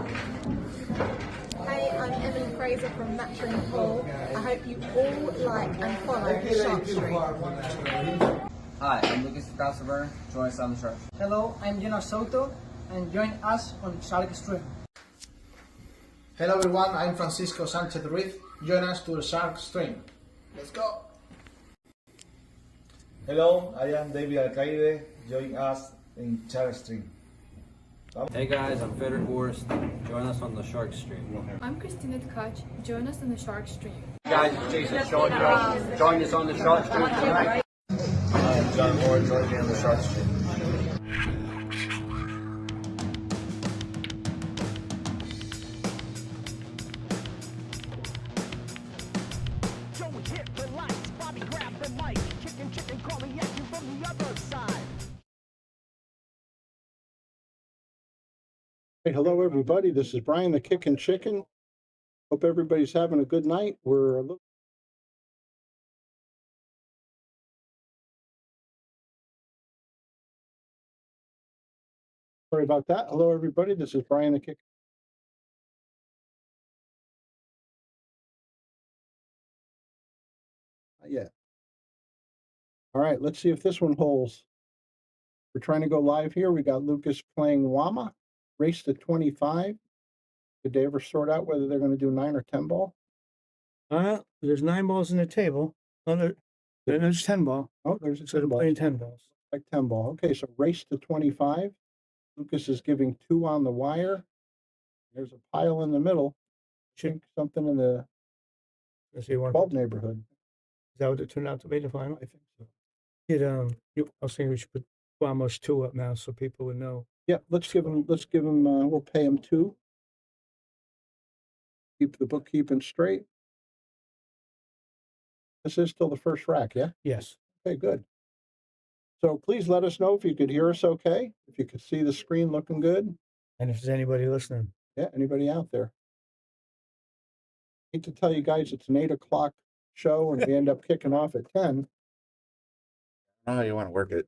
Hey, I'm Emily Fraser from McDermott Cues. I hope you all like and follow Shark Street. Hi, I'm Lukas Fracasso-Verner. Join us on the Shark. Hello, I'm Salotto, and join us on Shark Stream. Hello everyone, I'm Francisco Sanchez Ruiz. Join us to the Shark Stream. Let's go! Hello, I am David Alcaide. Join us in Shark Stream. Hey guys, I'm Frederick Horst. Join us on the Shark Stream. I'm Christina Tkach. Join us on the Shark Stream. Guys, it's Jason Shaw. Join us on the Shark Stream tonight. I'm John Moore. Join me on the Shark Stream. Joey hit the lights, Bobby grabbed the mic, chicken calling at you from the other side. Hey, hello everybody. This is Brian the Kickin' Chicken. Hope everybody's having a good night. We're a little sorry about that. Hello everybody. This is Brian the Kickin'. Yeah. All right, let's see if this one holds. We're trying to go live here. We got Lukas playing Guama. Race to 25. Did they ever sort out whether they're going to do 9 or 10 ball? There's 9 balls in the table. There's 10 ball. Oh, there's a So they're 10 ball. playing 10 balls. Like 10 ball. Okay, so race to 25. Lukas is giving 2 on the wire. There's a pile in the middle. Think something in the Let's see, 12 neighborhood. Is that what it turned out to be, the final? I think so. I was thinking we should put almost 2 up now so people would know. Yeah, let's give him, we'll pay him 2. Keep the bookkeeping straight. This is still the first rack, yeah? Yes. Okay, good. So please let us know if you could hear us okay, if you could see the screen looking good. And if there's anybody listening. Yeah, anybody out there? I hate to tell you guys it's an 8 o'clock show and we end up kicking off at 10. Oh, you want to work it?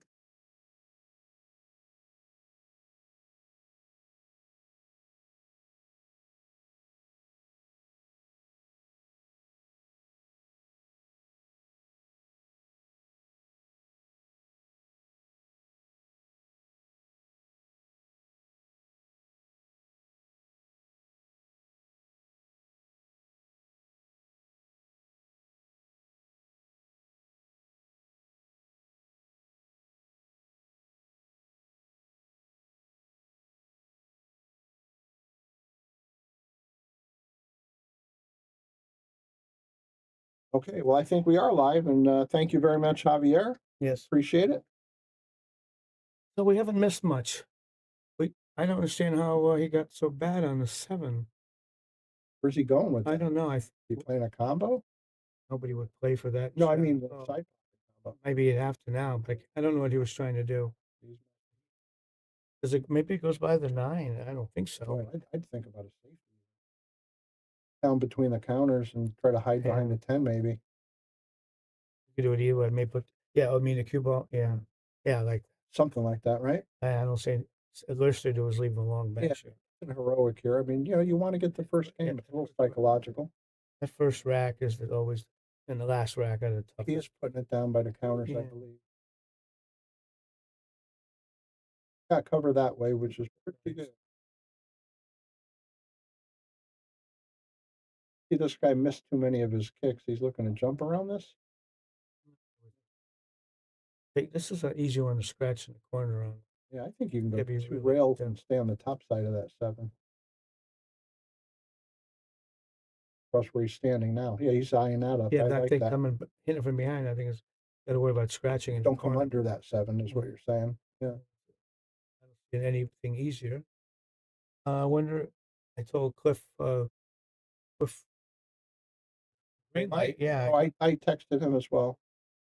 Okay, well, I think we are live, and thank you very much, Javier. Yes. Appreciate it. So we haven't missed much. I don't understand how he got so bad on the 7. Where's he going with I that? don't know. He playing a combo? Nobody would play for that. No, I mean the Oh, side combo. maybe you'd have to now, but I don't know what he was trying to do. Maybe it goes by the 9? I don't think so. Oh, I'd think about a safety. Down between the counters and try to hide behind the 10, maybe. You could do it either way. Maybe put, I mean, the cue ball. Yeah. Yeah, like something like that, right? I don't say, the worst they do is leave them long bench. Yeah, heroic here. I mean, you want to get the first game. It's a little psychological. That first rack is always, and the last rack are the toughest. He is putting it down by the counters, I believe. Got cover that way, which is pretty good. See, this guy missed too many of his kicks. He's looking to jump around this. This is an easy one to scratch in the corner on. Yeah, I think you can go Maybe 2 rails and stay on the top side of that 7. Plus where he's standing now. Yeah, he's eyeing that up. Yeah, I that like thing that. coming, hitting from behind, I think is got to worry about scratching. Don't come under that 7 is what you're saying. Yeah. I don't see anything easier. I wonder, I told Cliff, great light. Yeah. Oh, I texted him as well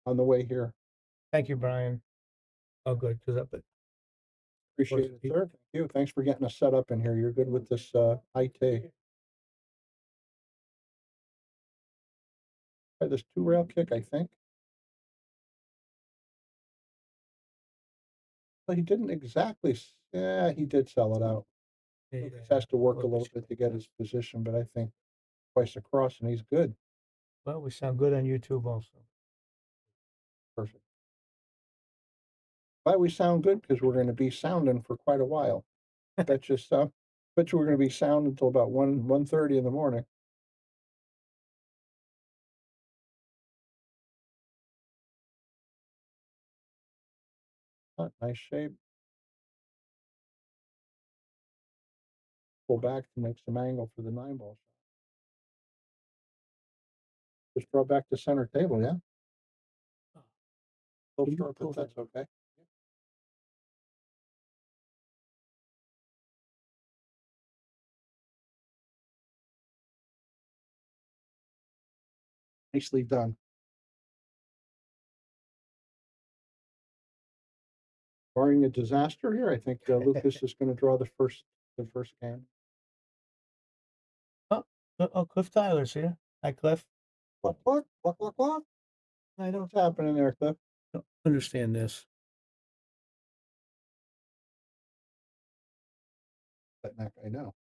on the way here. Thank you, Brian. Oh, good. But appreciate it, sir. Thank you. Thanks for getting us set up in here. You're good with this IT. Try this 2 rail kick, I think. But he didn't exactly. Yeah, he did sell it out. Lucas has to work a little bit to get his position, but I think twice across and he's good. Well, we sound good on YouTube also. Perfect. Why we sound good? Because we're going to be sounding for quite a while. That's just bet you we're going to be sounding until about 1:30 in the morning. Nice shape. Pull back to make some angle for the 9-ball shot. Just draw back to center table, yeah? A little short, but that's okay. Nicely done. Barring a disaster here, I think Lucas is going to draw the first game. Oh, Cliff Tyler's here. Hi, Cliff. What? I don't. What's happening there, Cliff? Don't understand this. That neck, I know.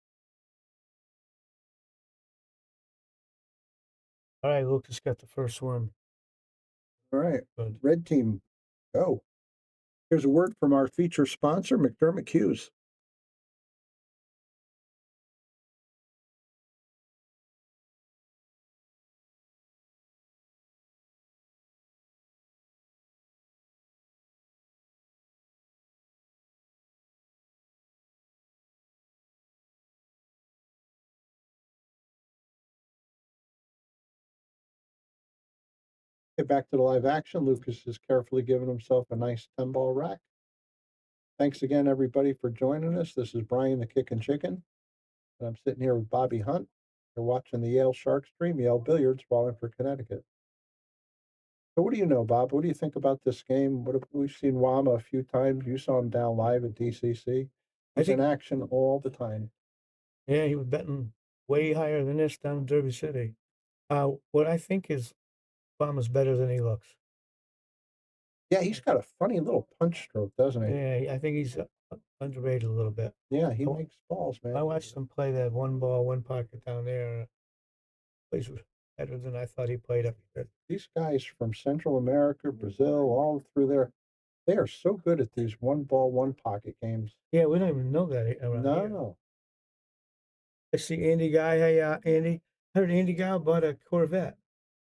All right, Lucas got the first one. All right, Good. red team, go. Here's a word from our feature sponsor, McDermott Cues. Get back to the live action. Lucas has carefully given himself a nice 10-ball rack. Thanks again, everybody, for joining us. This is Brian the Kickin' Chicken, and I'm sitting here with Bobby Hunt. They're watching the Yale Shark stream, Yale Billiards, Wallingford, Connecticut. So what do you know, Bob? What do you think about this game? We've seen Guama a few times. You saw him down live at DCC. He's in action all the time. Yeah, he was betting way higher than this down in Derby City. What I think is Guama's better than he looks. Yeah, he's got a funny little punch stroke, doesn't he? Yeah, I think he's underrated a little bit. Yeah, he makes balls, man. I watched him play that one ball, one pocket down there. Plays better than I thought he played up here. These guys from Central America, Brazil, all through there, they are so good at these one ball, one pocket games. Yeah, we don't even know that around here. No. I see Andy Guy. Hey, Andy. I heard Andy Guy bought a Corvette.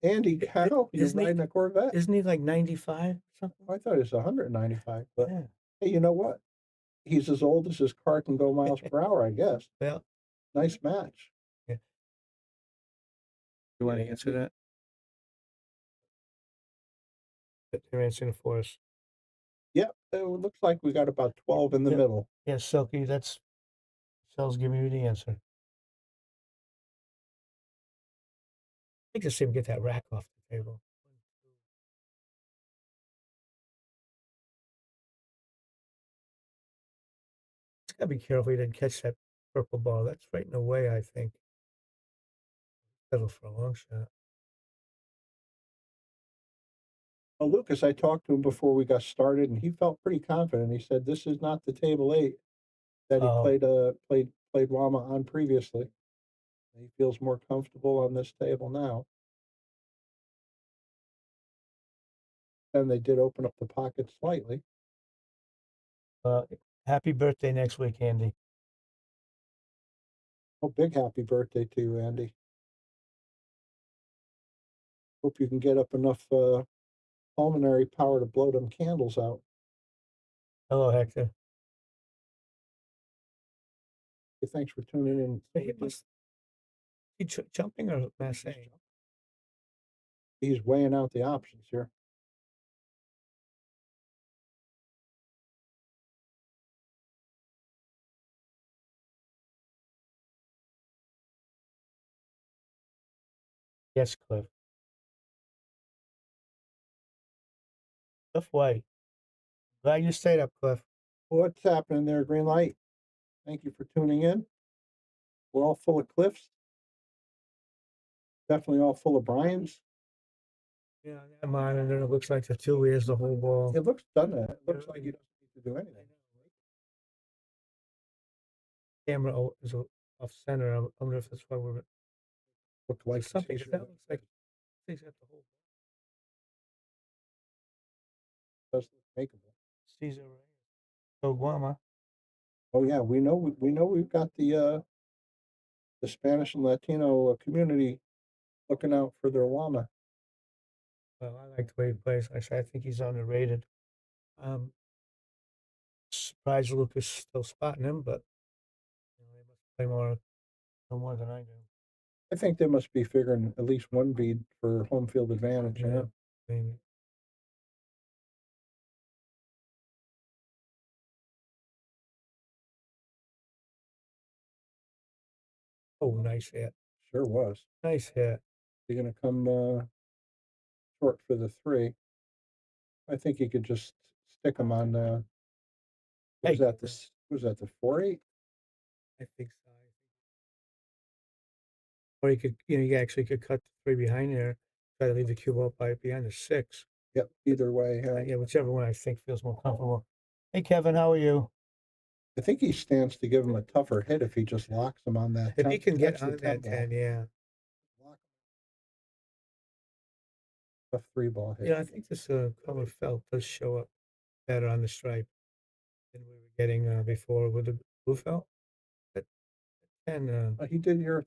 Andy Cow, you're riding a Corvette? Isn't he like 95 or something? I thought it was 195, but yeah. Hey, you know what? He's as old as his car can go miles per hour, I guess. Well, nice match. Yeah. You want to answer that? They're answering for us. Yep, it looks like we got about 12 in the middle. Yeah, Silky, Sel's giving you the answer. I think just see him get that rack off the table. He's got to be careful he didn't catch that purple ball. That's right in the way, I think. Settle for a long shot. Well, Lucas, I talked to him before we got started, and he felt pretty confident. He said this is not the table 8 that he played Guama on previously. He feels more comfortable on this table now. And they did open up the pocket slightly. Happy birthday next week, Andy. Oh, big happy birthday to you, Andy. Hope you can get up enough pulmonary power to blow them candles out. Hello, Hector. Hey, thanks for tuning in. Is he jumping or massing? He's weighing out the options here. Yes, Cliff. Cliff White. Glad you stayed up, Cliff. What's happening there, Green Light? Thank you for tuning in. We're all full of Cliffs. Definitely all full of Brians. Yeah, that monitor, it looks like the two ears, the whole ball. It looks done. It looks like he doesn't need to do anything. camera is off center. I wonder if that's why we're Look like something. That looks like he's got the whole does look makeable. Caesar. So Guama. Oh yeah, we know we've got the Spanish and Latino community looking out for their llama. Well, I like the way he plays. I think he's underrated. Surprised Lukas still spotting him, but they must play no more than I do. I think they must be figuring at least one bead for home field advantage. Yeah, maybe. Oh, nice hit. Sure was. Nice hit. You're going to come short for the 3. I think you could just stick them on. Was that the 4-8? I think so. Or you actually could cut the 3 behind there, try to leave the cue ball by behind the 6. Yep. Either way. Yeah, whichever one I think feels more comfortable. Hey, Kevin, how are you? I think he stands to give him a tougher hit if he just locks him on that. If he can get That's the on that 10 ball. 10, yeah. Tough 3-ball hit. Yeah, I think this color felt does show up better on the stripe than we were getting before with the blue felt. And He did your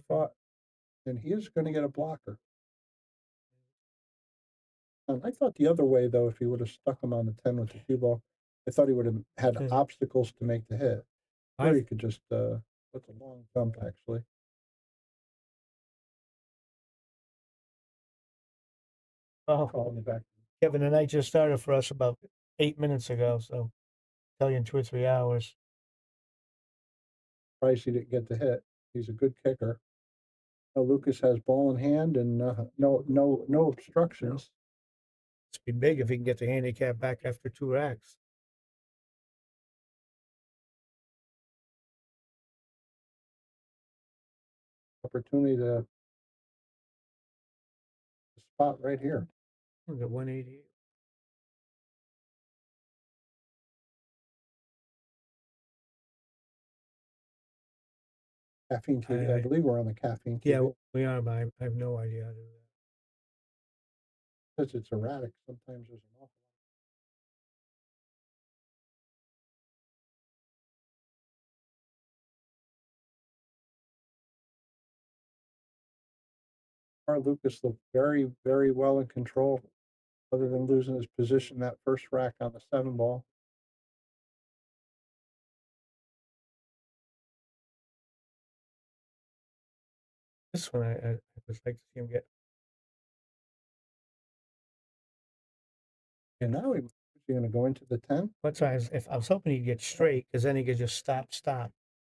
thought, and he is going to get a blocker. I thought the other way though, if he would have stuck him on the 10 with the cue ball, I thought he would have had obstacles to make the hit. Or he could just that's a long jump actually. oh, Calling me back. Kevin, the night just started for us about 8 minutes ago, so tell you in 2 or 3 hours. Surprised he didn't get the hit. He's a good kicker. Lukas has ball in hand and no obstructions. It'd be big if he can get the handicap back after 2 racks. Opportunity to spot right here. Look at 188. Caffeine TV. I believe we're on the caffeine TV. Yeah, we are, but I have no idea how to do that. Because it's erratic. Sometimes there's an awful lot. Lukas looked very, very well in control, other than losing his position that first rack on the 7 ball. This one, I would like to see him get. And now he's going to go into the 10. What's if I was hoping he'd get straight, because then he could just stop.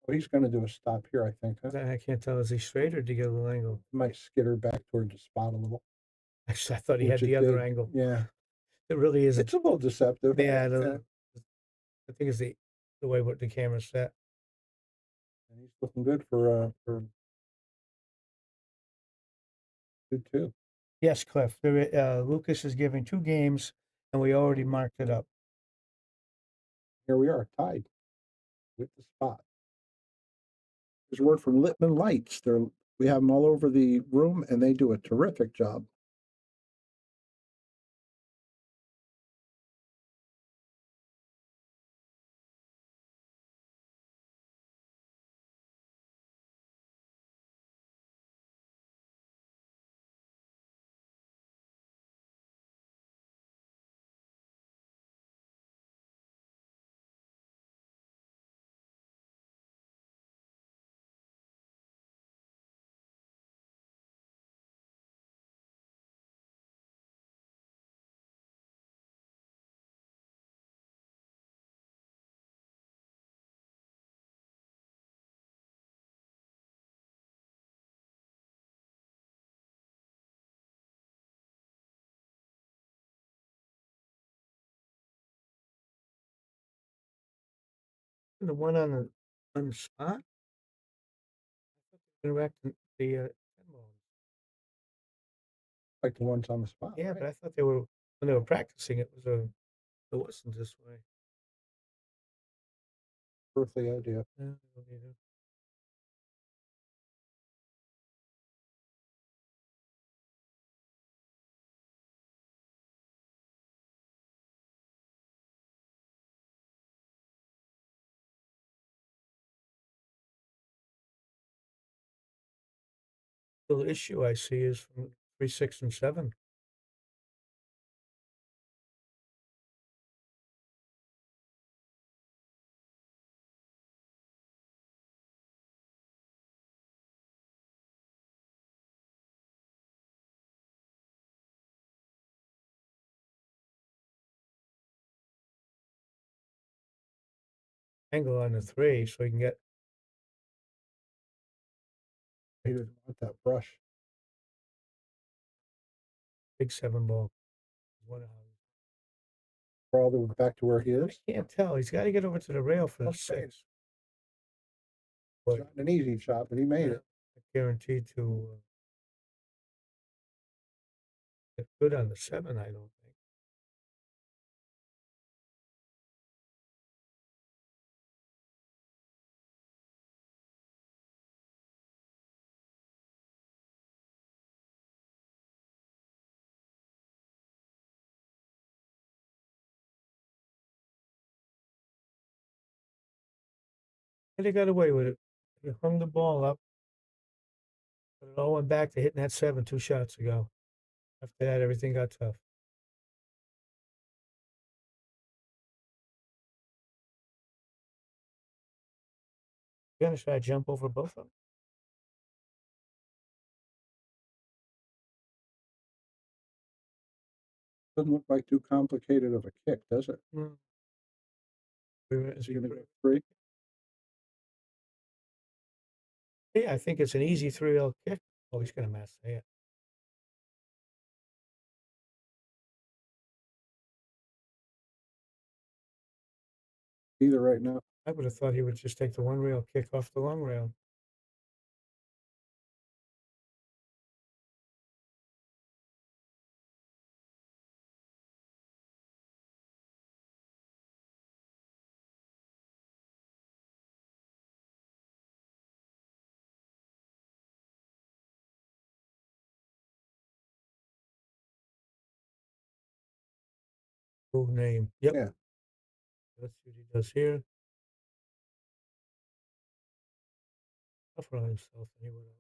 Oh, he's going to do a stop here, I think. Huh? I can't tell, is he straight or did he get a little angle? Might skitter back towards the spot a little. Actually, I thought he had the other angle. Yeah. It really isn't. It's a little deceptive. Yeah, I think it's the way what the camera's set. And he's looking good for 2-2. Yes, Cliff. Lukas is giving 2 games, and we already marked it up. Here we are, tied with the spot. There's word from Littman Lights. We have them all over the room, and they do a terrific job. The one on the spot? Interact the 10 balls. Like the ones on the spot. Yeah, right? but I thought when they were practicing, it wasn't this way. earthly idea. I don't either. The issue I see is from 3, 6, and 7. Angle on the 3, so you can get He didn't want that brush. big 7 ball. Wonder how- We're all the way back to where he I is. can't tell. He's got to get over to the rail for the Okay. 6. It's But not an easy shot, but he made it. guaranteed to get good on the 7, I don't think. And he got away with it. He hung the ball up, but it all went back to hitting that 7 2 shots ago. After that, everything got tough. You gonna try to jump over both of them? Doesn't look like too complicated of a kick, does it? No. Is he going to go 3? Yeah, I think it's an easy 3L kick. Oh, he's gonna mess. Yeah. Either right now. I would have thought he would just take the 1 rail kick off the long rail. Full name. Yep. Yeah. Let's see what he does here. Tough on himself anyway.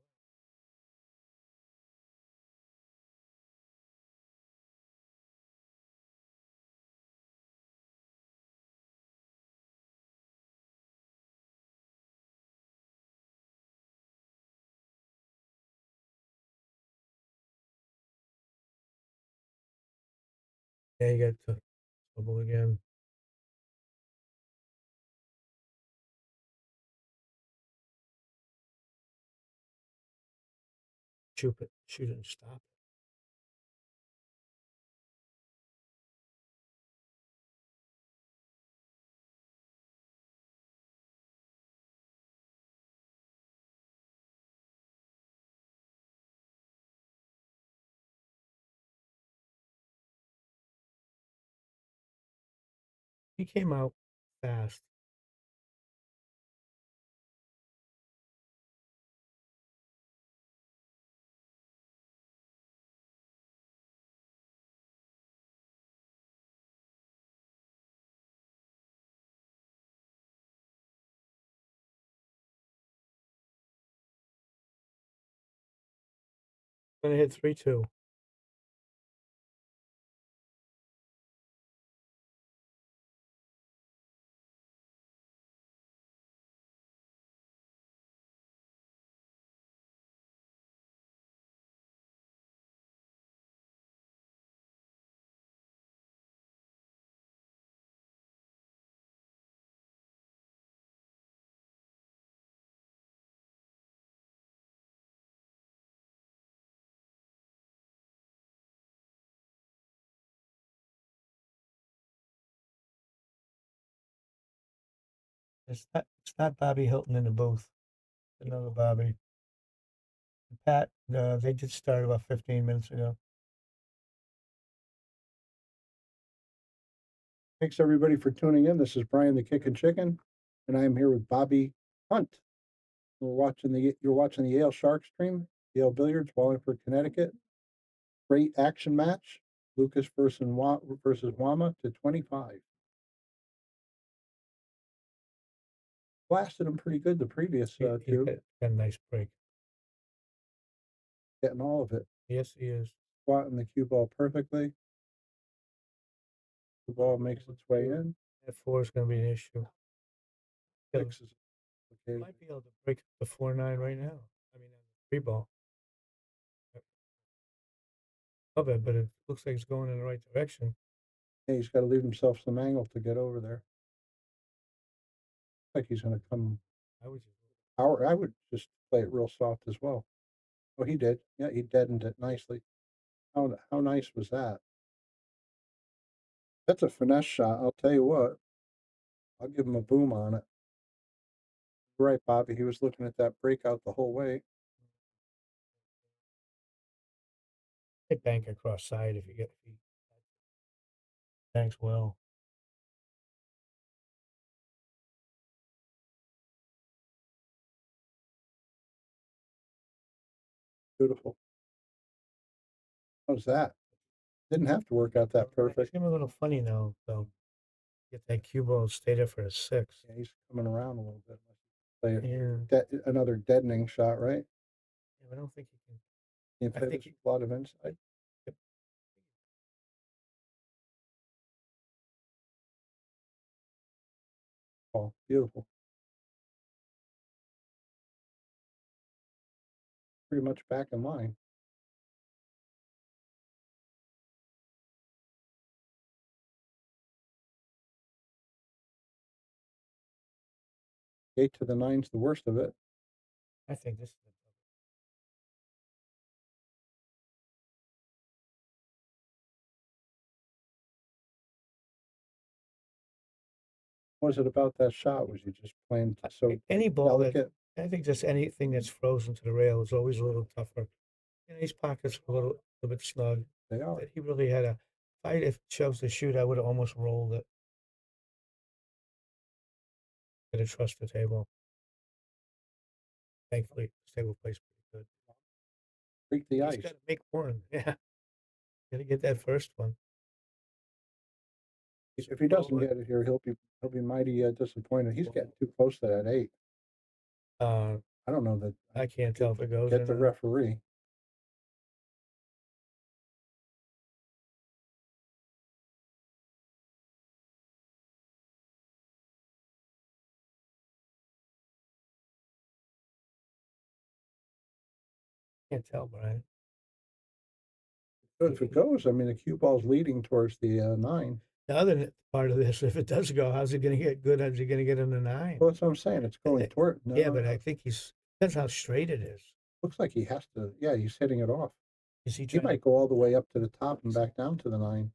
Yeah, you got trouble again. Shoot it and stop it. He came out fast. Gonna hit 3-2. It's not Bobby Hilton in the booth. Another Bobby. Pat, they just started about 15 minutes ago. Thanks everybody for tuning in. This is Brian the Kickin' Chicken. and I am here with Bobby Hunt. You're watching the Yale Shark stream, Yale Billiards, Wallingford, Connecticut. Great action match. Lukas versus Guama to 25. Blasted him pretty good the previous He two. got a nice break. Getting all of it. Yes, he is. Squatting the cue ball perfectly. The ball makes its way in. That 4 is going to be an issue. Six is He okay. might be able to break the 4-9 right now. I mean, on the 3 ball. Love it, but it looks like it's going in the right direction. Yeah, he's got to leave himself some angle to get over there. Like he's going to come. I would just play it real soft as well. Oh, he did. Yeah, he deadened it nicely. How nice was that? That's a finesse shot. I'll tell you what. I'll give him a boom on it. You're right, Bobby. He was looking at that breakout the whole way. Hit bank across side if you get feet. Thanks, well. Beautiful. How's that? Didn't have to work out that perfect. Seem a little funny now, though. Get that cue ball, stay there for a 6. Yeah, he's coming around a little bit. Play Yeah. another deadening shot, right? Yeah, I don't think he can. You I play think this with a lot of inside. Yep. Oh, beautiful. Pretty much back in line. Eight to the 9's the worst of it. I think this is What was it about that shot? Was you just playing so any ball delicate? I think just anything that's frozen to the rail is always a little tougher. These pockets are a little bit snug. They are. He really had a fight. If it chose to shoot, I would have almost rolled it. Gotta trust the table. Thankfully, this table plays pretty good. Break the He's ice. got to make one. Yeah. Got to get that first one. If he doesn't get it here, he'll be mighty disappointed. He's getting too close to that 8. I don't know that. I can't tell if it goes. Get the referee. Can't tell, Brian. But if it goes, I mean, the cue ball's leading towards the 9. The other part of this, if it does go, how's he going to get good? How's he going to get in the 9? Well, that's what I'm saying. It's going toward. No, Yeah, but I think depends how straight it is. Looks like he has to. Yeah, he's hitting it off. Is he He trying might go all the way up to the top and back down to the 9.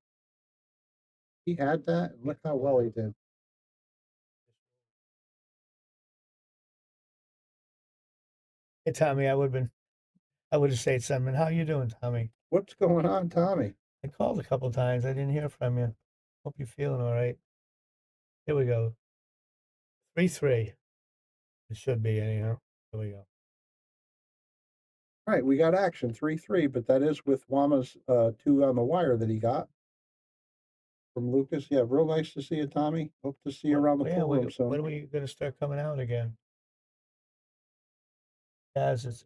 He had that. Look how well he did. Hey, Tommy, I would have said something. How you doing, Tommy? What's going on, Tommy? I called a couple times. I didn't hear from you. Hope you're feeling all right. Here we go. 3-3. It should be anyhow. Here we go. All right, we got action 3-3, but that is with Guama's 2 on the wire that he got from Lukas. Yeah, real nice to see you, Tommy. Hope to see you around the pool room soon. When are we going to start coming out again? Guys, it's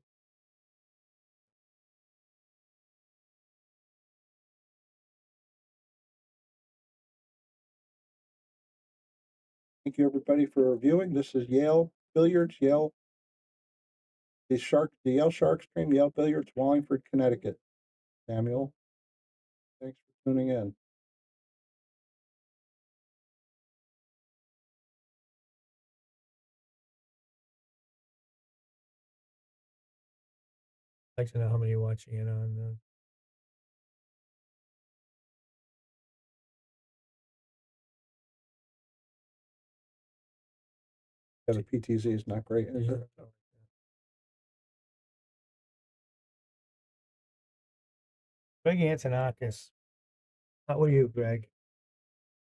Thank you, everybody, for reviewing. This is Yale Billiards, the Yale Shark Stream, Yale Billiards, Wallingford, Connecticut. Samuel, thanks for tuning in. I'd like to know how many are watching it on. Yeah, the PTZ is not great, is it? Greg Antonakis. How are you, Greg?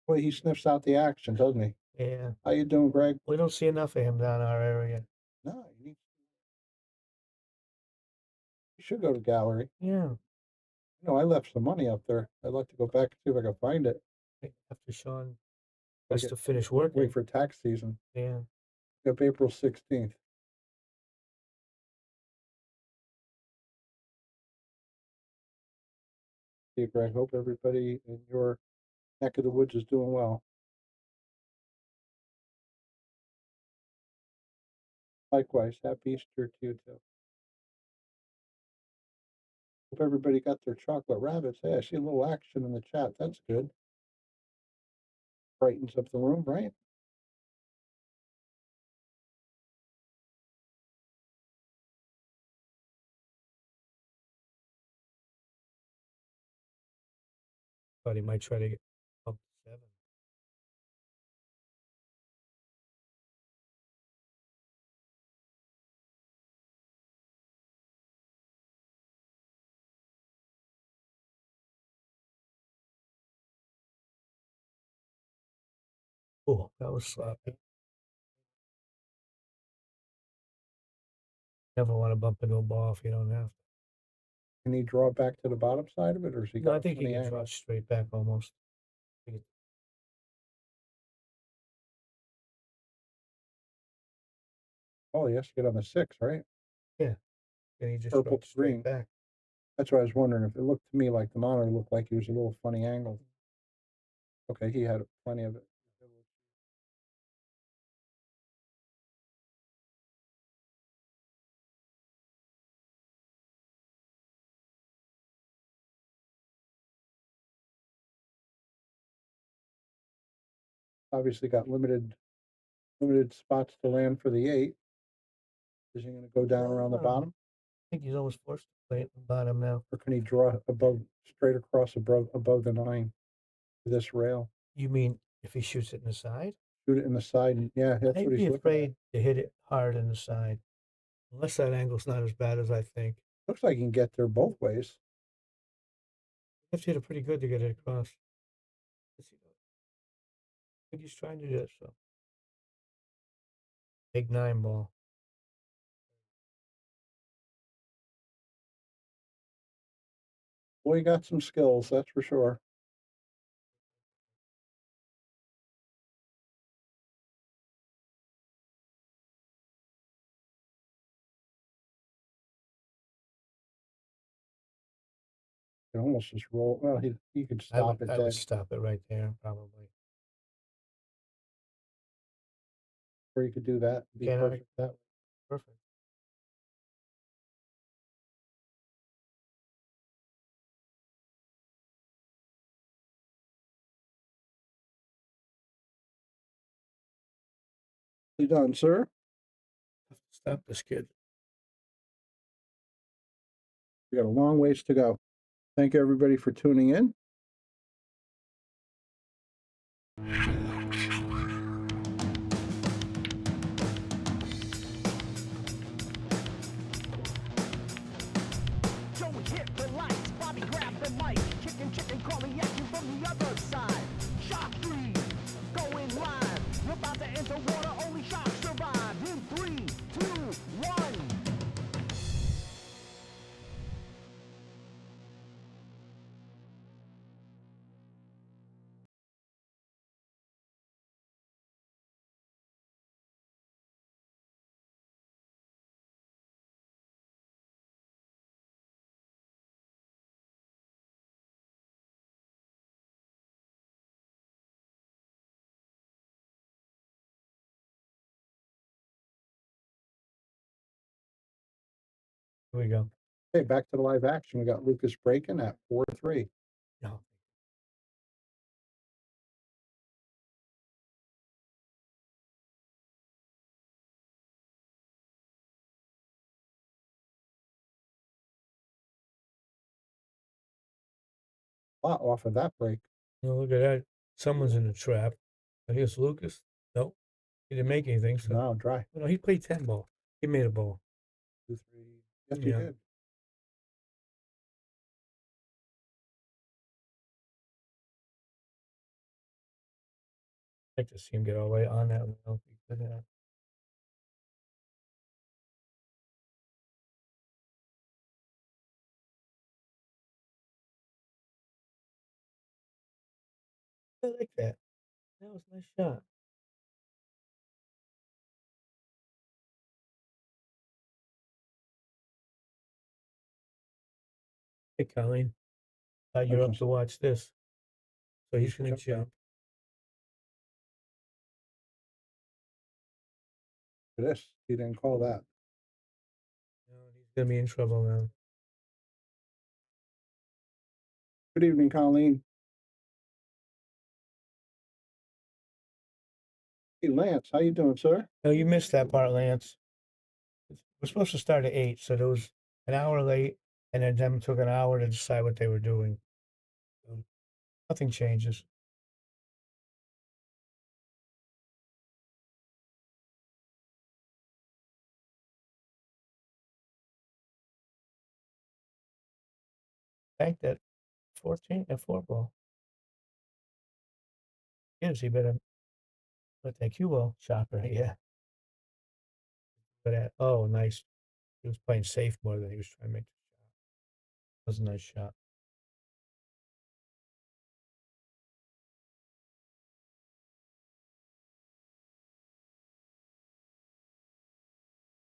Well, he sniffs out the action, doesn't he? Yeah. How you doing, Greg? We don't see enough of him down our area. No, you should go to gallery. Yeah. No, I left some money up there. I'd like to go back and see if I can find it. After Sean I has get- to finish working. Wait for tax season. Yeah. Up April 16th. See you, Greg. Hope everybody in your neck of the woods is doing well. Likewise, happy Easter to you too. Hope everybody got their chocolate rabbits. Hey, I see a little action in the chat. That's good. Brightens up the room, right? Thought he might try to get up to 7. Oh, that was sloppy. Never want to bump into a ball if you don't have to. Can he draw back to the bottom side of it, or is he No, got I think he funny can draw angle? it straight back almost. Oh, he has to get on the 6, right? Yeah. And he just Purple draws straight green. back. That's what I was wondering. If it looked to me like the monitor looked like he was a little funny angle. Okay, he had plenty of it. Obviously got limited spots to land for the 8. Is he going to go down around the bottom, I think he's almost forced to play at the bottom now. or can he draw straight across above the 9 for this rail? You mean if he shoots it in the side? Shoot it in the side. And, yeah, that's I'd what be he's looking at. afraid to hit it hard in the side. Unless that angle's not as bad as I think. Looks like he can get there both ways. You have to hit it pretty good to get it across. I think he's trying to do it, so. Big 9 ball. Boy, he got some skills, that's for sure. Can almost just roll. Well, he could stop it I dead. would stop it right there, probably. Or you could do that. Be Can't perfect that way. Perfect. You done, sir? Stop this kid. We got a long ways to go. Thank you, everybody, for tuning in. Joey hit the lights, Bobby grabbed the mic, chicken, calling at you from the other side. Shock 3, going live. We're about to enter water, only sharks survive. In 3, 2, 1. Here we go. Okay, back to the live action. We got Lukas breaking at 4-3. No. A lot off of that break. No, look at that. Someone's in the trap. I guess Lukas. Nope. He didn't make anything. So. No, dry. No, he played 10 ball. He made a ball. 2-3. Yes, he Yeah. did. I'd like to see him get all the way on that rail. If he could, I like that. That was a nice shot. Hey, Colleen. You're up to watch this. So he's going to jump. This, he didn't call that. No, he's going to be in trouble now. Good evening, Colleen. Hey, Lance, how you doing, sir? No, you missed that part, Lance. We're supposed to start at 8, so there was an hour late, and then them took an hour to decide what they were doing. So nothing changes. Bank that 14 and 4 ball. Yes, he better let that cue ball chopper. Yeah. But oh, nice. He was playing safe more than he was trying to make the shot. That was a nice shot.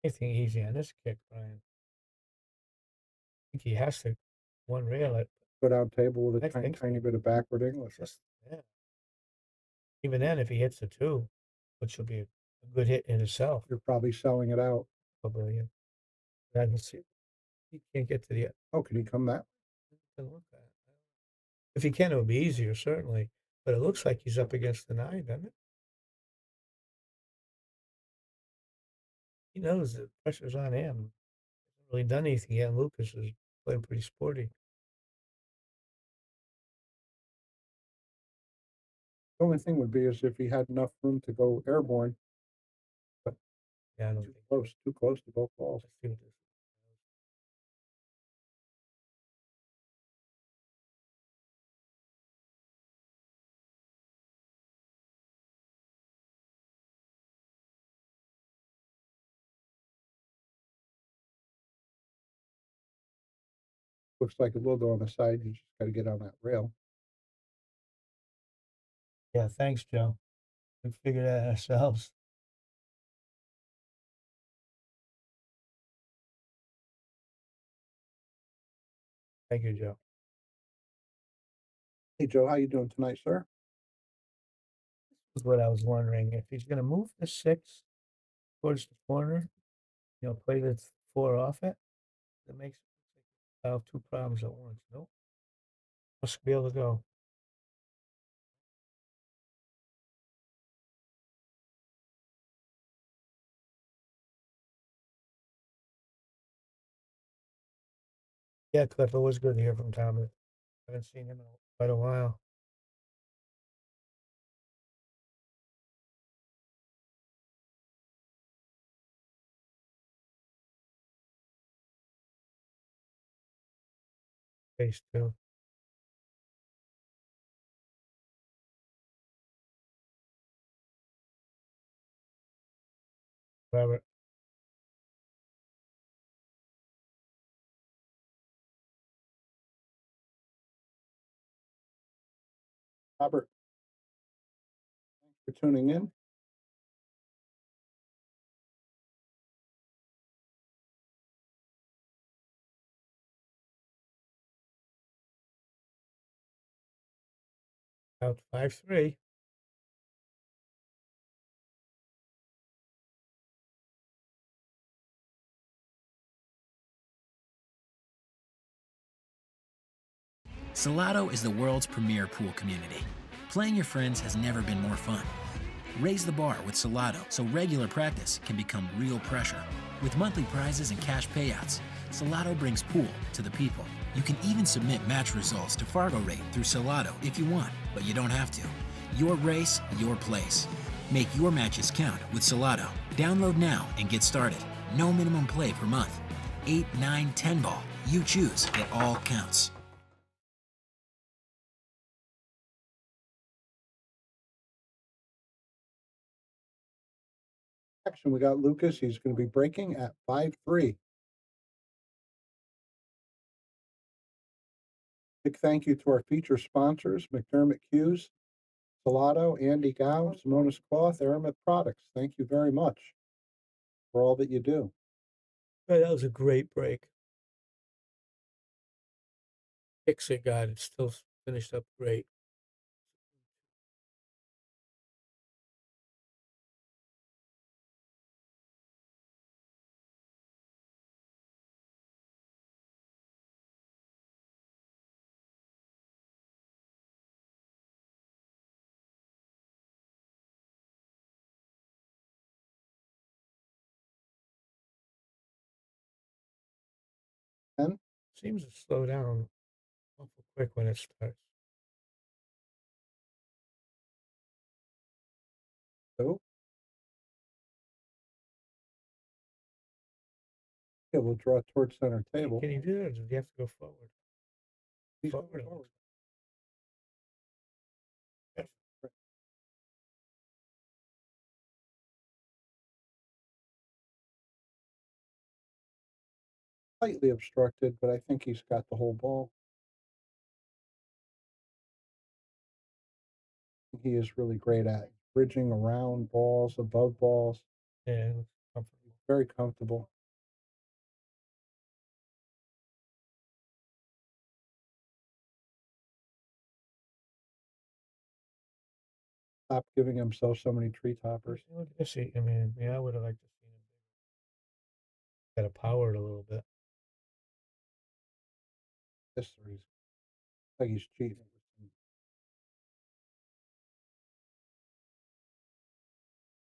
Anything easy on this kick, Brian? I think he has to one rail it. Go down table with I a tiny, think so. tiny bit of backward English. Just, yeah. Even then, if he hits the 2, which will be a good hit in itself, You're probably selling it out. probably. Yeah. I don't see. He can't get to the. Oh, can he come that? If he can, it would be easier, certainly. But it looks like he's up against the 9, doesn't it? He knows the pressure's on him. Hasn't really done anything yet. Lukas is playing pretty sporty. The only thing would be is if he had enough room to go airborne. But yeah, I don't think too close to both balls. Let's see what this is. Looks like it will go on the side. You just got to get on that rail. Yeah, thanks, Joe. We figured that out ourselves. Thank you, Joe. Hey, Joe, how you doing tonight, sir? This is what I was wondering. If he's going to move the 6 towards the corner, play the 4 off it, that makes it 2 problems at once. Nope. Must be able to go. Yeah, Cliff, it was good to hear from Tom. I haven't seen him in quite a while. Phase 2. Robert. Robert, thanks for tuning in. Out 5-3. Salotto is the world's premier pool community. Playing your friends has never been more fun. Raise the bar with Salotto so regular practice can become real pressure. With monthly prizes and cash payouts, Salotto brings pool to the people. You can even submit match results to Fargo Rate through Salotto if you want, but you don't have to. Your race, your place. Make your matches count with Salotto. Download now and get started. No minimum play per month. 8, 9, 10 ball. You choose. It all counts. Action, we got Lukas. He's going to be breaking at 5-3. Big thank you to our feature sponsors, McDermott Cues, Salotto, Andy Gow, Simonis Cloth, Aramith Products. Thank you very much for all that you do. Yeah, that was a great break. Fixer got it, still finished up great. And Seems to slow down awful quick when it starts. so, yeah, we'll draw towards center table. Can you do that, or do you have to go forward? He's Forward. going forward. Slightly obstructed, but I think he's got the whole ball. He is really great at bridging around balls, above balls. Yeah, it looks comfortable. Very comfortable. Stop giving himself so many tree toppers. Look at this. I mean, yeah, I would have liked to see him bigger. Got to power it a little bit. This he's like he's cheating.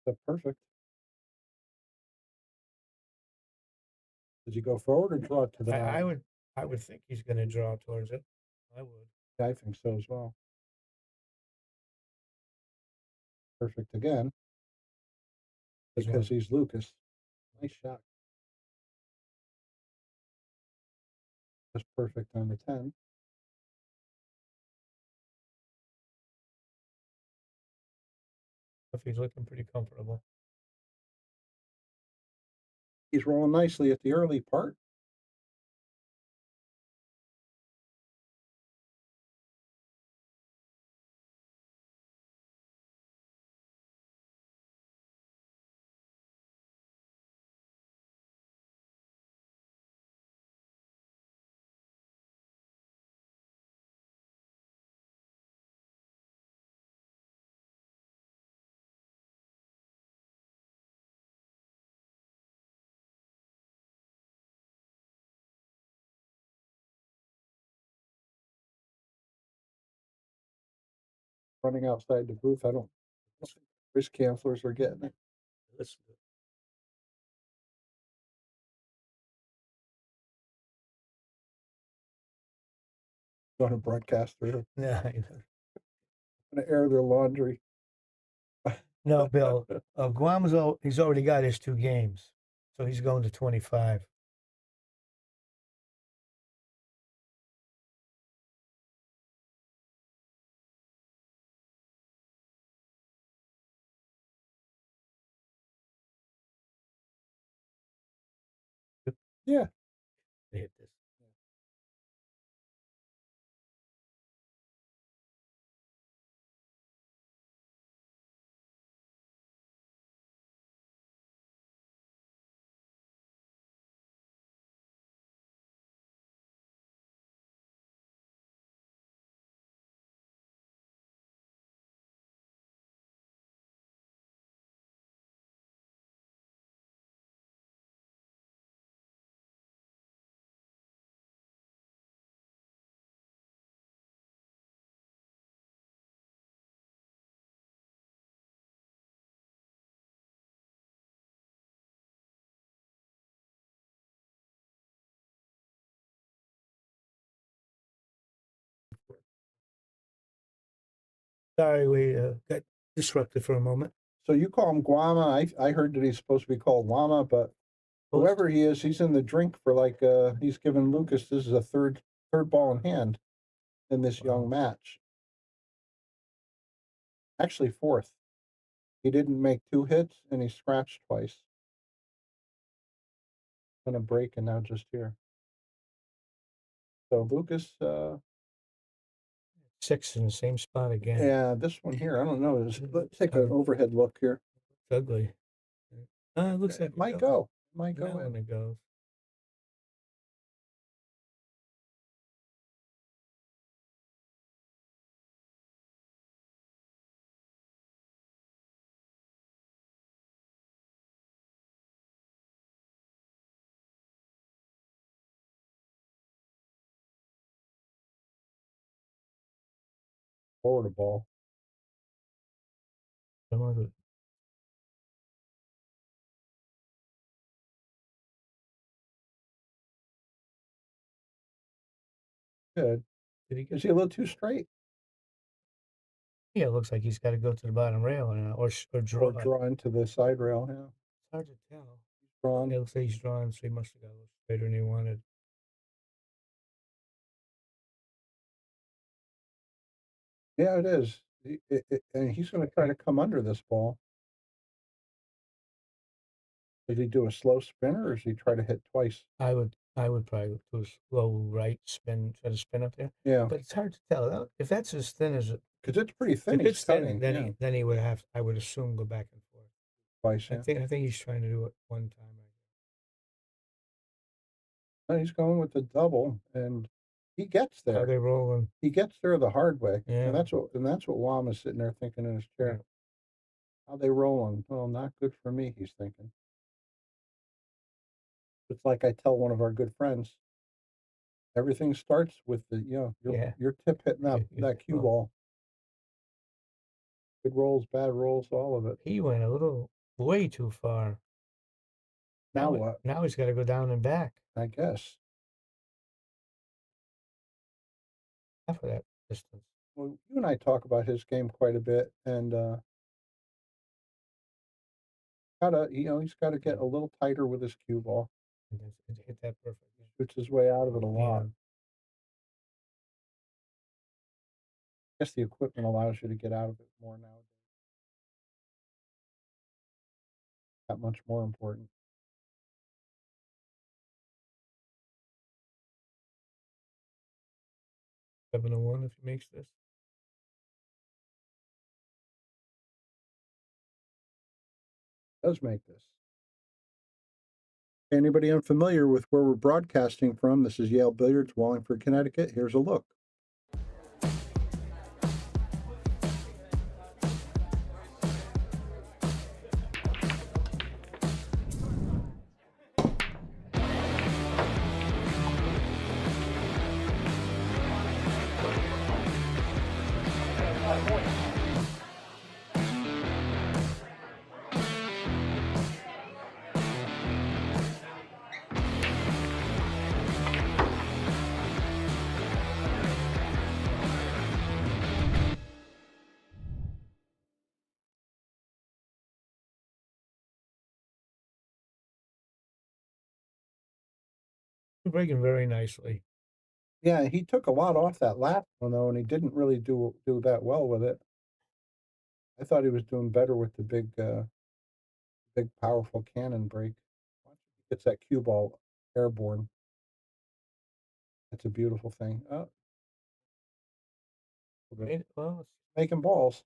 That's perfect. Does he go forward or draw it to the I would think he's going to draw towards it. I would. Yeah, I think so as well. Perfect again. Because he's Lukas. Nice shot. Just perfect on the 10. If he's looking pretty comfortable. He's rolling nicely at the early part. Running outside the booth. I don't think Chris cancelers are getting it. Listen to it. Going to broadcast through. Yeah. Going to air their laundry. No, Bill. Guama's he's already got his 2 games, so he's going to 25. Yeah. They hit this. Sorry, we got disrupted for a moment. So you call him Guama. I heard that he's supposed to be called Llama, but whoever he is, he's in the drink for like he's given Lukas, this is a third ball in hand in this young match. Actually 4th. He didn't make 2 hits and he scratched twice. Gonna break and now just here. So Lukas, 6 in the same spot again. yeah, this one here, I don't know. Let's take an overhead look here. It's ugly. It looks like It might go. It might go Now in. when it goes. Forward the ball. Some of it. Good. Did he Is get? he a little too straight? Yeah, it looks like he's got to go to the bottom rail now, or draw. Or draw into the side rail, yeah. It's hard to tell. Drawn. It looks like he's drawn, so he must have got a little straighter than he wanted. Yeah, it is. And he's going to try to come under this ball. Does he do a slow spinner, or does he try to hit twice? I would probably do a slow right spin, try to spin up there. Yeah, But it's hard to tell. If that's as thin as it, because it's pretty thin. if He's it's thin, cutting. then Yeah, then he would have. I would assume go back and forth. twice. Yeah. I think he's trying to do it one time. No, he's going with the double, and he gets How there. they rolling? He gets there the hard way, Yeah. and that's what Guama's sitting there thinking in his chair. How they rolling? Oh, not good for me. He's thinking. It's like I tell one of our good friends. Everything starts with the your tip hitting that cue ball. Good rolls, bad rolls, all of it. He went a little way too far. Now what? Now he's got to go down and back. I guess. Half of that distance. Well, you and I talk about his game quite a bit, and he's got to get a little tighter with his cue ball. And it hit that perfect. Shoots his way out of it a lot. Yeah. I guess the equipment allows you to get out of it more nowadays. That much more important. Seven to 1 if he makes this. Does make this. Anybody unfamiliar with where we're broadcasting from? This is Yale Billiards, Wallingford, Connecticut. Here's a look. Breaking very nicely. Yeah, he took a lot off that last one though, and he didn't really do that well with it. I thought he was doing better with the big powerful cannon break. Gets that cue ball airborne. That's a beautiful thing. Oh, Well, it's making balls.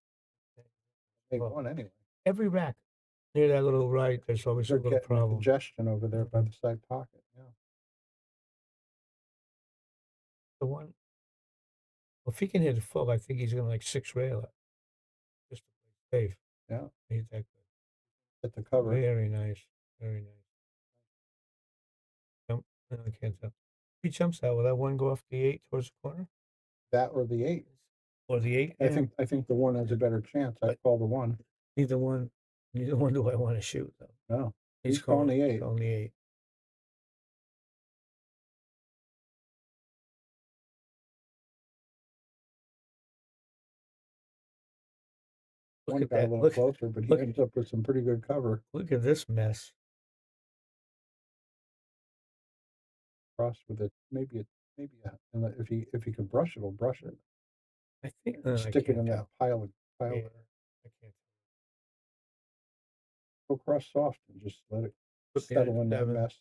Make well, one anyway. every rack near that little right, there's always a They're little getting problem. congestion over there by the side pocket. Yeah. The one, well, if he can hit it full, I think he's gonna like 6 rail it. Just to play safe. Yeah. He's that good. Hit the cover. Very nice. Very nice. Jump. No, I can't tell. He jumps out. Will that one go off the 8 towards the corner? That or the 8. Or the 8? I think the 1 has a better chance. I call the 1. Neither one do I want to shoot though. No. He's calling the 8. He's calling the 8. One got a little closer, but he ends up with some pretty good cover. Look at this mess. Cross with it. Maybe and if he can brush it, he'll brush it. I think Stick it in that pile. Yeah, I can't. Go across soft and just let it Put behind settle in that 7. mess.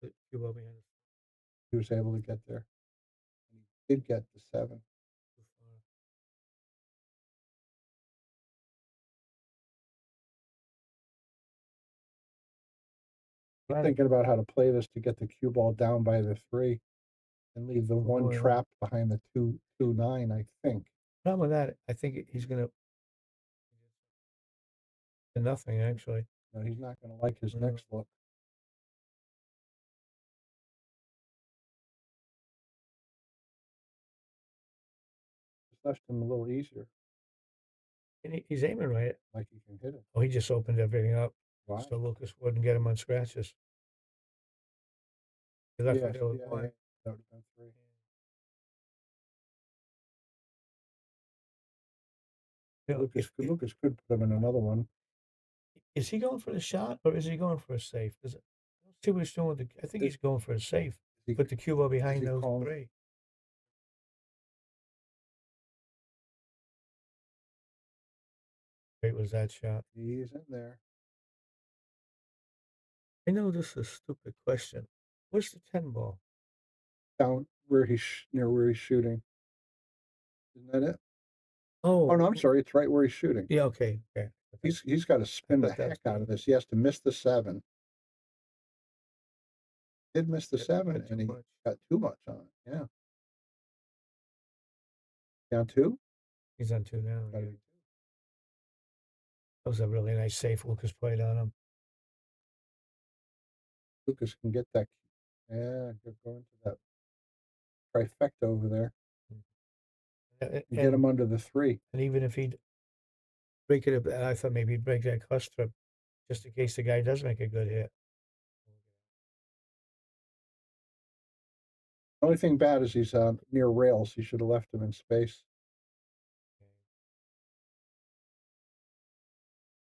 The cue ball behind it. He was able to get there. He did get the 7. Too far. Thinking about how to play this to get the cue ball down by the 3 and leave the one yeah. trap behind the 2-9, I think. Problem with that, I think he's gonna nothing actually. No, he's not going to like his No. next look. Just left him a little easier, And he's aiming right. like he can hit it. Oh, he just opened everything up Wow. so Lukas wouldn't get him on scratches. That's what Yes, they would yeah, want. yeah. That would have been 3. You know, Lukas could put him in another one. is he going for the shot or is he going for a safe? Because I don't see what he's doing with the. I think he's going for a safe. Put the cue ball behind those 3. Great was that shot. He's in there. I know this is a stupid question. Where's the 10 ball? Down where he's near where he's shooting. Isn't that it? Oh, Oh no, I'm sorry. It's right where he's shooting. yeah, okay. He's got to spin the thought that was heck out of this. He has to miss the 7. Did miss the 7, got too and he much. got too much on it. Yeah. Down 2. He's on 2 now. Gotta Yeah. be 2. That was a really nice safe Lukas played on him. Lukas can get that. Yeah, go into that trifecta over there. And get him under the 3. And even if he'd break it, I thought maybe he'd break that cluster just in case the guy does make a good hit. The only thing bad is he's near rails. He should have left him in space.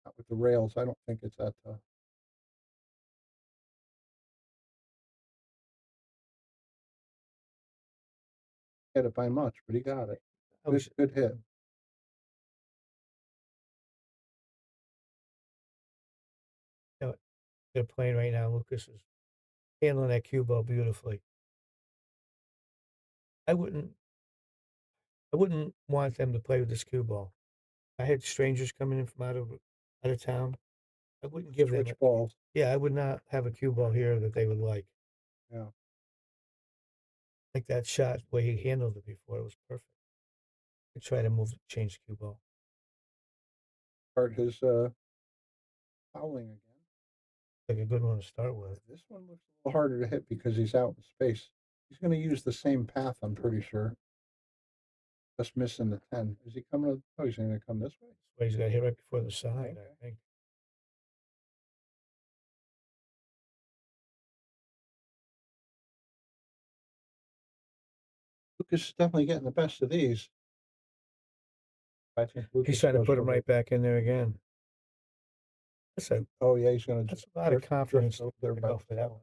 Not with the rails. I don't think it's that tough. Hit it by much, but he got it. Good hit. You know, they're playing right now. Lukas is handling that cue ball beautifully. I wouldn't want them to play with this cue ball. I had strangers coming in from out of town. I wouldn't give them Switch balls. Yeah, I would not have a cue ball here that they would like. Yeah. Like that shot, the way he handled it before, it was perfect. I try to change the cue ball. Start his fouling again. Like a good one to start with. This one looks a little harder to hit because he's out in space. He's going to use the same path, I'm pretty sure. Just missing the 10. Is he coming? Oh, he's going to come this way. This way he's got to hit right before the side, I think. Lukas is definitely getting the best of these. I think He's trying to put him right back in there again. Oh yeah, he's going to. That's a lot of confidence there to go for that one.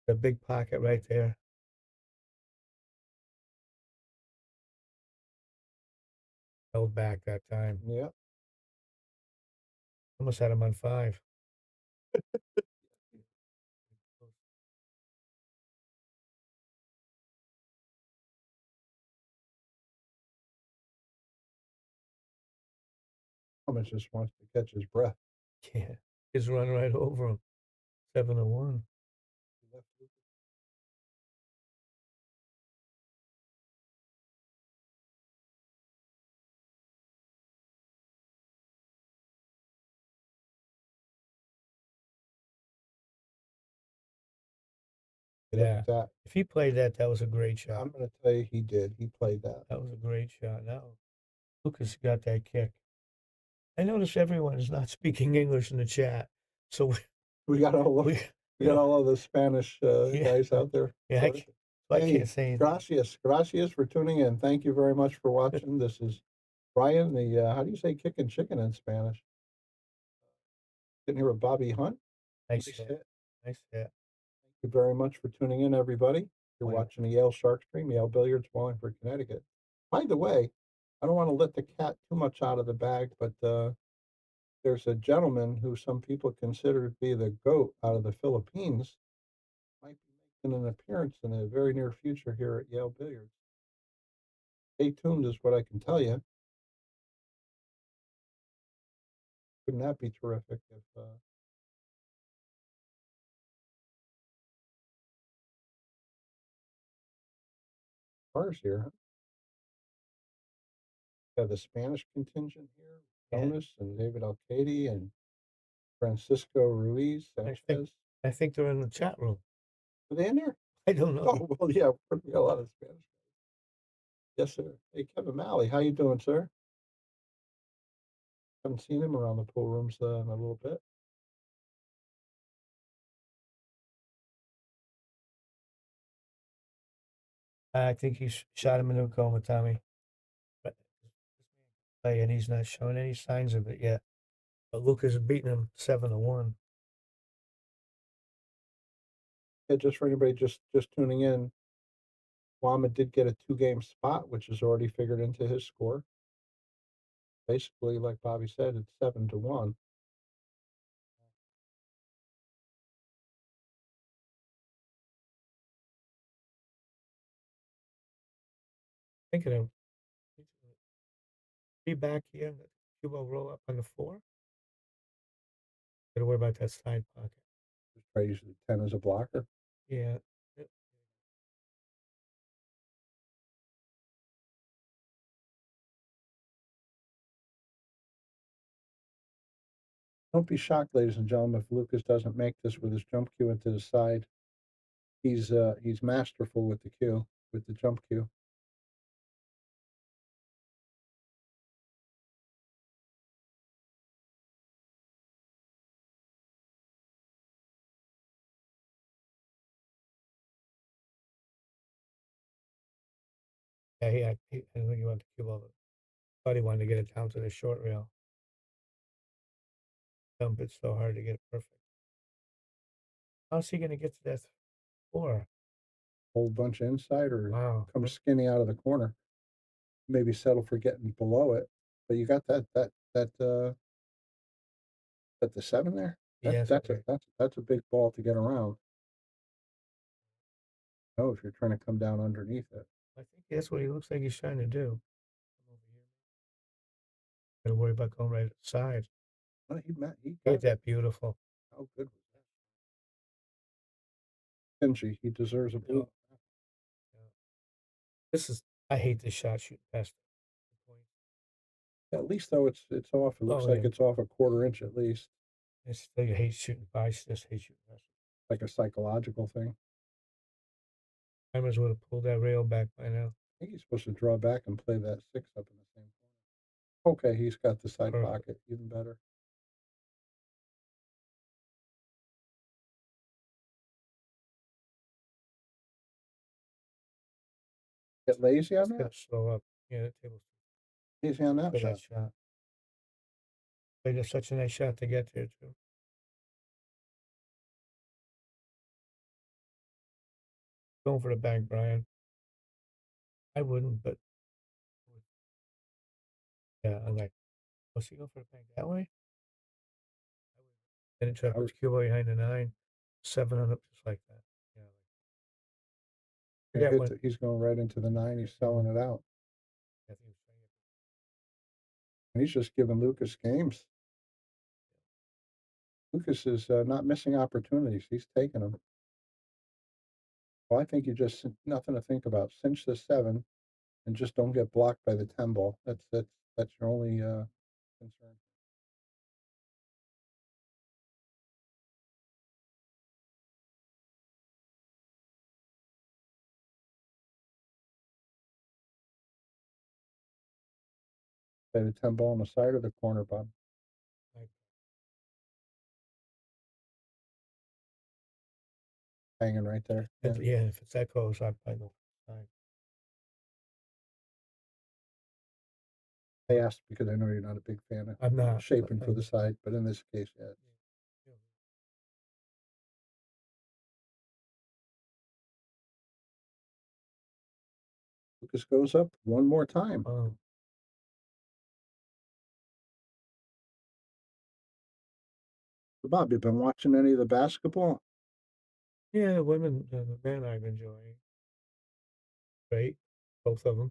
The big pocket right there. Held back that time. Yeah. Almost had him on 5. Thomas just wants to catch his breath. Yeah, he's run right over him. 7-1. Yeah. If he played that, that was a great shot. I'm going to tell you, he did. He played that. That was a great shot. Now, Lukas got that kick. I notice everyone is not speaking English in the chat, so we got all of all of the Spanish guys out there. Yeah, I can't say anything. Gracias for tuning in. Thank you very much for watching. This is Brian. The how do you say kicking chicken in Spanish? Sitting here with Bobby Hunt. Nice hit. Nice hit. Thank you very much for tuning in, everybody. You're watching the Yale Shark Stream, Yale Billiards, Wallingford, Connecticut. By the way, I don't want to let the cat too much out of the bag, but there's a gentleman who some people consider to be the GOAT out of the Philippines, might be making an appearance in the very near future here at Yale Billiards. Stay tuned is what I can tell you. Wouldn't that be terrific if cars here? Huh? Got the Spanish contingent here, Jonas and David Alcade and Francisco Ruiz Sanchez. I think they're in the chat room. Are they in there? I don't know. Oh, well, yeah, we got a lot of Spanish guys. Yes, sir. Hey, Kevin Malley, how you doing, sir? Haven't seen him around the pool rooms in a little bit. I think he shot him in the coma, Tommy. But and he's not showing any signs of it yet. But Lukas is beating him 7-1. Yeah, just for anybody just tuning in, Guama did get a 2-game spot, which is already figured into his score. Basically, like Bobby said, it's 7-1. Thinking of be back here. Let Cuba roll up on the 4. Gotta worry about that side pocket. Just try to use the 10 as a blocker. Yeah. Don't be shocked, ladies and gentlemen, if Lukas doesn't make this with his jump cue into the side. He's masterful with the cue, with the jump cue. Yeah, I think you want to Cuba. Thought he wanted to get it down to the short rail. Jump it so hard to get it perfect. How's he gonna get to that 4? Whole bunch of inside or Wow. come skinny out of the corner. Maybe settle for getting below it. But you got that the 7 there? Yes, That's a big ball to get around. Oh, if you're trying to come down underneath it. I think that's what he looks like he's trying to do. Gotta worry about going right at the side. Oh, he Ain't got that beautiful? How good was that? Kenji, he deserves a blue. I hate this shot shooting past the point. At least though it's off. It looks Oh, like yeah. it's off a quarter inch at least. I still hate shooting by. I just hate shooting past. Like a psychological thing. I might as well have pulled that rail back by now. I think he's supposed to draw back and play that 6 up in the same corner. Okay, he's got the side Perfect. pocket, even better. Get lazy on It's that? gonna slow up. Yeah, the table's Lazy on that for shot. that shot. Played such a nice shot to get there too. Going for the bank, Brian. I wouldn't, but yeah, I'm like, was he going for the bank that way? Then it tried to put Cuba behind the 9, 7 on it, just like that. Yeah. He's going right into the 9. He's selling it out. I think he was trying to And he's just giving Lukas games. Lukas is not missing opportunities. He's taking them. Well, I think you just nothing to think about. Cinch the 7, and just don't get blocked by the 10 ball. That's your only concern. Play the 10 ball on the side or the corner, Bob. Right. Hanging right there. Yeah, if it's that close, I'd probably go for the side. I asked because I know you're not a big fan of I'm not shaping for the side, but in this case, yeah. Lukas goes up one more time. So, Bob, you been watching any of the basketball? Yeah, the women and the men I've enjoying. Great, both of them.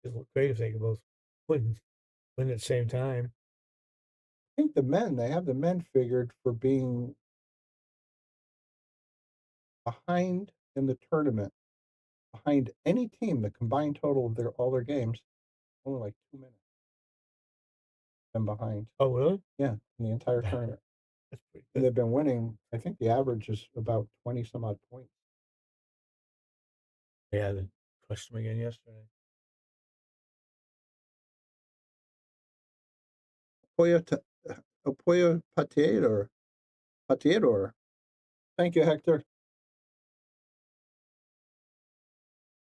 It would look great if they could both win at the same time. I think they have the men figured for being behind in the tournament, behind any team, the combined total of all their games, only like 2 minutes. And behind. Oh, really? Yeah, in the entire tournament. That's pretty And good. they've been winning. I think the average is about 20 some odd points. Yeah, they crushed them again yesterday. Pollo Pateador. Thank you, Hector.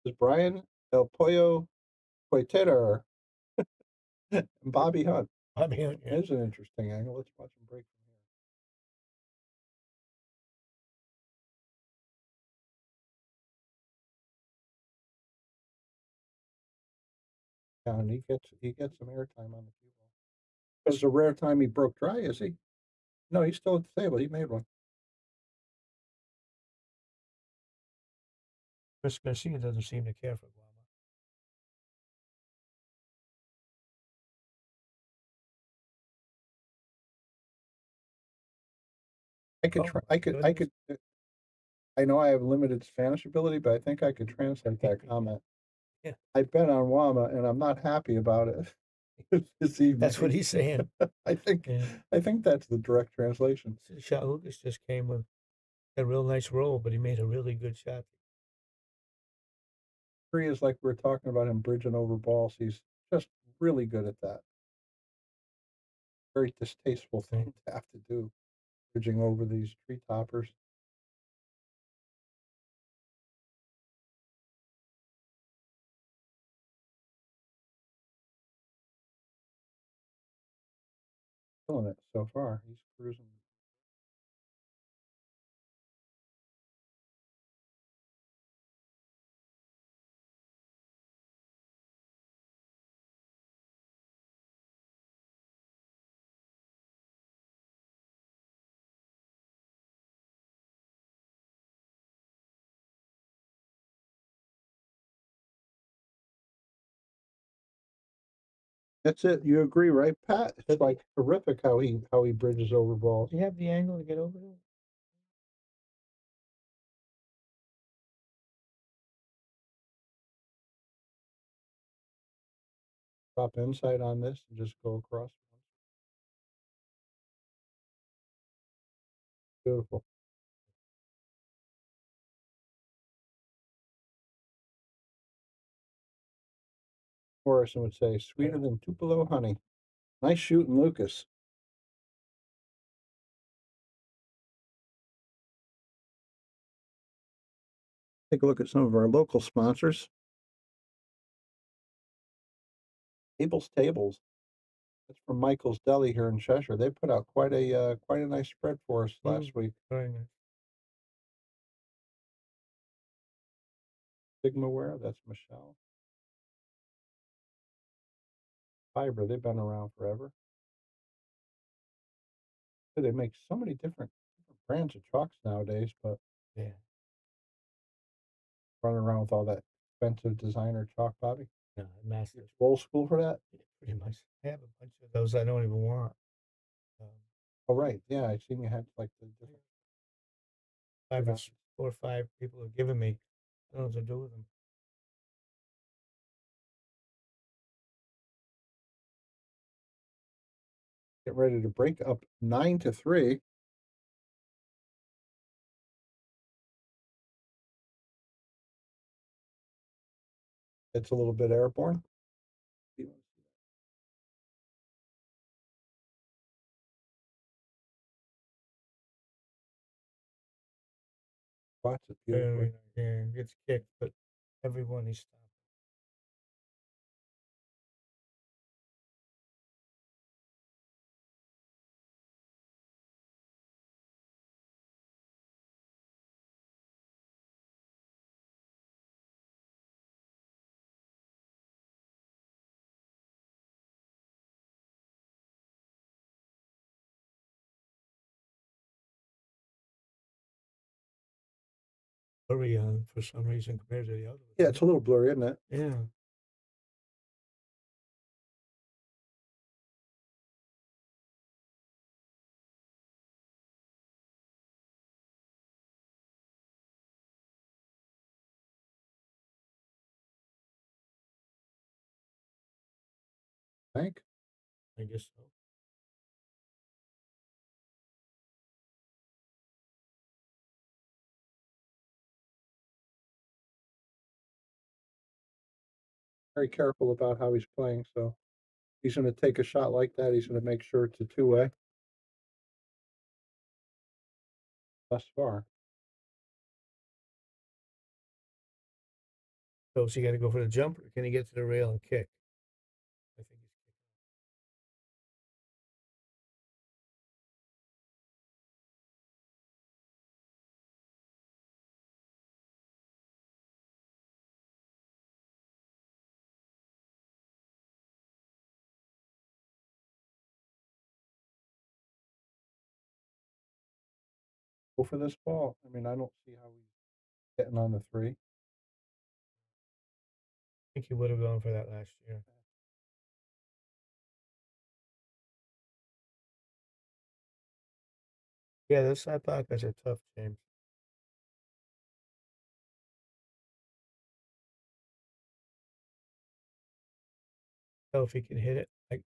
Is Brian El Pollo Pateador and Bobby Hunt. Bobby Hunt, yeah. There's an interesting angle. Let's watch him break from here. Yeah, and he gets some airtime on the cue ball. It's a rare time he broke dry, is he? No, he's still at the table. He made one. Chris Garcia doesn't seem to care for Guama. I know I have limited Spanish ability, but I think I could translate that comment. Yeah. I bet on Guama, and I'm not happy about it this evening. That's what he's saying. I think that's the direct translation. Shot Lukas just came with a real nice roll, but he made a really good shot. He is like we were talking about him bridging over balls. He's just really good at that. Very distasteful thing to have to do, bridging over these tree toppers. Killing it so far. He's cruising. That's it. You agree, right, Pat? It's like horrific how he bridges over balls. Do you have the angle to get over there? Drop insight on this and just go across. Beautiful. Morrison would say, sweeter than Tupelo honey. Nice shooting, Lukas. Take a look at some of our local sponsors. Tables. That's from Michael's Deli here in Cheshire. They put out quite a nice spread for us last week. Very nice. Sigmaware, that's Michelle. Fiber, they've been around forever. They make so many different brands of chalks nowadays, but yeah, running around with all that expensive designer chalk, Bobby. No, massive. Old school for that. Yeah, pretty much. I have a bunch of those I don't even want. Oh right, yeah, I seen you had like the different. 4 or 5 people have given me. I don't know what to do with them. Get ready to break up 9-3. It's a little bit airborne. Spots it beautifully. Yeah, gets kicked, but everyone he stopped. blurry on for some reason compared to the other. Yeah, it's a little blurry, isn't it? Yeah. Think. I guess so. Very careful about how he's playing, so he's going to take a shot like that. He's going to make sure it's a two-way. Thus far. So is he got to go for the jump, or can he get to the rail and kick? I think he's kicking. Go for this ball. I mean, I don't see how he's getting on the three. I think he would have gone for that last year. Yeah, those side pockets are tough, James. So if he can hit it, like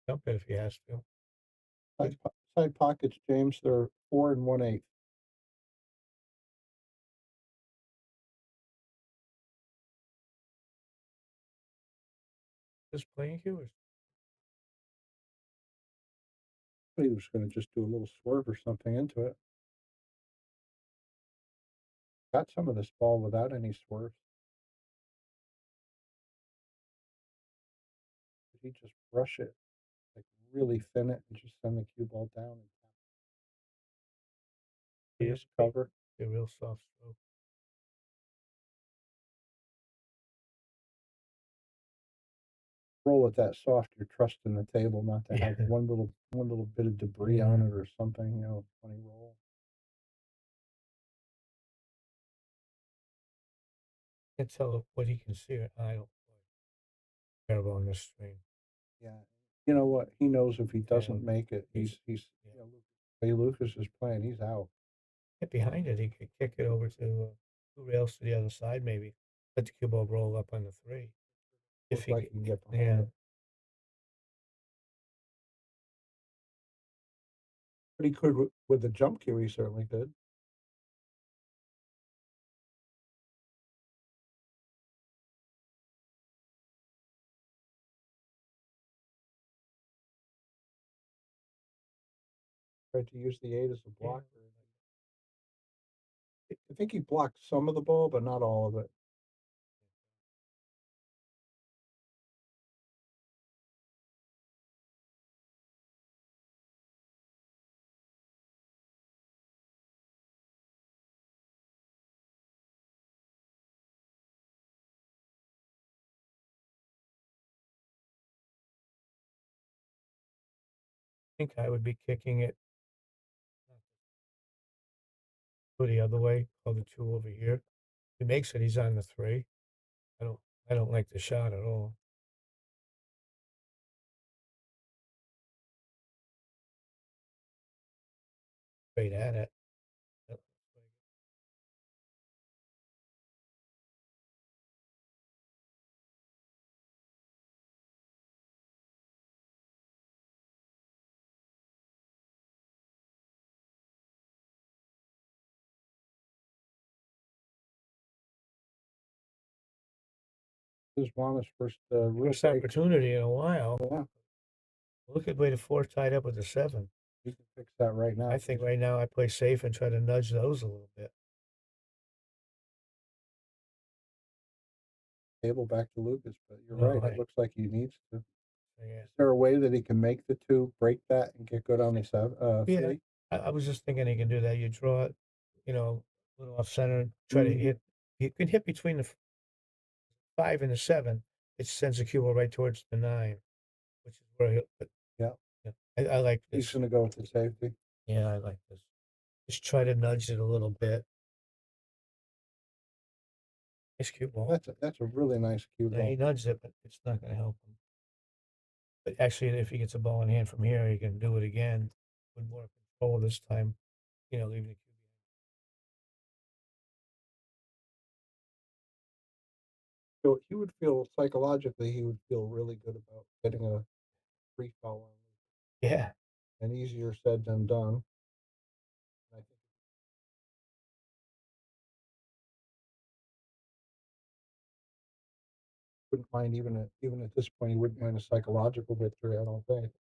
jump it if he has to. Side pockets, James, they're 4 1/8. Just playing cues. He was going to just do a little swerve or something into it. Got some of this ball without any swerves. Did he just brush it, like really thin it, and just send the cue ball down? And just cover. A real soft stroke. Roll it that soft, you're trusting the table not to have one little bit of debris on it or something, you know, funny roll. Can't tell what he can see or I don't play. Terrible on this string. Yeah. You know what? He knows if he doesn't make it, he's you know, the way Lukas is playing, he's out. Get behind it, he could kick it over to 2 rails to the other side, maybe. Let the cue ball roll up on the 3. If he can get behind yeah. it. But he could with the jump cue, he certainly could. Tried to use the 8 as a blocker. I think he blocked some of the ball, but not all of it. I think I would be kicking it go the other way, call the 2 over here. If he makes it, he's on the 3. I don't like the shot at all. Straight at it. This is Guama's first First opportunity in a while. Yeah. Look at way the 4 tied up with the 7. You can fix that right now. I think right now I play safe and try to nudge those a little bit. Table back to Lukas, but you're No, right. It looks like he needs to. Yeah. Is there a way that he can make the 2, break that, and get good on the 3? Yeah, I was just thinking he can do that. You draw it, you know, a little off center, try to hit. You can hit between the 5 and the 7. It sends the cue ball right towards the 9, which is where he'll. Yeah. I like this. He's going to go with the safety. Yeah, I like this. Just try to nudge it a little bit. Nice cue ball. That's a really nice cue Yeah, he ball. nudged it, but it's not going to help him. But actually, if he gets a ball in hand from here, he can do it again with more control this time. You know, leaving the cue behind. So he would feel psychologically, he would feel really good about getting a free foul on Lukas. Yeah. And easier said than done. I think wouldn't mind even at this point, he wouldn't mind a psychological victory, I don't think.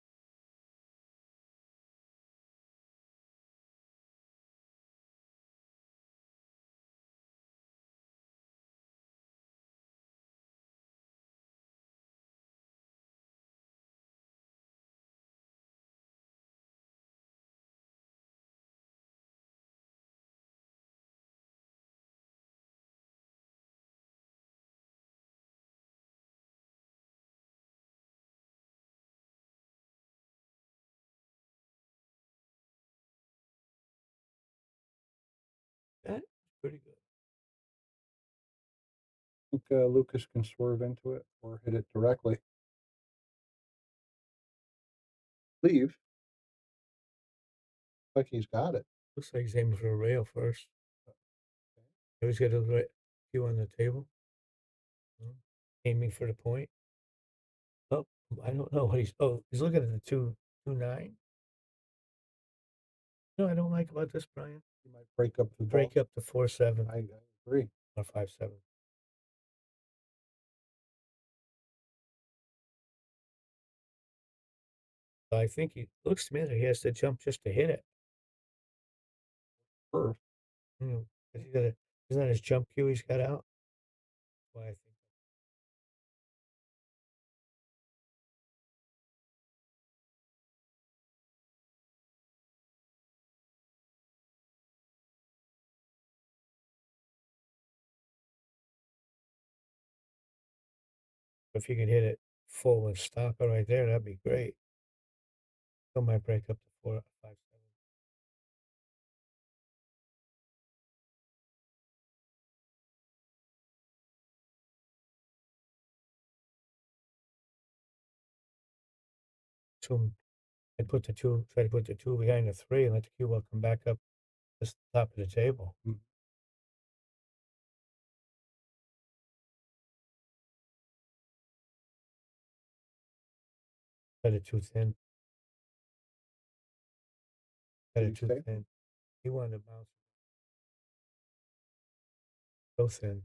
That's pretty good. I think Lukas can swerve into it or hit it directly. Leave. Like he's got it. Looks like he's aiming for a rail first. He's got a cue on the table. Aiming for the point. Oh, I don't know what he's. Oh, he's looking at the 2-9. No, I don't like about this, Brian. He might break up the ball. Break up the 4-7 I agree. or 5-7. So I think he looks to me like he has to jump just to hit it. First. Isn't that his jump cue he's got out? Well, I think. If you could hit it full and stop it right there, that'd be great. Still might break up to 4-5-7. So I try to put the 2 behind the 3 and let the cue ball come back up to the top of the table. Cut it too thin. Cut it too thin. He wanted to bounce. So thin.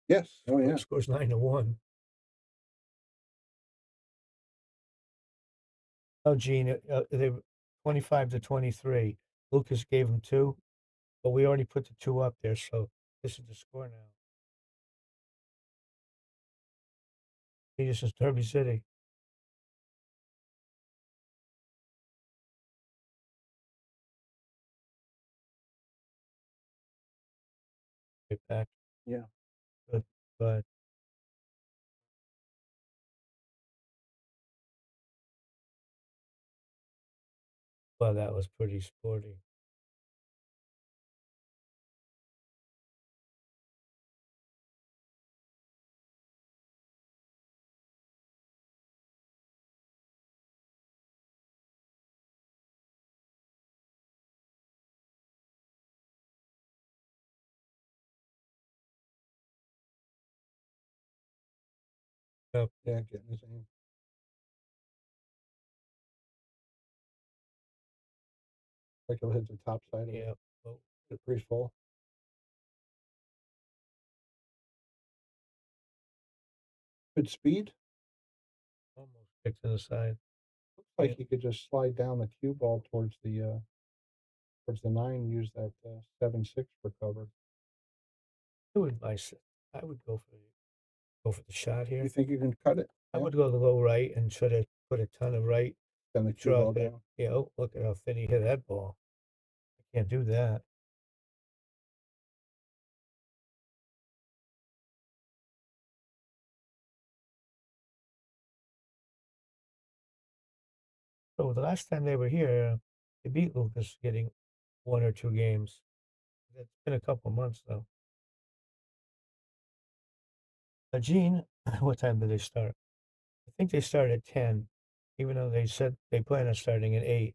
Yes. Oh yeah. Scores 9-1. Oh, Gene, they were 25-23. Lukas gave him 2, but we already put the 2 up there, so this is the score now. This is Derby City. Right back. Yeah. Good, but well, that was pretty sporty. Yep. Yeah, getting his aim. Like he'll hit the top side of it. Yeah. Oh, Hit it pretty full. Good speed. almost kicked to the side. Looks like he could just slide down the cue ball towards the 9 and use that 7-6 for cover. I would go for the shot here. You think you can cut it? I would go to low right and try to put a ton of right. Then the cue ball down. Yeah, oh, look at how thin he hit that ball. I can't do that. So the last time they were here, they beat Lukas getting 1 or 2 games. It's been a couple months though. Gene, what time did they start? I think they start at 10, even though they said they plan on starting at 8.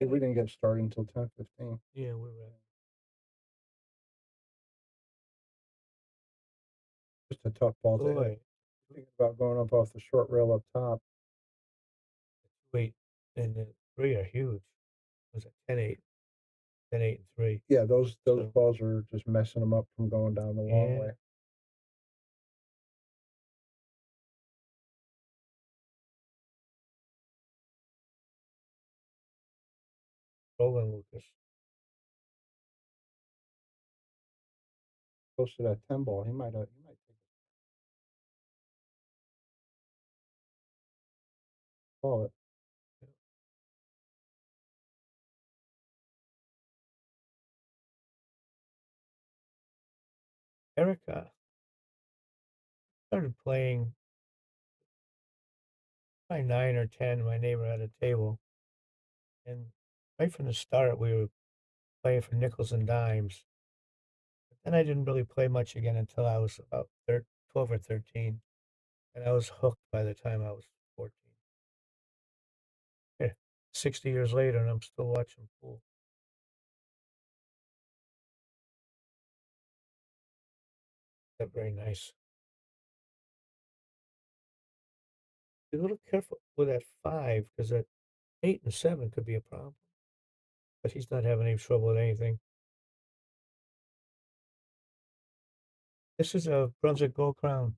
We didn't get started until 10:15. Yeah, we're right. Just a tough ball to hit. Boy, Thinking about going up off the short rail up top. wait, and the 3 are huge. Was it 10-8? 10-8 and 3. Yeah, those So- balls are just messing them up from going down the long Yeah. way. Rolling Lucas. Close to that 10 ball, he might take it. Call it. Erica started playing by 9 or 10. My neighbor had a table, and right from the start, we were playing for nickels and dimes. But then I didn't really play much again until I was about 12 or 13, and I was hooked by the time I was 14. Yeah, 60 years later, and I'm still watching pool. That's very nice. Be a little careful with that 5 because that 8 and 7 could be a problem. But he's not having any trouble with anything. This is a Brunswick Gold Crown.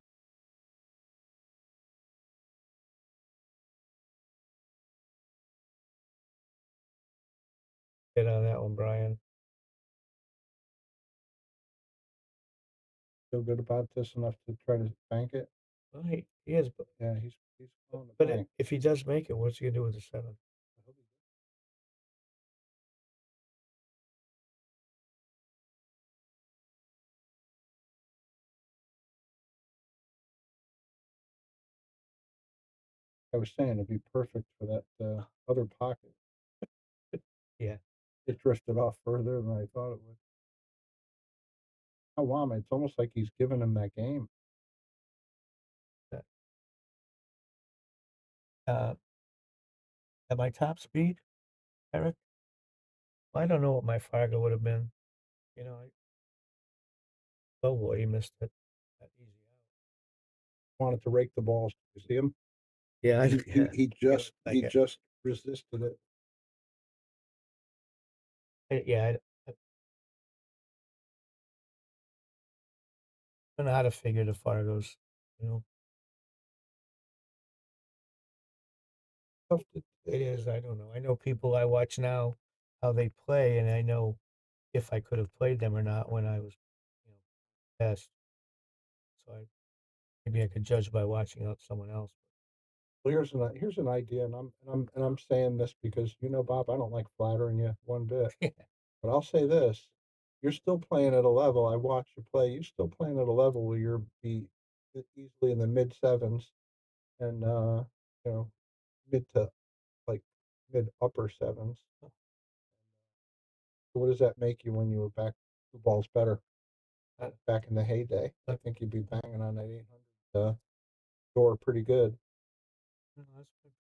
Hit on that one, Brian. Feel good about this enough to try to bank it? Well, he is, but Yeah, he's going to but bank. if he does make it, what's he gonna do with the 7? I was saying it'd be perfect for that other pocket. Yeah. It drifted off further than I thought it would. Guama, it's almost like he's giving him that game. At my top speed, Eric, I don't know what my Fargo would have been. You know, oh boy, he missed it. That easy out. Wanted to rake the balls. You see him? Yeah, He just resisted it. I don't know how to figure the Fargos. You know, it is. I don't know. I know people I watch now how they play, and I know if I could have played them or not when I was, best. So maybe I could judge by watching out someone else. Well, here's an idea, and I'm saying this because Bob, I don't like flattering you one bit, but I'll say this: you're still playing at a level. I watch you play. You're still playing at a level where you're be easily in the mid sevens, and mid to like mid upper sevens. So what does that make you when you were back 2 balls better back in the heyday? I think you'd be banging on that 800 door pretty good. No, that's pretty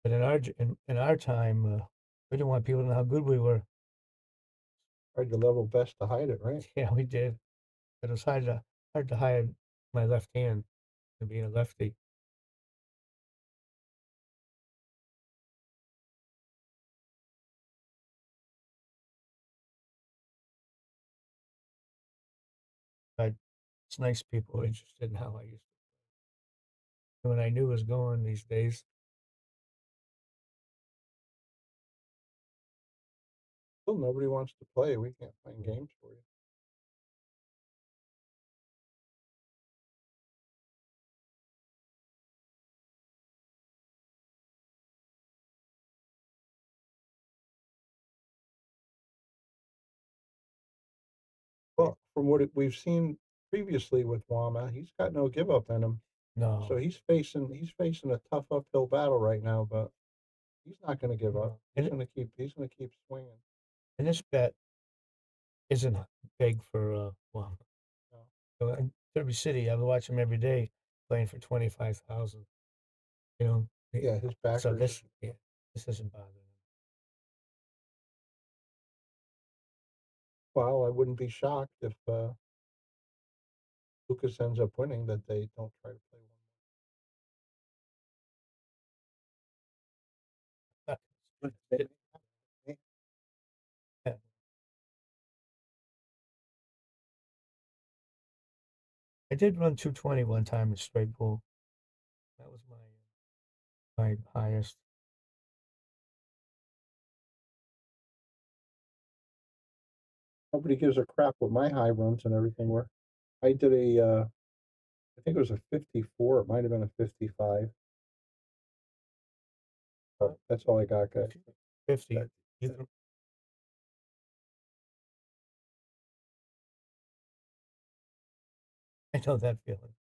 good. But in our time, we didn't want people to know how good we were. Tried your level best to hide it, right? Yeah, we did. It was hard to hide my left hand and being a lefty. But it's nice people are interested in how I used to. When I knew it was going these days. Still, nobody wants to play. We can't find games for you. Well, from what we've seen previously with Guama. He's got no give up in him. No. So he's facing a tough uphill battle right now, but he's not going to give up. He's going to keep swinging. And this bet isn't big for well, in Derby City. I watch him every day playing for 25,000. You know. Yeah, his backers. So this isn't bothering him. Well, I wouldn't be shocked if Lukas ends up winning that they don't try to play one more. Yeah. I did run 220 one time in straight pool. That was my highest. Nobody gives a crap what my high runs and everything were. I did I think it was a 54. It might have been a 55. But that's all I got, guys. 50. I know that feeling.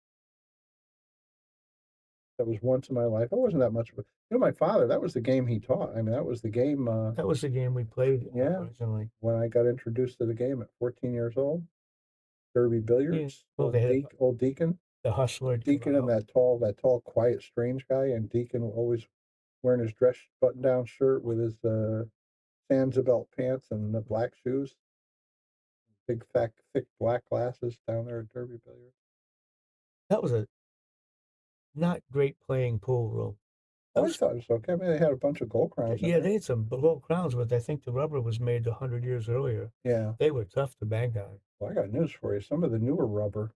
That was once in my life. It wasn't that much of a. My father, that was the game he taught. I mean, that was the game. That was the game we played originally. When I got introduced to the game at 14 years old. Derby billiards. Yeah. Well, old Deacon. The hustler. Deacon and that tall, quiet, strange guy. And Deacon always wearing his dress button-down shirt with his Sansa pants and the black shoes. Big, thick black glasses down there at Derby billiards. That was a not great playing pool room. I thought it was okay. I mean, they had a bunch of gold crowns. Yeah, they had some gold crowns, but I think the rubber was made 100 years earlier. Yeah, they were tough to bang on. Well, I got news for you. Some of the newer rubber,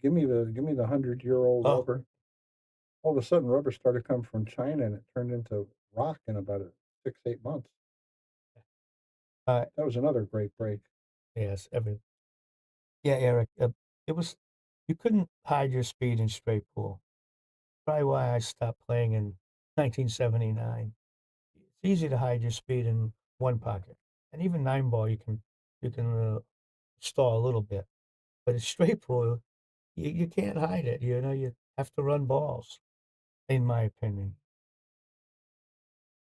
give me the 100-year-old rubber. All of a sudden, rubber started coming from China, and it turned into rock in about 6-8 months. That was another great break. Yes, yeah, Eric. It was you couldn't hide your speed in straight pool. Probably why I stopped playing in 1979. It's easy to hide your speed in one pocket, and even 9-ball you can stall a little bit, but in straight pool you can't hide it. You know, you have to run balls, in my opinion.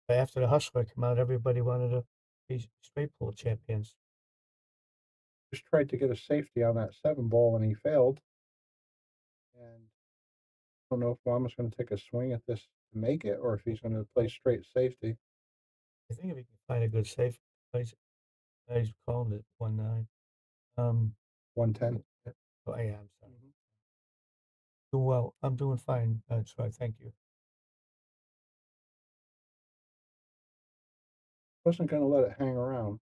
But after the hustler came out, everybody wanted to be straight pool champions. Just tried to get a safety on that 7-ball, and he failed. And I don't know if Guama's going to take a swing at this to make it, or if he's going to play straight safety. I think if he can find a good safe place, he's calling it 1-9. 110. Oh, yeah, I'm sorry. Doing well. I'm doing fine. Troy, thank you. Wasn't going to let it hang around.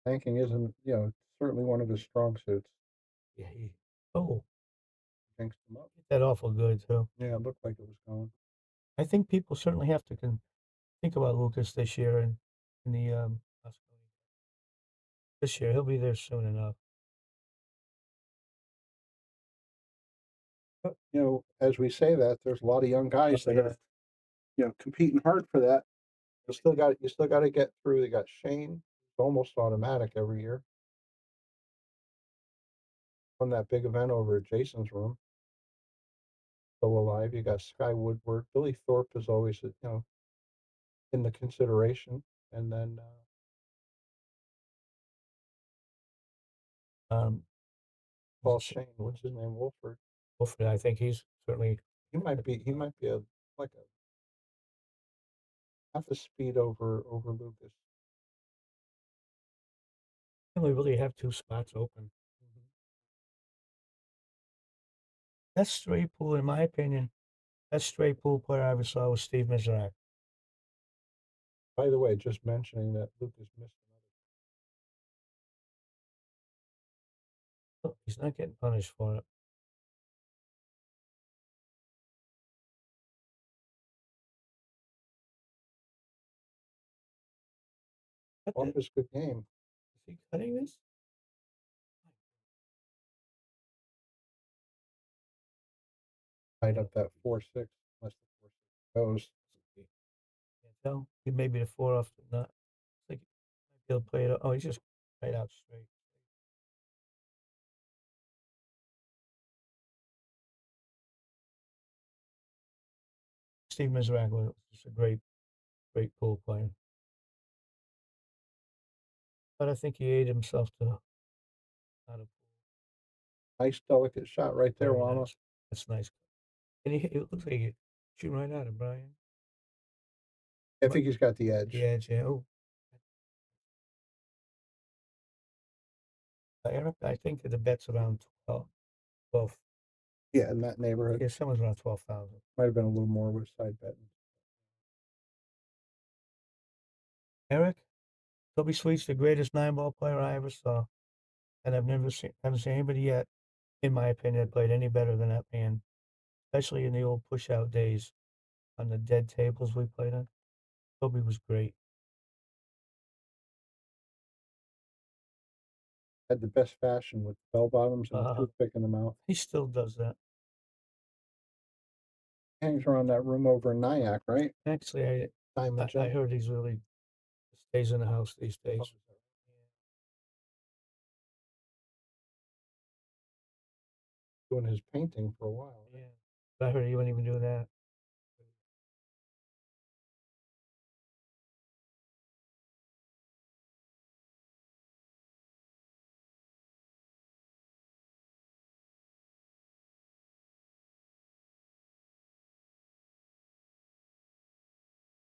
Banking isn't, certainly one of his strong suits. Yeah. Jinxed him up. That awful good too. Yeah, it looked like it was going. I think people certainly have to think about Lukas this year and in the this year. He'll be there soon enough. But, as we say that, there's a lot of young guys that are, competing hard for that. You still got to get through. They got Shane, almost automatic every year. Won that big event over at Jason's room. Still alive. You got Sky Woodward. Billy Thorpe is always, in the consideration. And then Paul Shane, what's his name? Wolford. Wolford, I think he's certainly he might be a half a speed over Lukas. We really have two spots open. That's straight pool, in my opinion. That straight pool player I ever saw was Steve Mizrak. By the way, just mentioning that Lukas missed another. Oh, he's not getting punished for it. Off his good game. Is he cutting this? tied up that 4-6 unless the 4-6 goes. No, he may be the 4 off the nut. I think he'll play it. Oh, he's just right out straight. Steve Mizraglia is a great pool player. But I think he ate himself to out of Nice, delicate shot right there, very Wama. nice. That's nice. And it looks like he shooting right at it, Brian. I think he's got the edge. The edge, yeah. Oh. Eric, I think that the bet's around 12. Yeah, in that neighborhood. Yeah, someone's around 12,000. Might have been a little more with side betting. Eric, Toby Sweet's the greatest 9-ball player I ever saw, and haven't seen anybody yet, in my opinion, that played any better than that man, especially in the old push-out days on the dead tables we played on. Toby was great. Had the best fashion with bell bottoms and a toothpick in the mouth. He still does that. Hangs around that room over in Nyack, right? Actually, I heard he's really stays in the house these days. Doing his painting for a while. Yeah, I heard he wouldn't even do that.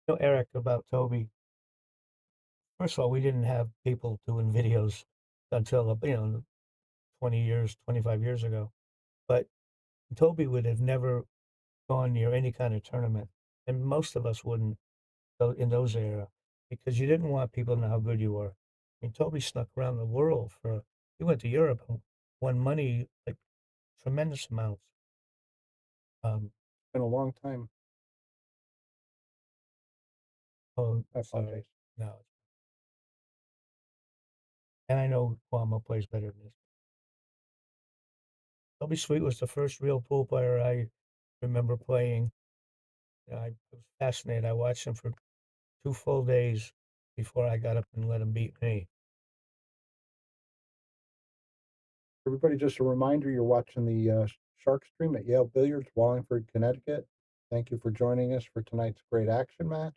You know, Eric, about Toby. First of all, we didn't have people doing videos until 20 years, 25 years ago. But Toby would have never gone near any kind of tournament, and most of us wouldn't in those era because you didn't want people to know how good you were. I mean, Toby snuck around the world he went to Europe and won money like tremendous amounts. Been a long time. Oh, I sorry. apologize. No. And I know Guama plays better than this. Toby Sweet was the first real pool player I remember playing. I was fascinated. I watched him for 2 full days before I got up and let him beat me. Everybody, just a reminder, you're watching the Shark Stream at Yale Billiards, Wallingford, Connecticut. Thank you for joining us for tonight's great action match.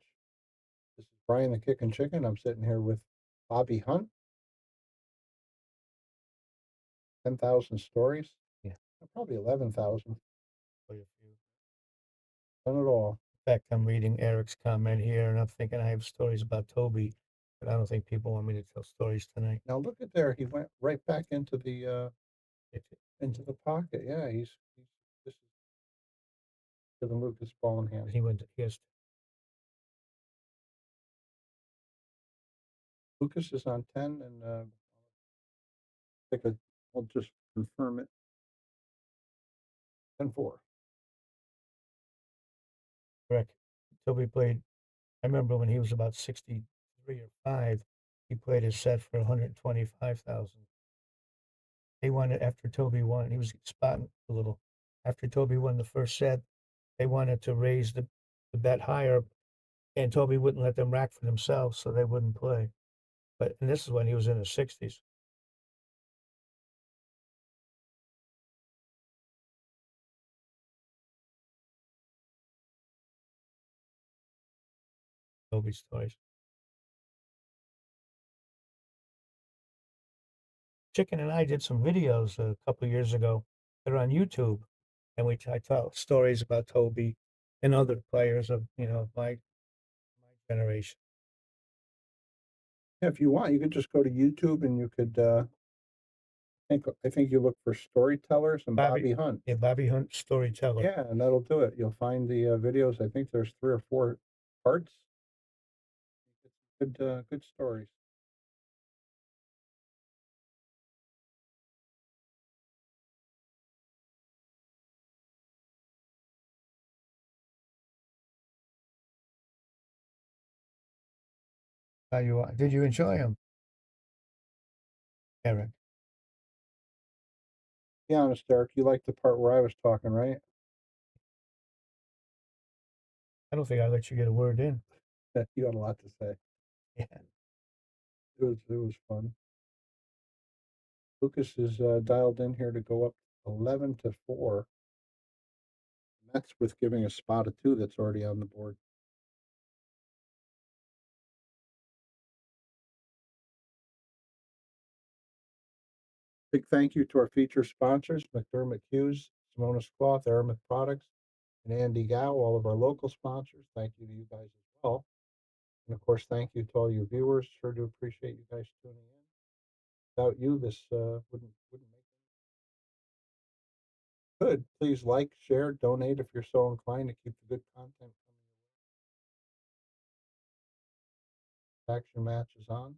This is Brian the Kickin' Chicken. I'm sitting here with Bobby Hunt. 10,000 stories. Yeah. Probably 11,000. Quite a few. None at all. In fact, I'm reading Eric's comment here, and I'm thinking I have stories about Toby, but I don't think people want me to tell stories tonight. Now look at there. He went right back into the pocket. Yeah, this is to the Lukas ball in hand. Lukas is on 10, and I'll just confirm it. 10-4. Correct. Toby played. I remember when he was about 63 or 5, he played his set for 125,000. They won it after Toby won. He was spotting a little. After Toby won the first set, they wanted to raise the bet higher, and Toby wouldn't let them rack for themselves, so they wouldn't play. And this is when he was in his 60s. Toby stories. Chicken and I did some videos a couple of years ago that are on YouTube, and I tell stories about Toby and other players of my generation. Yeah, if you want, you could just go to YouTube and you could. I think you look for storytellers and Bobby Hunt. Yeah, Bobby Hunt storyteller. Yeah, and that'll do it. You'll find the videos. I think there's 3 or 4 parts. Good stories. Did you enjoy him, Eric? Be honest, Eric. You liked the part where I was talking, right? I don't think I let you get a word in. You had a lot to say. Yeah. It was fun. Lucas is dialed in here to go up 11-4. That's with giving a spot of 2 that's already on the board. Big thank you to our feature sponsors, McDermott Cues, Simonis Cloth, Aramith Products, and Andy Gow, all of our local sponsors. Thank you to you guys as well. And of course, thank you to all you viewers. Sure do appreciate you guys tuning in. Without you, this wouldn't make it. Good. Please like, share, donate if you're so inclined to keep the good content coming your way. Action match is on.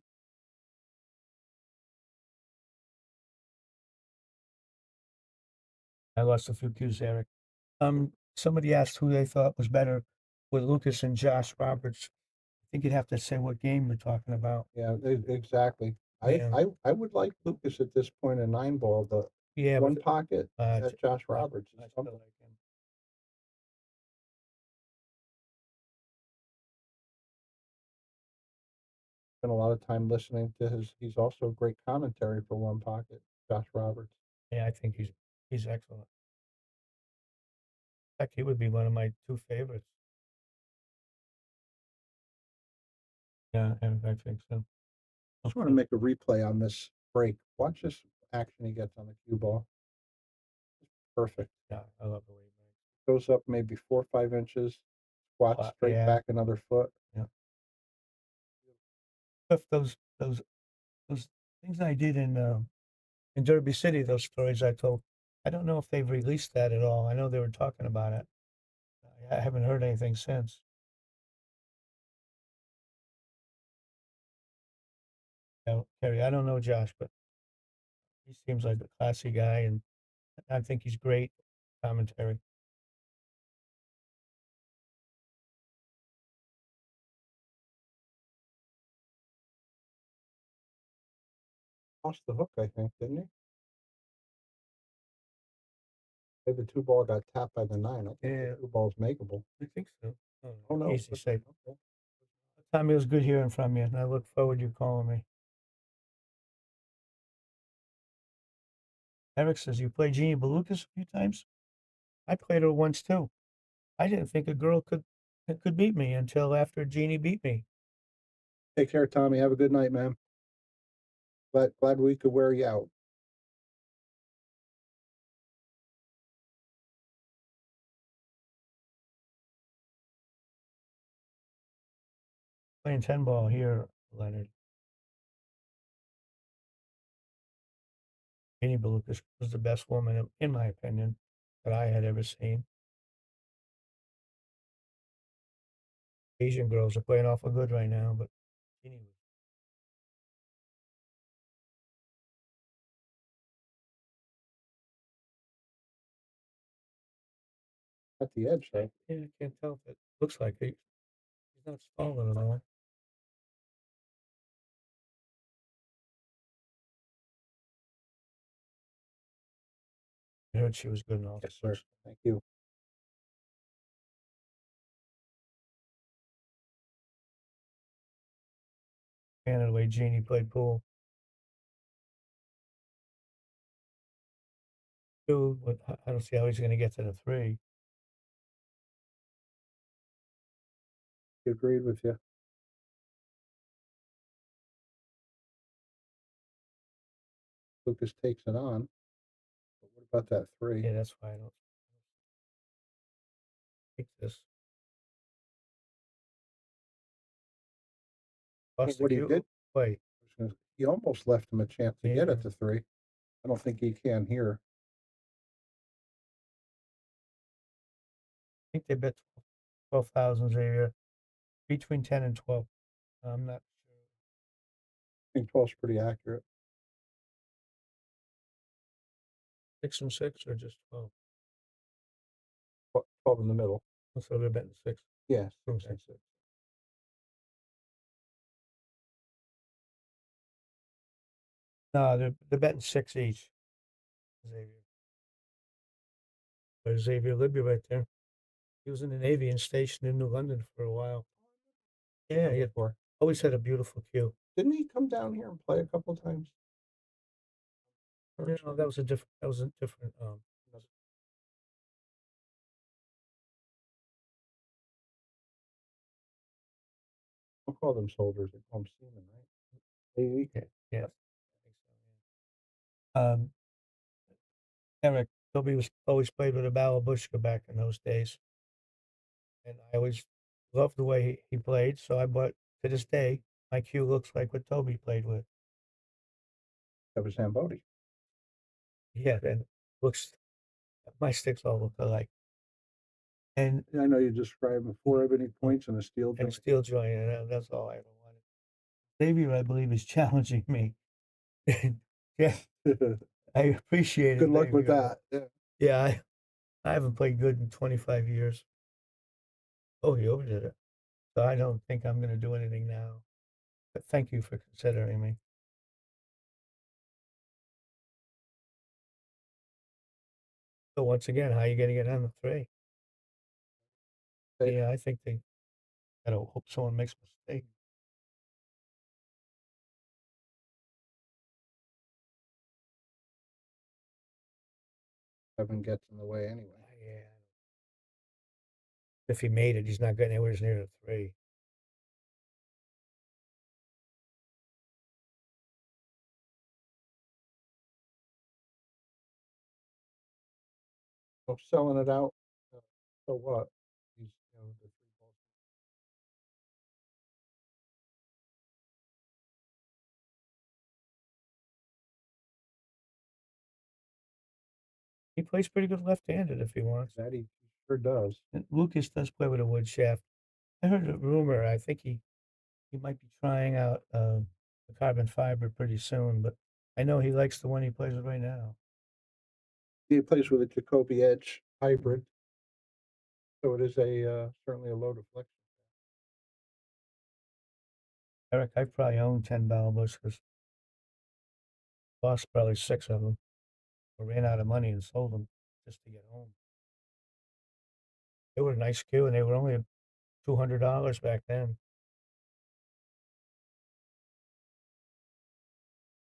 I lost a few cues, Eric. Somebody asked who they thought was better with Lucas and Josh Roberts. I think you'd have to say what game you're talking about. Yeah, exactly. Yeah. I would like Lucas at this point a 9-ball. The Yeah, one but pocket at Josh Roberts I is still something. like him. Spent a lot of time listening to he's also a great commentary for one pocket, Josh Roberts. Yeah, I think he's excellent. In fact, he would be one of my 2 favorites. Yeah, I think so. I just want to make a replay on this break. Watch this action he gets on the cue ball. Perfect. Yeah, I love the way he makes. Goes up maybe 4 or 5 inches, squats straight yeah. back another foot. Yeah. If those things I did in Derby City, those stories I told, I don't know if they've released that at all. I know they were talking about it. I haven't heard anything since. Kerry, I don't know Josh, but he seems like a classy guy, and I think he's great commentary. Lost the hook, I think, didn't he? Maybe the 2-ball got tapped by the 9. I think the 2-ball's makeable. I think so. Oh no. Easy safe. Okay. Tommy, it was good hearing from you, and I look forward to you calling me. Eric says, you played Jeannie Belucas a few times? I played her once too. I didn't think a girl could beat me until after Jeannie beat me. Take care, Tommy. Have a good night, man. Glad we could wear you out. Playing 10-ball here, Leonard. Jeannie Belucas was the best woman, in my opinion, that I had ever seen. Asian girls are playing awful good right now, but Jeannie was. At the edge, right? Yeah, I can't tell if it looks like it. He's not stalling at all. I heard she was good enough. Yes, sir. Thank you. Fan of the way Jeannie played pool. Two, but I don't see how he's going to get to the 3. He agreed with you. Lucas takes it on. But what about that 3? Yeah, that's why I don't take this. What he did, play. He almost left him a chance to get Yeah. at the 3. I don't think he can here. I think they bet 12,000 Xavier, between 10 and 12. I'm not sure. I think 12's pretty accurate. 6 and 6 or just 12? 12 in the middle. So they're betting 6. Yes. Okay. 6. No, they're betting 6 each. Xavier. There's Xavier Libby right there. He was in an avian station in New London for a while. Yeah, he always had a beautiful cue. Didn't he come down here and play a couple times? No, that was a different. Don't call them soldiers. They call them seamen, right? Yeah, yeah. Eric, Toby was always played with a Balabushka back in those days, and I always loved the way he played. So I bought, to this day, my cue looks like what Toby played with. That was Zamboni. Yeah, and looks, my sticks all look alike. And I know you described 4 ebony points and a steel and joint. steel joint, and that's all I ever wanted. Xavier, I believe, is challenging me. Yeah, I appreciate it. Good luck with Xavier. that. Yeah, I haven't played good in 25 years. Oh, he overdid it. So I don't think I'm going to do anything now. But thank you for considering me. So once again, how are you going to get on the 3? Yeah, I think they gotta hope someone makes a mistake. Seven gets in the way anyway. Yeah. If he made it, he's not getting anywhere near the 3. So selling it out. So what? He's, the 3 balls. He plays pretty good left-handed if he wants. That he sure does. And Lukas does play with a wood shaft. I heard a rumor. I think he might be trying out the carbon fiber pretty soon, but I know he likes the one he plays with right now. He plays with a Jacoby Edge hybrid, so it is a certainly a low deflection. Eric, I probably own 10 Balabuskas. Lost probably 6 of them. I ran out of money and sold them just to get home. They were a nice cue, and they were only $200 back then.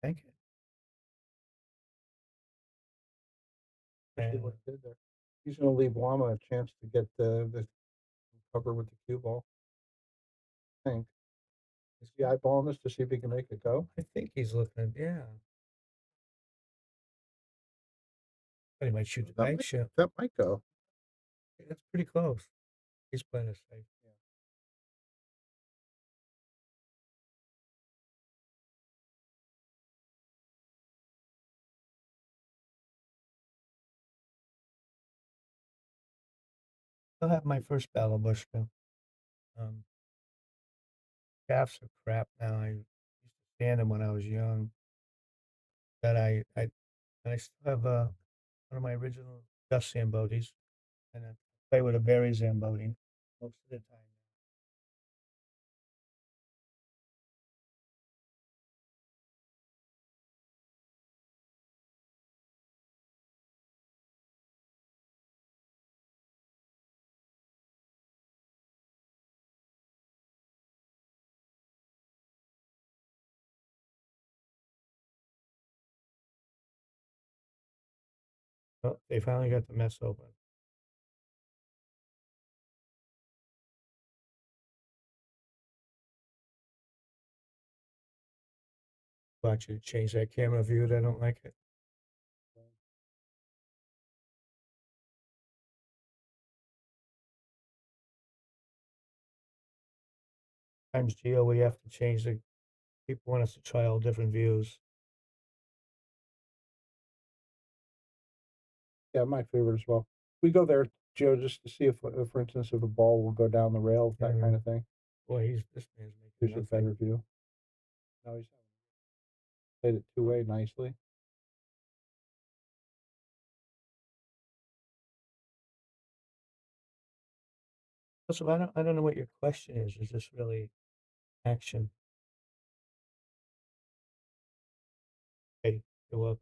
Thank you. See what he did there. He's going to leave Guama a chance to get the cover with the cue ball. I think. Is he eyeballing this to see if he can make it go? I think he's looking, yeah. But he might shoot the bank shot. That might go. That's pretty close. He's playing it safe. Yeah. I'll have my first Balabushka. Shafts are crap now. I used to stand them when I was young. But I still have one of my original dust Zambotis, and I play with a berry Zamboti most of the time. Oh, they finally got the mess open. Want you to change that camera view. I don't like it. Sometimes, Geo, we have to change the. People want us to try all different views. Yeah, my favorite as well. We go there, Joe, just to see if, for instance, if a ball will go down the rail, that kind of thing. Boy, this man's Gives making you a nothing. better view. No, he's played it 2-way nicely. So I don't know what your question is. Is this really action? Hey, you're welcome.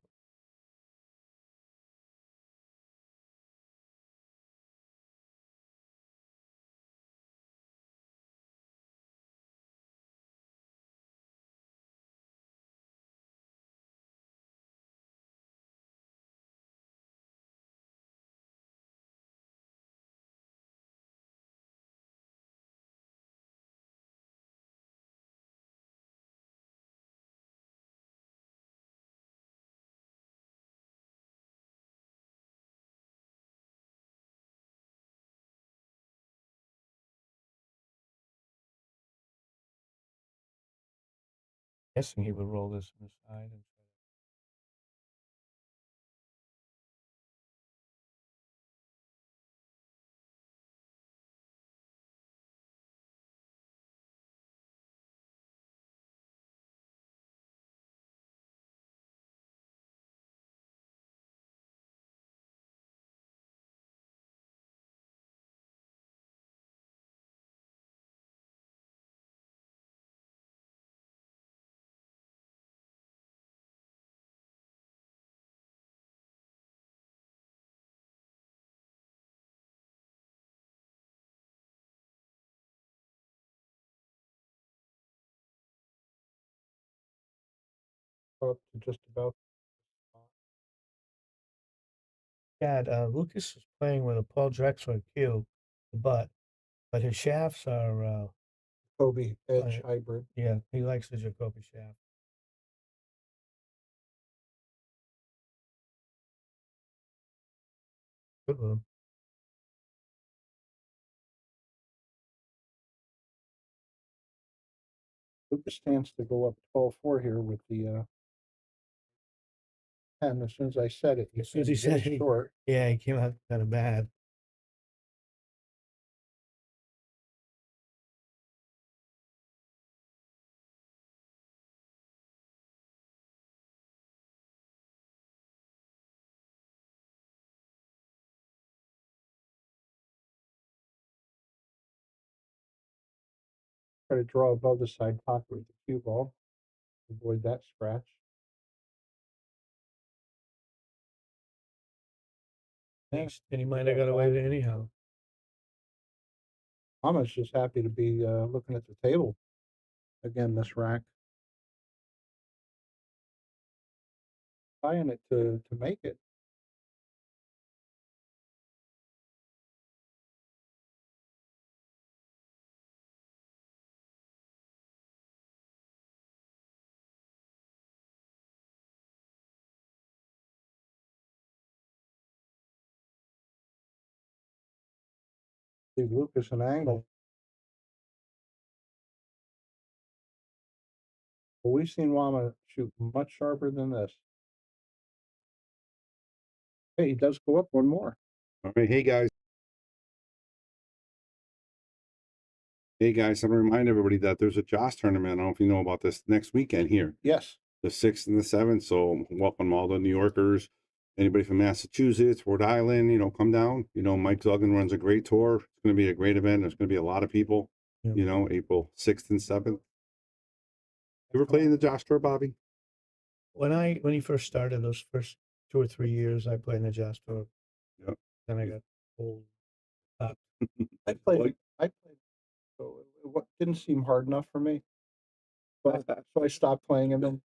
Guessing he would roll this on the side. And Up to just about. Chad, Lukas is playing with a Paul Drexler cue, the butt, but his shafts are, Kobe Edge hybrid. yeah, he likes the Jacoby shaft. Good with him. Lukas stands to go up 12-4 here with the 10. As soon as I said it, As soon as he said it, short. yeah, he came out kind of bad. Try to draw above the side pocket with the cue ball. Avoid that scratch. And he might have got away with it anyhow. I'm just happy to be looking at the table again this rack. Tying it to make it. Leave Lukas an angle. Well, we've seen Guama shoot much sharper than this. Hey, he does go up one more. All right, hey guys. Hey guys, I'm gonna remind everybody that there's a Joss tournament. I don't know if you know about this next weekend here. Yes. The 6th and the 7th. So welcome all the New Yorkers, anybody from Massachusetts, Rhode Island, come down. Mike Duggan runs a great tour. It's gonna be a great event. There's gonna be a lot of people, April 6th and 7th. You ever played in the Joss tour, Bobby? When he first started, those first 2 or 3 years, I played in the Joss tour. Yep. Then I got old. I played. So it didn't seem hard enough for me. So I stopped playing him. And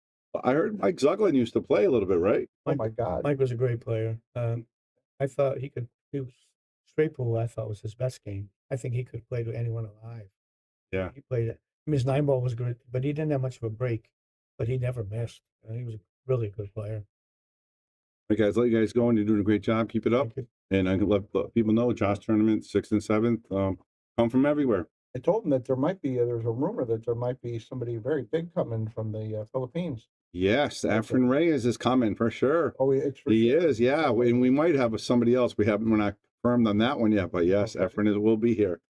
I heard Mike Zuglin used to play a little bit, right? oh my God. Mike was a great player. I thought he was straight pool. I thought was his best game. I think he could play to anyone alive. Yeah. He played it. I mean, his 9-ball was good, but he didn't have much of a break. But he never missed. He was a really good player. All right, guys, let you guys go, and you're doing a great job. Keep it up. And I can let people know Joss tournament 6th and 7th. Come from everywhere. I told him that there's a rumor that there might be somebody very big coming from the Philippines. Yes, Efren Reyes is coming for sure. Oh, he is, yeah. And we might have somebody else. We're not confirmed on that one yet, but yes, Efren will be here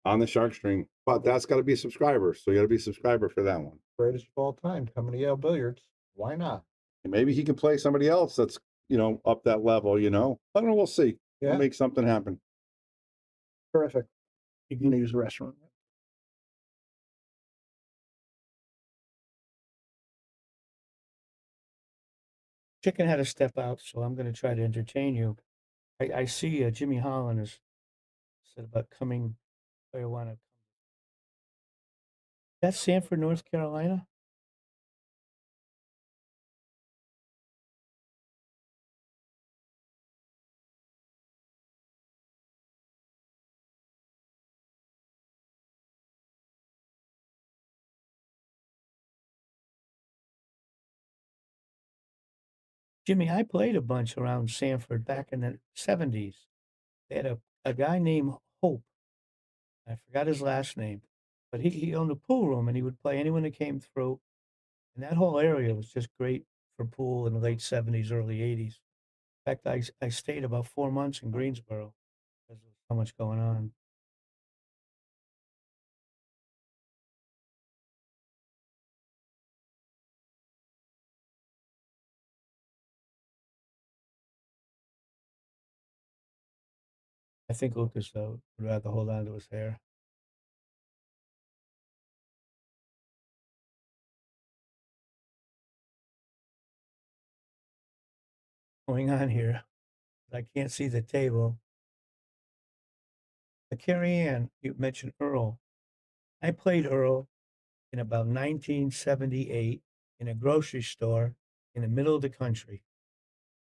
on the Shark String. But that's got to be a subscriber, so you got to be a subscriber for that one. Greatest of all time, coming to Yale Billiards. Why not? And maybe he can play somebody else that's up that level. I don't know. We'll see. Yeah. We'll make something happen. Terrific. You can use the restaurant. Chicken had to step out, so I'm going to try to entertain you. I see Jimmy Holland has said about coming. I want to. That's Sanford, North Carolina. Jimmy, I played a bunch around Sanford back in the 70s. They had a guy named Hope. I forgot his last name, but he owned a pool room and he would play anyone that came through. And that whole area was just great for pool in the late 70s, early 80s. In fact, I stayed about 4 months in Greensboro because there was so much going on. I think Lucas, though, would rather hold on to his hair. Going on here? I can't see the table. Carrie Ann, you mentioned Earl. I played Earl in about 1978 in a grocery store in the middle of the country.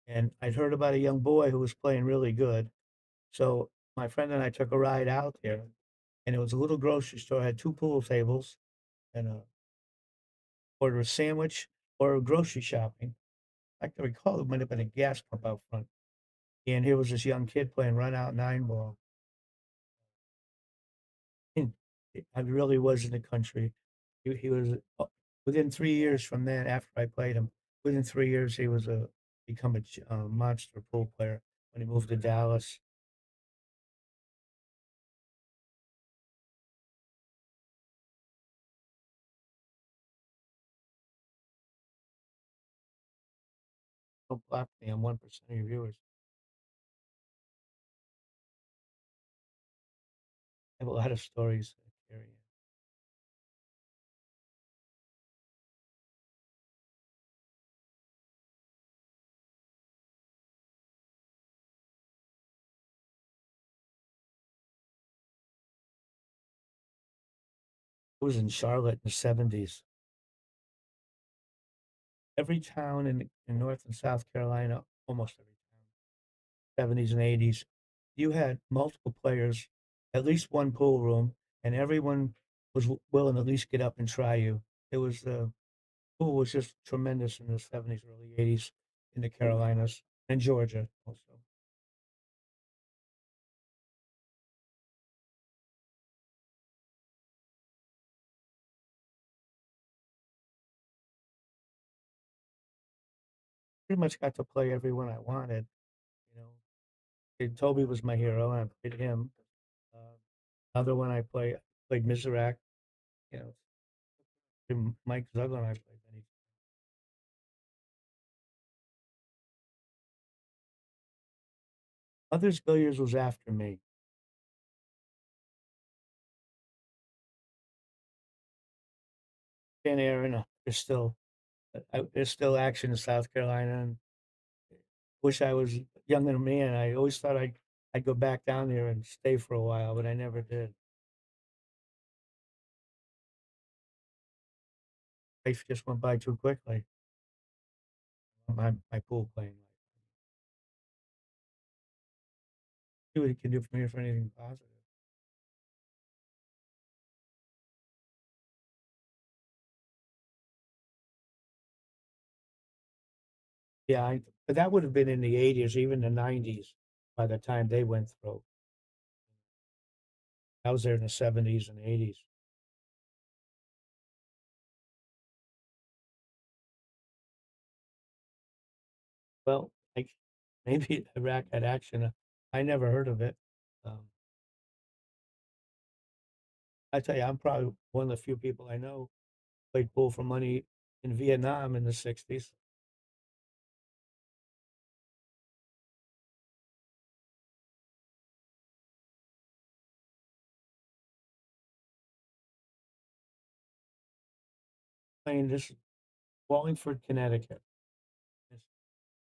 And I'd heard about a young boy who was playing really good. So my friend and I took a ride out there, and it was a little grocery store, had two pool tables, and order a sandwich or grocery shopping. I can recall it might have been a gas pump out front. And here was this young kid playing run out 9 ball. And I really was in the country. He was within 3 years from that. After I played him, within 3 years he was become a monster pool player when he moved to Dallas. Don't block me. I'm 1% of your viewers. I have a lot of stories to carry in. I was in Charlotte in the 70s. Every town in North and South Carolina, almost every town, 70s and 80s, you had multiple players, at least one pool room, and everyone was willing to at least get up and try you. It was the pool was just tremendous in the 70s, early 80s in the Carolinas and Georgia also. Pretty much got to play everyone I wanted, you know. And Toby was my hero, and I played him. Other one I played Mizrak, you know. And Mike Zugler, I played many. Others Billiards was after me. Dan Aaron, there's still action in South Carolina, and wish I was younger than me. And I always thought I'd go back down there and stay for a while, but I never did. Life just went by too quickly. My pool playing life. See what he can do for me for anything positive. Yeah, but that would have been in the 80s, even the 90s, by the time they went through. I was there in the 70s and 80s. Well, like maybe Iraq had action. I never heard of it. Um, I tell you, I'm probably one of the few people I know played pool for money in Vietnam in the 60s. Playing this Wallingford, Connecticut. This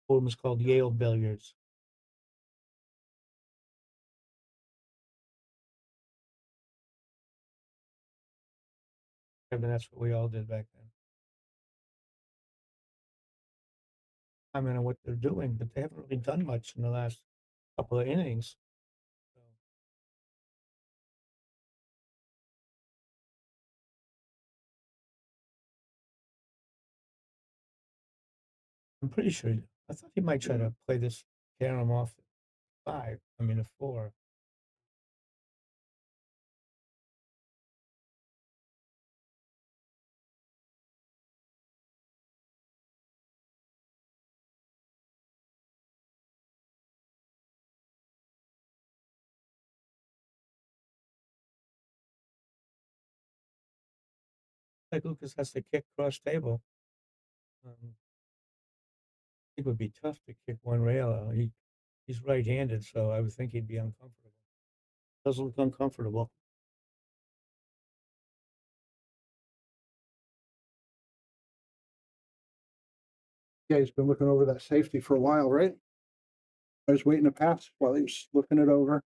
pool was called Yale Billiards. I mean, that's what we all did back then. I don't know what they're doing, but they haven't really done much in the last couple of innings. So I'm pretty sure. I thought he might try to play this carom off at 5. I mean, a 4. like Lukas has to kick cross table. I think it would be tough to kick one rail out. He's right-handed, so I would think he'd be uncomfortable. Doesn't look uncomfortable. Yeah, he's been looking over that safety for a while, right? I was waiting to pass while he was looking it over.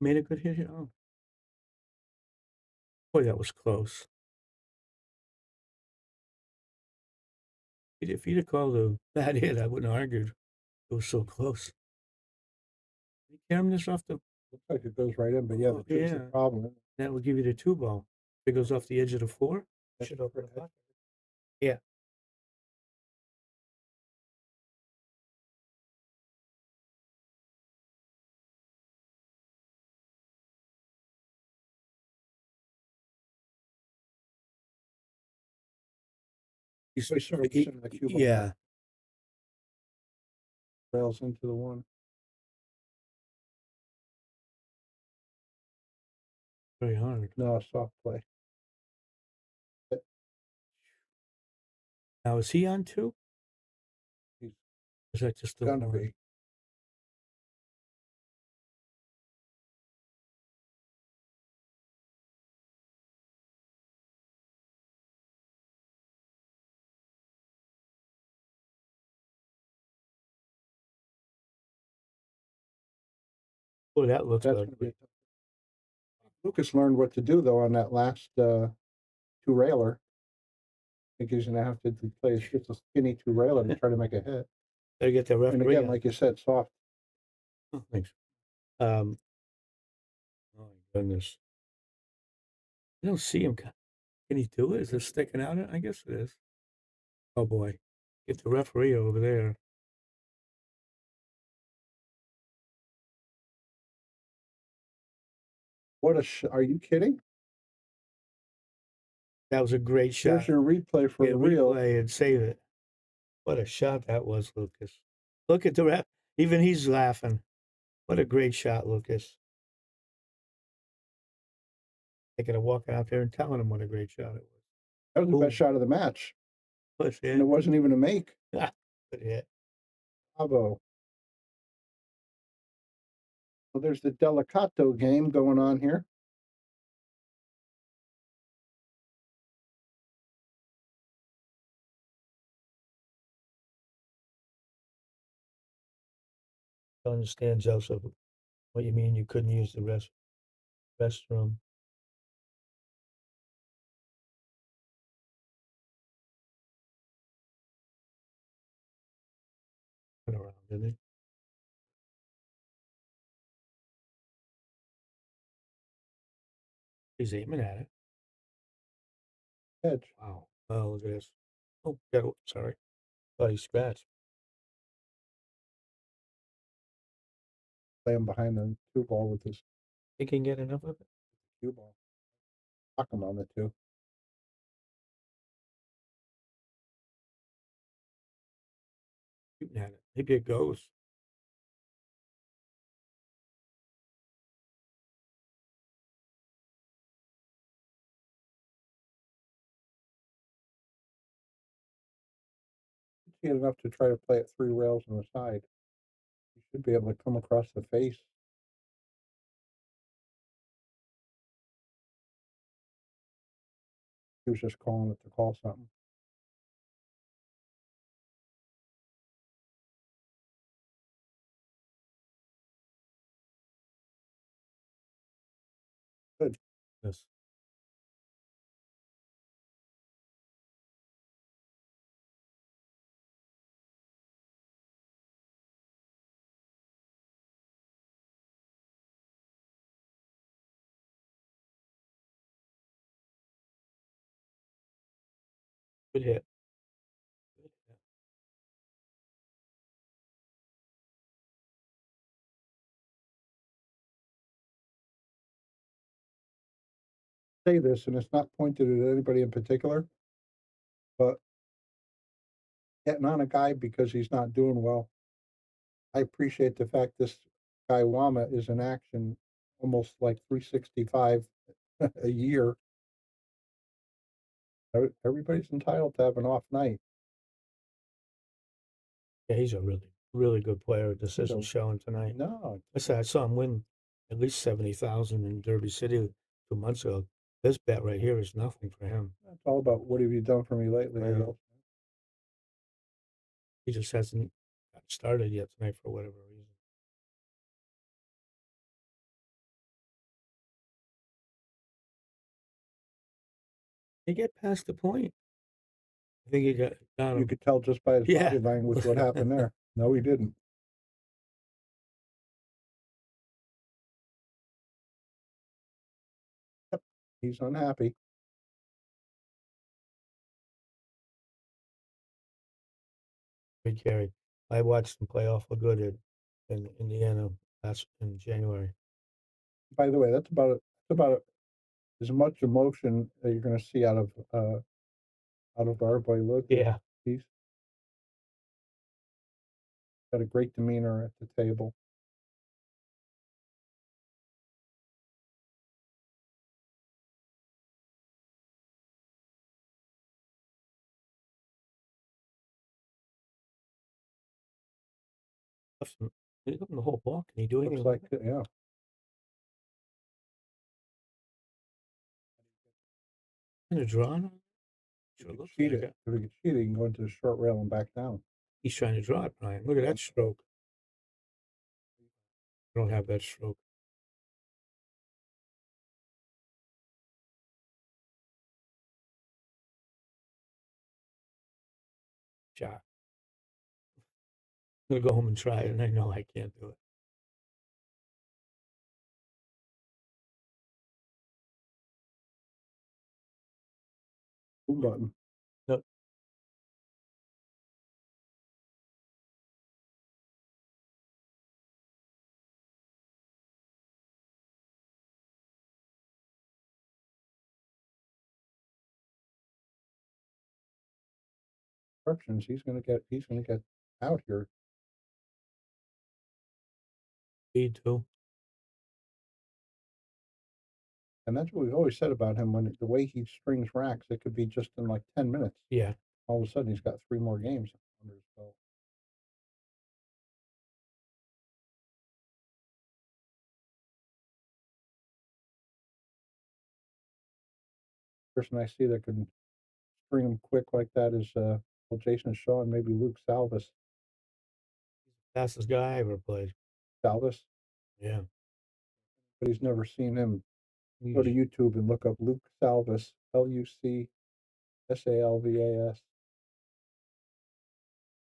Made a good hit here. Oh. Boy, that was close. If he'd have called a bad hit, I wouldn't have argued. It was so close. Did he carry this off the... Looks like it goes right in, but yeah, that's the problem. That would give you the 2 ball. If it goes off the edge of the 4, it should open it up. Yeah. So he sort of was in the cue ball. Yeah. Rails into the 1. Very hard. No, soft play. Now, is he on 2? He's Is that just the gonna 1? be. Oh, that looks That's good. gonna be Lukas learned what to do though on that last 2 railer. I think he's gonna have to play just a skinny 2 railer to try to make a hit. Gotta get the And referee. again, like you said, soft. Oh, thanks. Oh my goodness. I don't see him. Can he do it? Is it sticking out? I guess it is. Oh boy. Get the referee over there. What are you kidding? That was a great shot. There's your replay for Yeah, the reel. replay and save it. What a shot that was, Lukas. Look at the ref. Even he's laughing. What a great shot, Lukas. They could have walked out there and telling him what a great shot it was. That was the best shot of the match. Push And it wasn't even a make. Good hit. Bravo. Well, there's the Delicato game going on here. I understand, Joseph, what you mean you couldn't use the restroom. Went around, didn't he? He's aiming at it. Edge. Wow. Oh, look at this. Oh, got it. Sorry. Thought he scratched. Play him behind the 2 ball with his Think he can get enough of it? cue ball. Lock him on the 2. Shooting at it. Maybe it goes. Get enough to try to play it 3 rails on the side. You should be able to come across the face. He was just calling it to call something. Good. Yes. Good hit. Good hit. say this, and it's not pointed at anybody in particular, but getting on a guy because he's not doing well. I appreciate the fact this guy Guama is in action almost like 365 a year. Everybody's entitled to have an off night. Yeah, he's a really, really good player. This He's isn't showing tonight. No, I said I saw him win at least 70,000 in Derby City 2 months ago. This bet right here is nothing for him. it's all about what have you done for me lately. Right. Harold? He just hasn't got started yet tonight for whatever reason. He get past the point. I think he got You could tell just by his Yeah. body language what happened there. No, he didn't. Yep, he's unhappy. Good carry. I watched him play awful good in Indiana in January. By the way, that's about as much emotion that you're going to see out of our boy Lukas. Yeah. He's got a great demeanor at the table. He left him the whole ball. Can he do anything? Looks like it, yeah. In a draw? Sure If looks he like cheat it. if he could cheat it, he can go into the short rail and back down. He's trying to draw it, Brian. Look at that stroke. I don't have that stroke. Shot. I'm gonna go home and try it, and I know I can't do it. Boom button. No. Instructions. He's gonna get out here. Speed too. And that's what we've always said about him. When the way he strings racks, it could be just in like 10 minutes. Yeah. All of a sudden, he's got 3 more games under his belt. Person I see that can string him quick like that is Jason Shaw and maybe Luke Salvis. Fastest guy I ever played. Salvis, Yeah. but he's never seen him. Go to YouTube and look up Luke Salvis, Lucsalvas.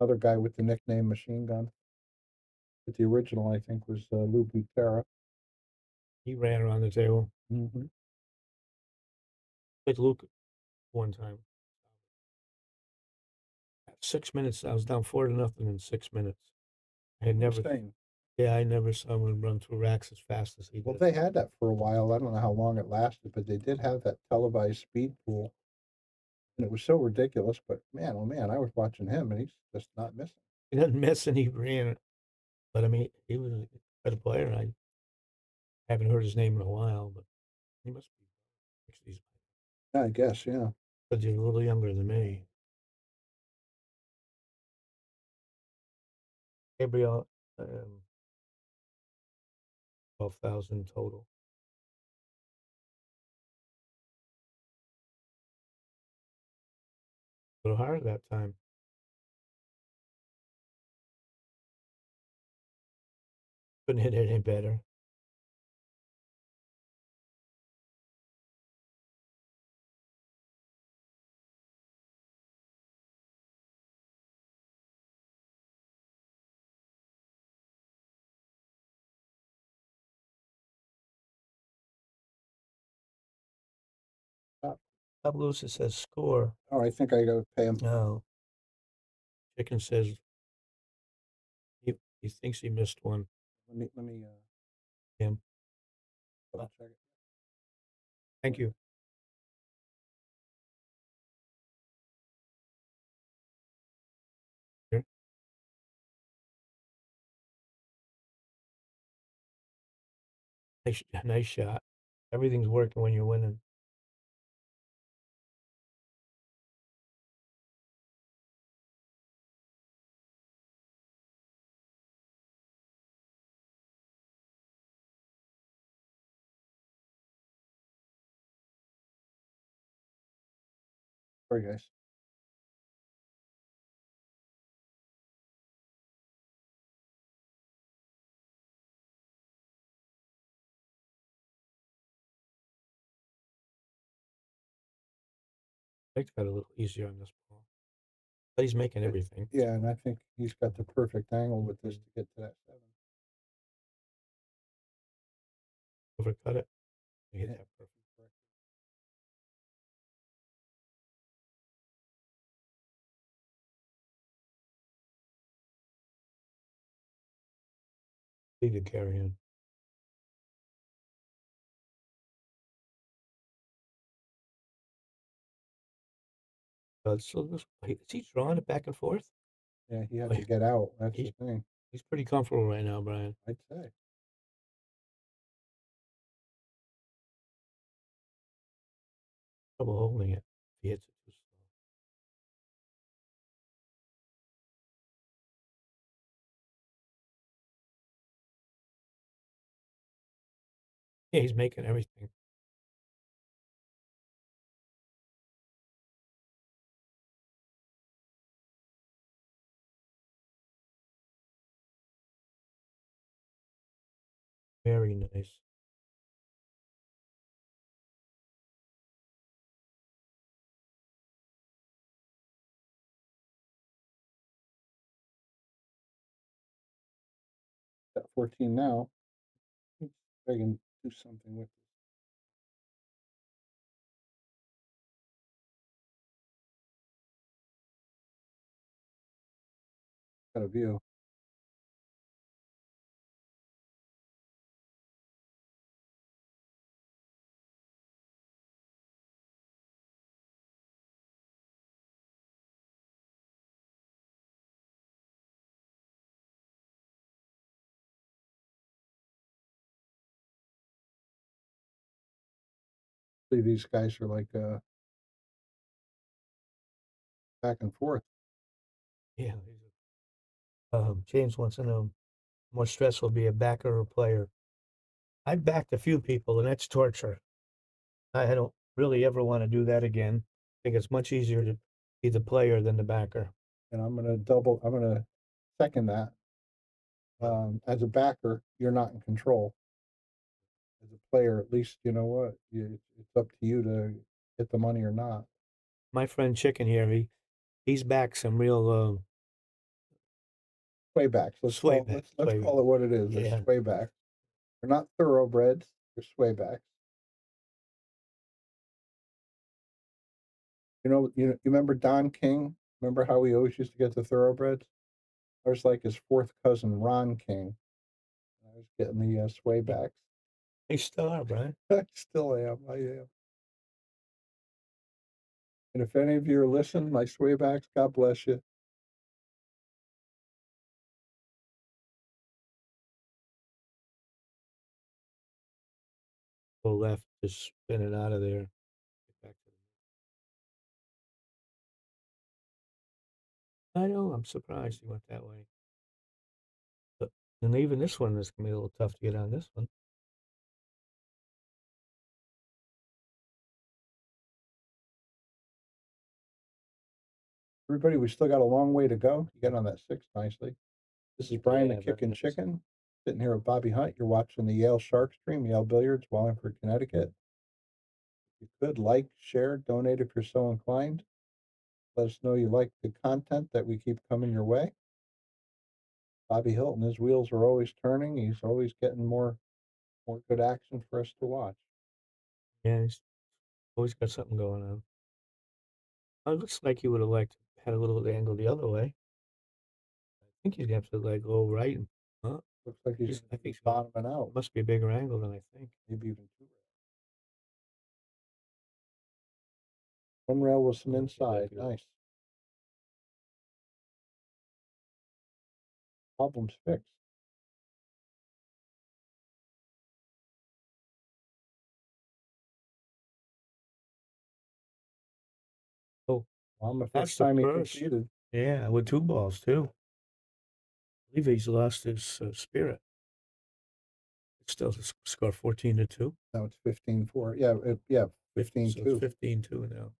Another guy with the nickname Machine Gun. But the original, I think, was Lou Butera. He ran around the table. Mm-hmm. Played Luke one time. 6 minutes. I was down 4-0 in 6 minutes. I had never. Insane. Yeah, I never saw him run through racks as fast as he Well, did. they had that for a while. I don't know how long it lasted, but they did have that televised speed pool. And it was so ridiculous, but man, oh man, I was watching him and he's just not missing. He doesn't miss and he ran. But I mean, he was a better player. I haven't heard his name in a while, but he must be 60s. Yeah, I guess, yeah. But you're a little younger than me. Gabriel, 12,000 total. A little higher that time. Couldn't hit any better. Top loose, it says score. Oh, I think I gotta pay him. No. Chicken says he thinks he missed one. Let me Him. double check it. Thank you. Nice shot. Everything's working when you're winning. Sorry, guys. Mike's got a little easier on this ball. But he's making everything. Yeah, and I think he's got the perfect angle with this to get to that 7. Overcut it. He hit that perfect. He could carry him. So this, is he drawing it back and forth? Yeah, he had to get out. That's the thing. He's pretty comfortable right now, Brian. I'd say. Trouble holding it. He hits it too slow. Yeah, he's making everything. Very nice. Got 14 now. I can do something with this. Got a view. These guys are like back and forth. Yeah. James wants to know, more stressful be a backer or player? I've backed a few people, and that's torture. I don't really ever want to do that again. I think it's much easier to be the player than the backer. And I'm going to second that. As a backer, you're not in control. As a player, at least, you know what? It's up to you to get the money or not. My friend Chicken here, he's back some real Swaybacks. Let's call it what it is. They're swaybacks. They're not thoroughbreds. They're swaybacks. You remember Don King? Remember how we always used to get the thoroughbreds? I was like his fourth cousin, Ron King. I was getting the swaybacks. They still are, Brian. I still am. I am. And if any of you are listening, my swaybacks, God bless you. Go left, just spin it out of there. Get back to I know, I'm surprised he went that way. But, and even this one is going to be a little tough to get on this one. Everybody, we still got a long way to go. You got on that 6 nicely. This is Brian the Kickin' Chicken, sitting here with Bobby Hunt. You're watching the Yale Shark Stream, Yale Billiards, Wallingford, Connecticut. If you could like, share, donate if you're so inclined. Let us know you like the content that we keep coming your way. Bobby Hilton, his wheels are always turning. He's always getting more good action for us to watch. Yeah, he's always got something going on. It looks like he would have liked had a little angle the other way. I think he'd have to like go right. Looks like he's I think bottoming out. Must be a bigger angle than I think. Maybe even 2 rails. 1 rail with some inside. Nice. Problem's fixed. the That's first the time he first. conceded. Yeah, with 2 balls too. I believe he's lost his spirit. It's still score 14-2. Now it's 15-4. Yeah, 15-2. So it's 15-2 now.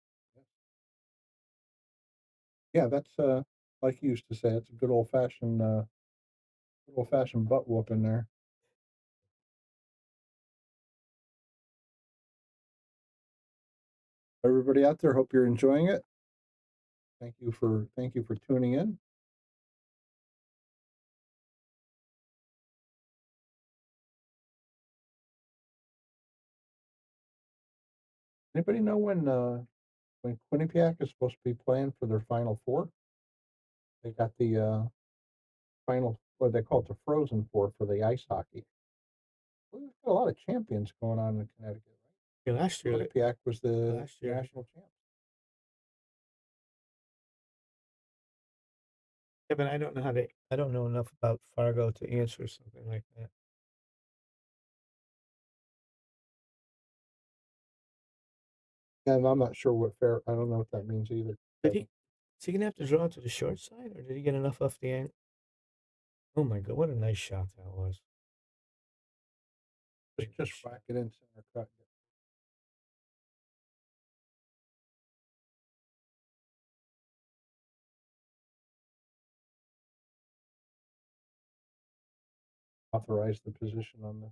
Yeah, that's like you used to say, it's a good old fashioned butt whooping there. Everybody out there, hope you're enjoying it. Thank you for tuning in. Anybody know when Quinnipiac is supposed to be playing for their Final Four? They got the final, what they call it, the Frozen Four for the ice hockey. Well, there's got a lot of champions going on in Connecticut, right? Yeah, last year, Quinnipiac was the last year. national champ. Yeah, but I don't know enough about Fargo to answer something like that. And I'm not sure what fair. I don't know what that means either. Is he gonna have to draw to the short side, or did he get enough off the angle? Oh my God, what a nice shot that was! Just whack it in center cut. Authorize the position on the.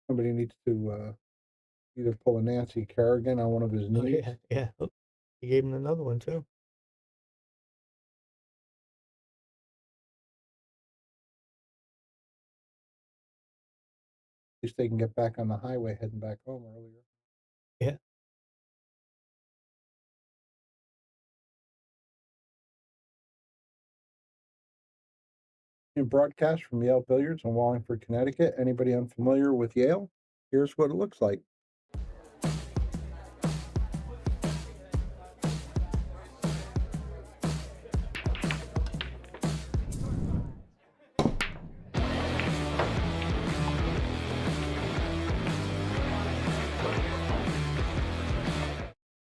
Somebody needs to either pull a Nancy Kerrigan on one of his knees. Oh, yeah. Oh, he gave him another one too. At least they can get back on the highway heading back home earlier. Yeah. In broadcast from Yale Billiards in Wallingford, Connecticut. Anybody unfamiliar with Yale? Here's what it looks like.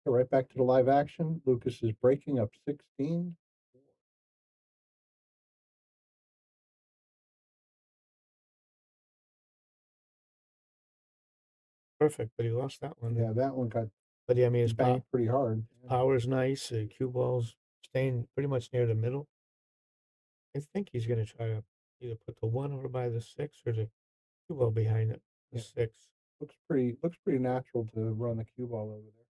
Right back to the live action. Lukas is breaking up 16. Perfect, but he lost that one. Yeah, that one got. But yeah, I mean, his back pretty hard. Power's nice. Cue balls staying pretty much near the middle. I think he's going to try to either put the 1 over by the 6 or the cue ball behind it. The 6. Looks pretty natural to run the cue ball over there.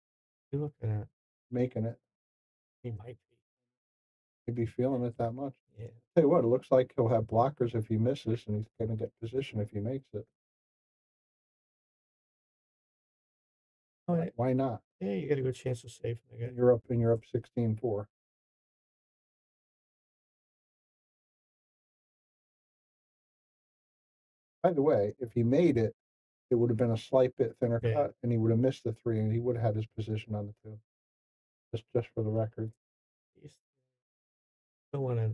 You looking at making it. He might be. He'd be feeling it that much. Yeah. Tell you what, it looks like he'll have blockers if he misses, and he's going to get position if he makes it. Oh, yeah. Why not? Yeah, you got a good chance of saving again. You're up 16-4. By the way, if he made it, it would have been a slight bit thinner cut, and he would have missed the 3, and he would have had his position on the 2. Just for the record. Don't want to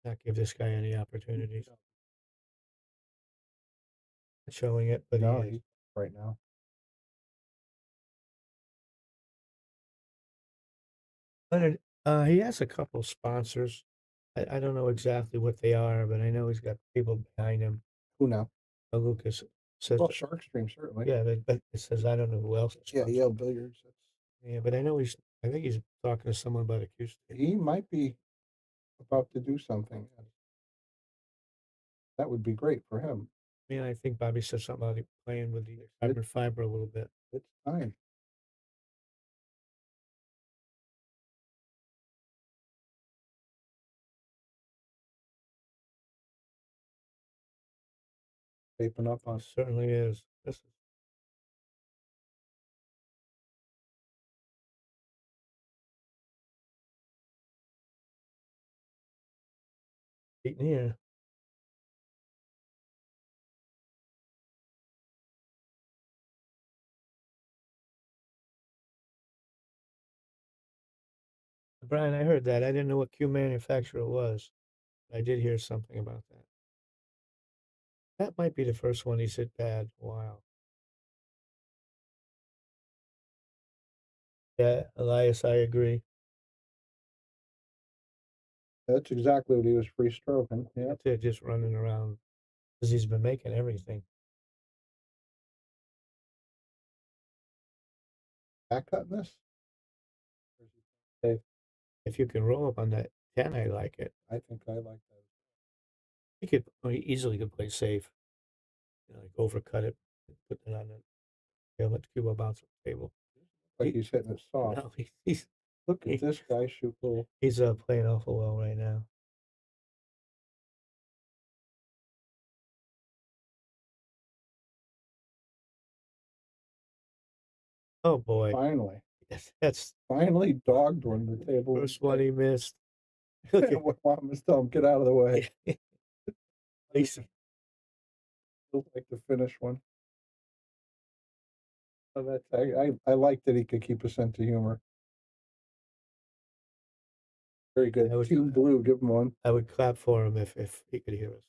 not give this guy any opportunities. Not showing it, but no, he is. Right now. Leonard, he has a couple sponsors. I don't know exactly what they are, but I know he's got people behind him. Who now? Lukas says. Well, Shark Stream, certainly. Yeah, but it says I don't know who else. Yeah, Yale Billiards. Yeah, but I know I think he's talking to someone about a Q. He might be about to do something. That would be great for him. I mean, I think Bobby said something about playing with the fiber a little bit. It's time. shaping up on. Certainly is. This is getting here. Brian, I heard that. I didn't know what cue manufacturer it was. I did hear something about that. That might be the first one he's hit bad. Wow. Yeah, Elias, I agree. That's exactly what he was free stroking. Yeah. That's it, just running around because he's been making everything. Back cutting this? Dave, If you can roll up on that 10, I like it. I think I like that. He could easily could play safe. You know, like overcut it, put it on the let the cue bounce on the table. Like he's hitting it soft. No, he's Look at this guy shoot cool. He's playing awful well right now. Oh boy! Finally, that's finally dogged one the table. First one he missed. Look at what Mama's telling him, get out of the way. Lacey. Feels like the finish one. So that's I like that he could keep a sense of humor. Very good. Team Blue, give him one. I would clap for him if he could hear us.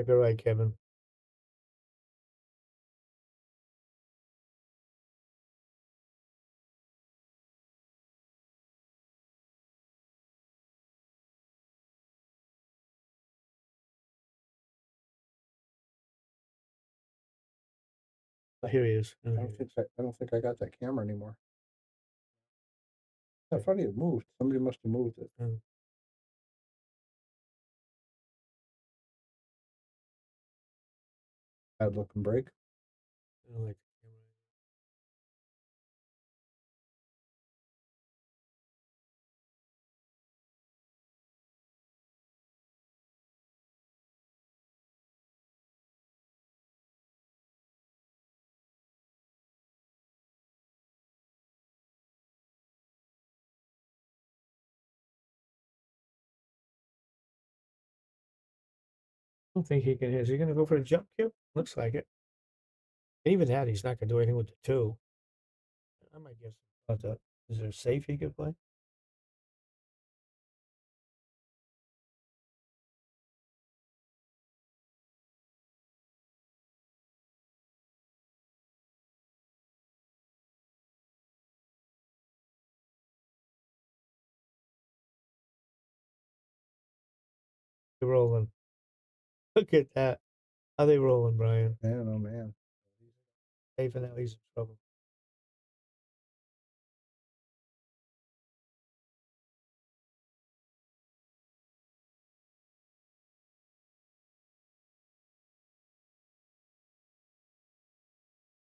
You're right, Kevin. Here he is. I don't think I got that camera anymore. That's funny, it moved. Somebody must have moved it. Bad looking break. I don't like the camera. I don't think he can. Is he going to go for a jump cue? Looks like it. Even that, he's not going to do anything with the 2. I might guess about that. Is there a safe he could play? They're rolling. Look at that. How they rolling, Brian? Man, oh man. Safe and now he's in trouble.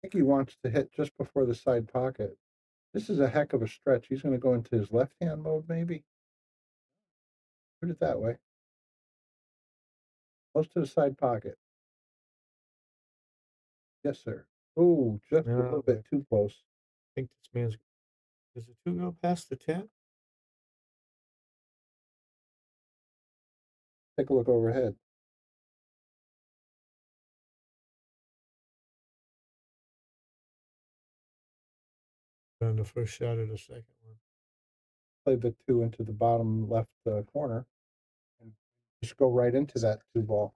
I think he wants to hit just before the side pocket. This is a heck of a stretch. He's going to go into his left hand mode, maybe. Put it that way. Close to the side pocket. Yes, sir. Oh, just a little bit too close. I think this man's. Does the 2 go past the 10? Take a look overhead. On the first shot of the second one. Play the 2 into the bottom left corner. And just go right into that 2 ball.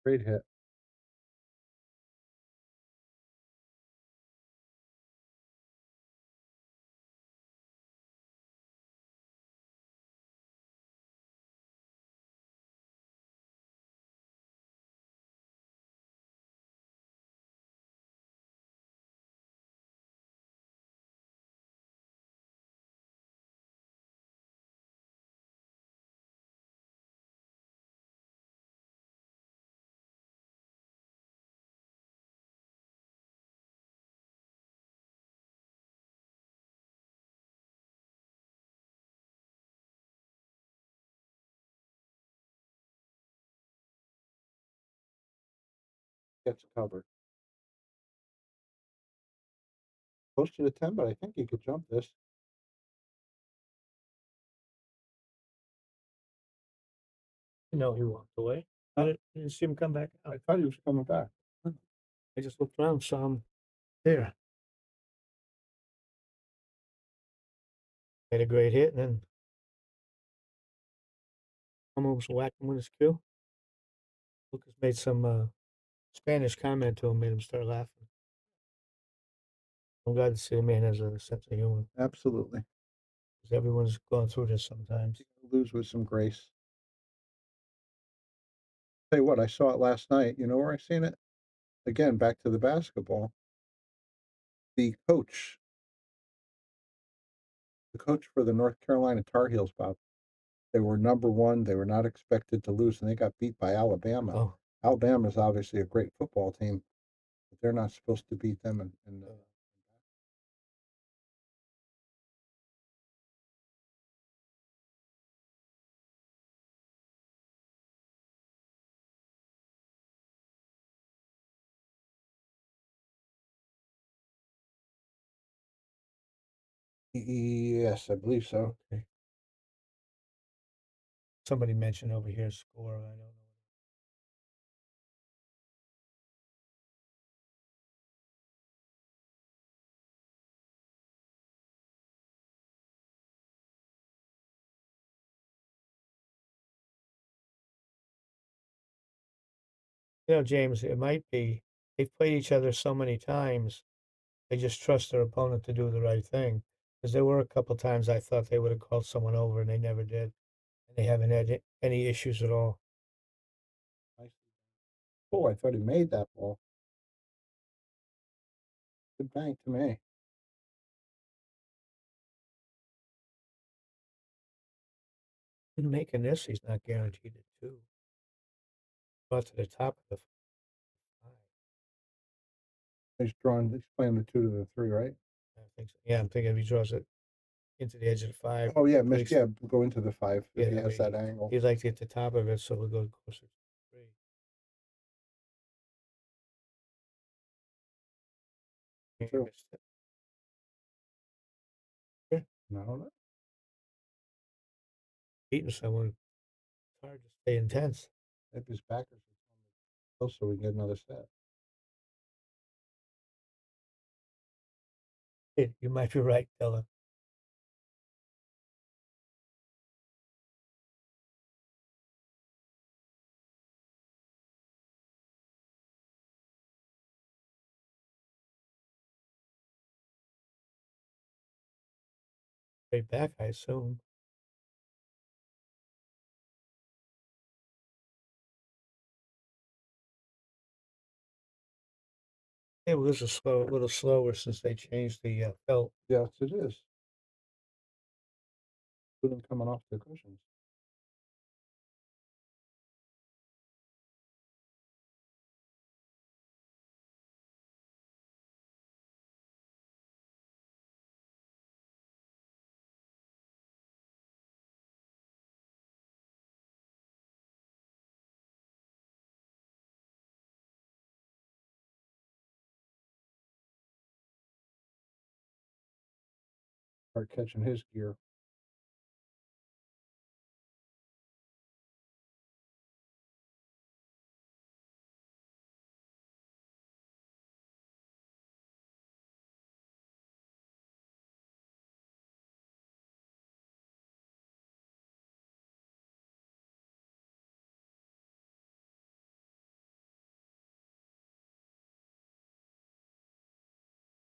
Great hit. Gets covered. Posted a 10, but I think he could jump this. No, he walked away. I didn't see him come back out. I thought he was coming back. I just looked around, saw him there. Made a great hit, and then almost whacked him with his cue. Lucas made some Spanish comment to him, made him start laughing. I'm glad to see a man has a sense of humor. Absolutely. Because everyone's going through this sometimes. Lose with some grace. Tell you what, I saw it last night. You know where I seen it? Again, back to the basketball. The coach for the North Carolina Tar Heels, Bob. They were number one. They were not expected to lose, and they got beat by Alabama. Oh, Alabama is obviously a great football team, but they're not supposed to beat them. Yes, I believe so. okay. Somebody mentioned over here score. I don't know. You know, James, it might be they've played each other so many times, they just trust their opponent to do the right thing. Because there were a couple times I thought they would have called someone over, and they never did. And they haven't had any issues at all. Oh, I thought he made that ball. Good bank to me. Making this, he's not guaranteed it too. Got to the top of the five. He's playing the 2 to the 3, right? I think so. Yeah, I'm thinking if he draws it into the edge of the 5. Oh, yeah, at least- go into the 5 if he yeah, has but that angle. He'd like to get the top of it, so we'll go closer to 3. He True. missed it. No. Beating someone, it's hard to stay intense. Maybe his backers are close so we can get another set. You might be right, Dylan. Straight back, I assume. It was a little slower since they changed the felt. Yes, it is. With them coming off the cushions. Start catching his gear.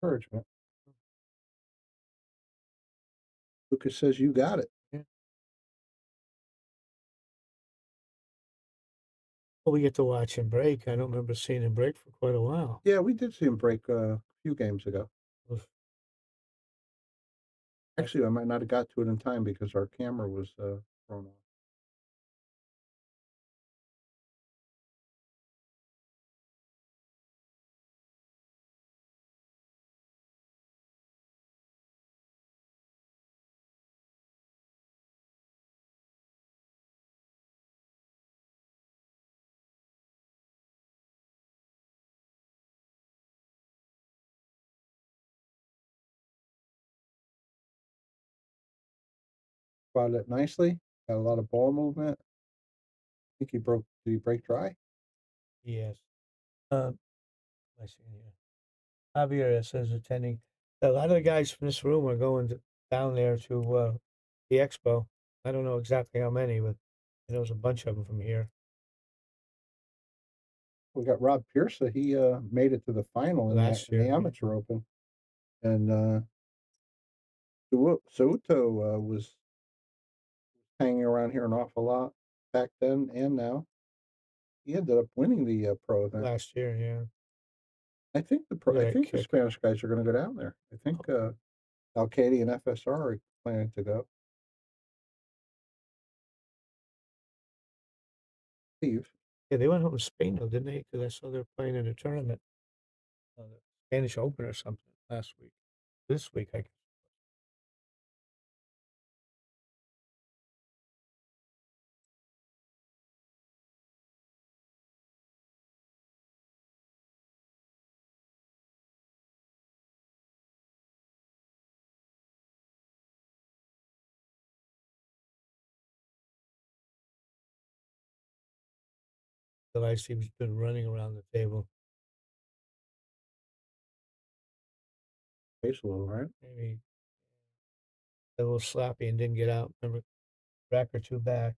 encouragement. Lucas says you got it. Yeah. Well, we get to watch him break. I don't remember seeing him break for quite a while. Yeah, we did see him break a few games ago. Oof. Actually, I might not have got to it in time because our camera was thrown off. Spotted it nicely. Got a lot of ball movement. I think he broke. Did he break dry? Yes. I see here. Javier says attending. A lot of the guys from this room are going down there to the expo. I don't know exactly how many, but there's a bunch of them from here. We got Rob Pierce. He made it to the final in Last the year, yeah. Amateur Open, and Salotto was hanging around here an awful lot back then and now. He ended up winning the pro event Last year. Yeah. I think the Look at I that think the kick. Spanish guys are going to go down there. I think Alcady and FSR are planning to go. Steve. Yeah, they went home to Spain though, didn't they? Because I saw they're playing in a tournament, the Spanish Open or something last week. This week, I guess. So I see he's been running around the table. Face a little, right? Maybe a little sloppy and didn't get out. Remember, rack or two back.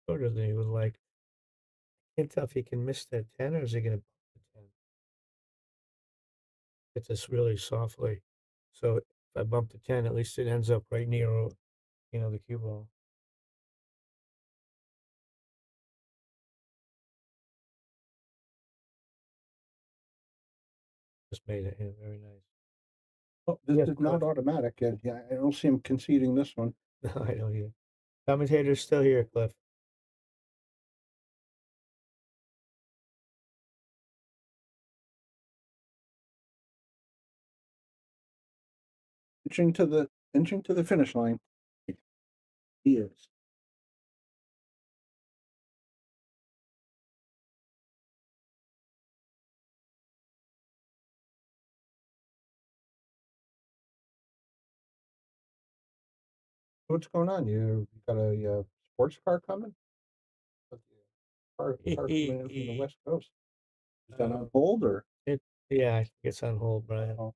Sort of they would like. Can't tell if he can miss that 10 or is he going to bump the 10? Hit this really softly. So if I bump the 10, at least it ends up right near, the cue ball. Just made it. Yeah, very nice. Oh, this Yes, is not Cliff. automatic yet. Yeah, I don't see him conceding this one. No, I don't either. Commentator's still here, Cliff. Inching to the finish line. He is. What's going on? You got a sports car coming? Car coming in from the West Coast. Is that on hold or? Yeah, I think it's on hold, Brian. Oh.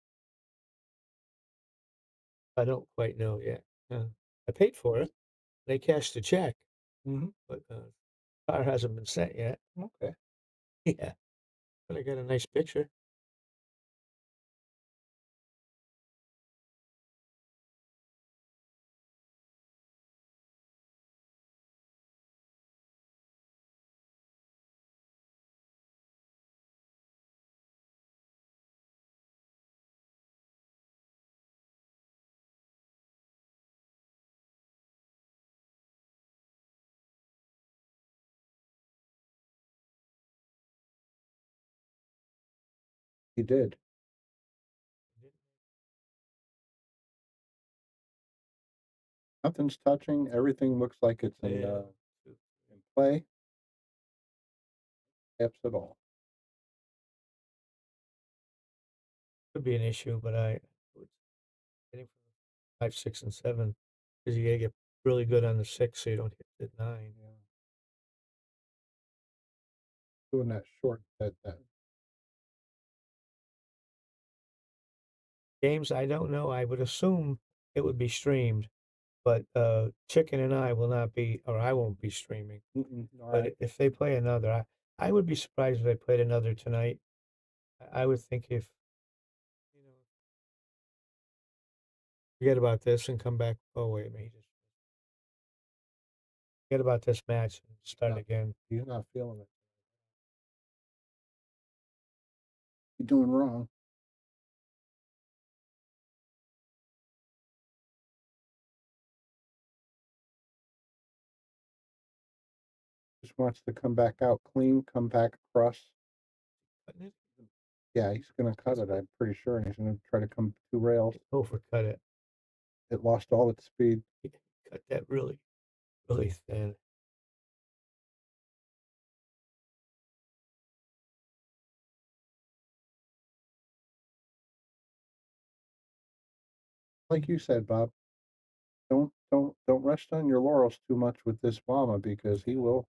I don't quite know yet. I paid for it. They cashed the check, Mm-hmm. but car hasn't been sent yet. Okay. Yeah. But I got a nice picture. He did. Nothing's touching. Everything looks like it's in play. Taps at all. Could be an issue, but I would hitting from 5, 6, and 7 because you gotta get really good on the 6 so you don't hit the 9. Yeah. Doing that short that Games, I don't know. I would assume it would be streamed, but Chicken and I will not be, or I won't be streaming. all But right. if they play another, I would be surprised if they played another tonight. I would think if, you know, forget about this and come back. Oh, wait, maybe just forget about this match and start again. He's not feeling it. You're doing wrong. Just wants to come back out clean, come back across. Yeah, he's going to cut it, I'm pretty sure. And he's going to try to come 2 rails. Overcut it. It lost all its speed. Cut that really, really thin. Like you said, Bob, don't rest on your laurels too much with this Guama because he will.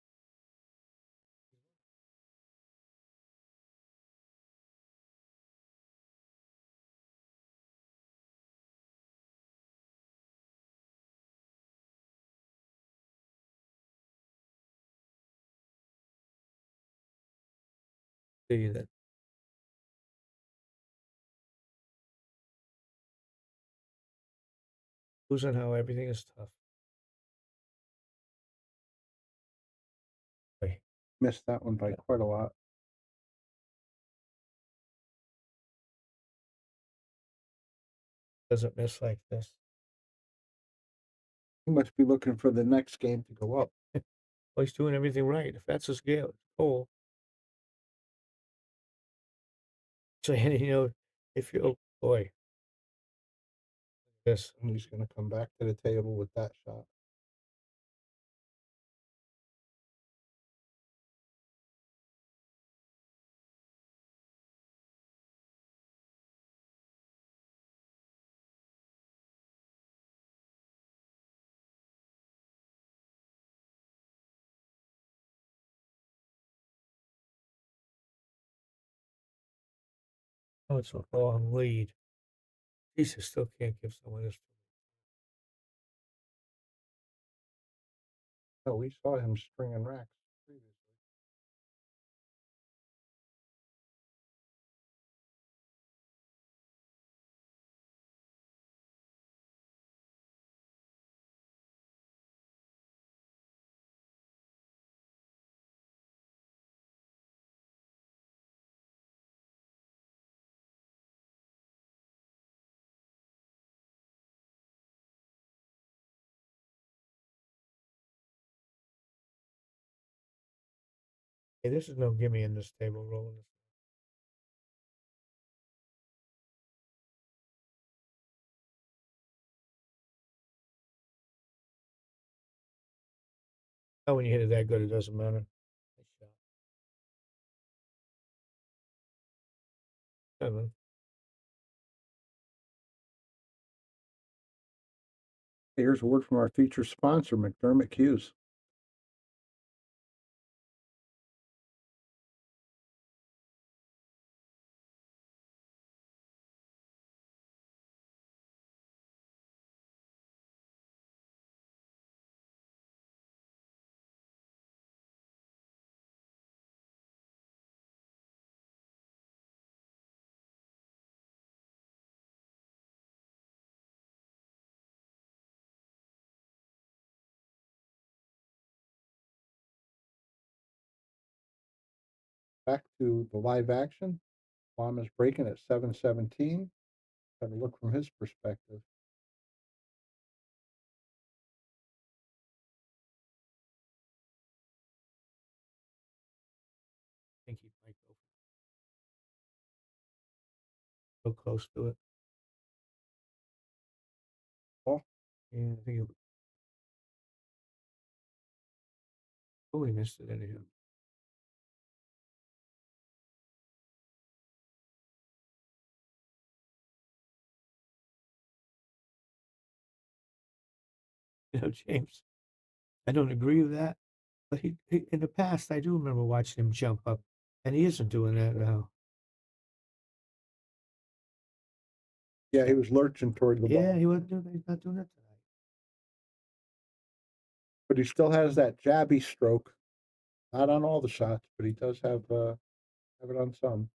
See that. Losing how everything is tough. Missed that one by quite a lot. Doesn't miss like this. He must be looking for the next game to go up. Well, he's doing everything right. If that's his goal. So, you know, if you, oh boy. This. And he's going to come back to the table with that shot. Oh, it's a long lead. Jesus, still can't give someone this. Oh, we saw him stringing racks previously. Hey, this is no gimme in this table rolling. Oh, when you hit it that good, it doesn't matter. Nice shot. 7. Here's a word from our featured sponsor, McDermott Cues. Back to the live action. Guama's breaking at 7:17. Have a look from his perspective. I think he might go so close to it. Oh, Yeah, I think it. Oh, he missed it anyhow. You know, James, I don't agree with that, but he in the past I do remember watching him jump up, and he isn't doing that now. yeah, he was lurching toward the Yeah, ball, he wasn't doing. He's not doing that tonight. but he still has that jabby stroke. Not on all the shots, but he does have it on some.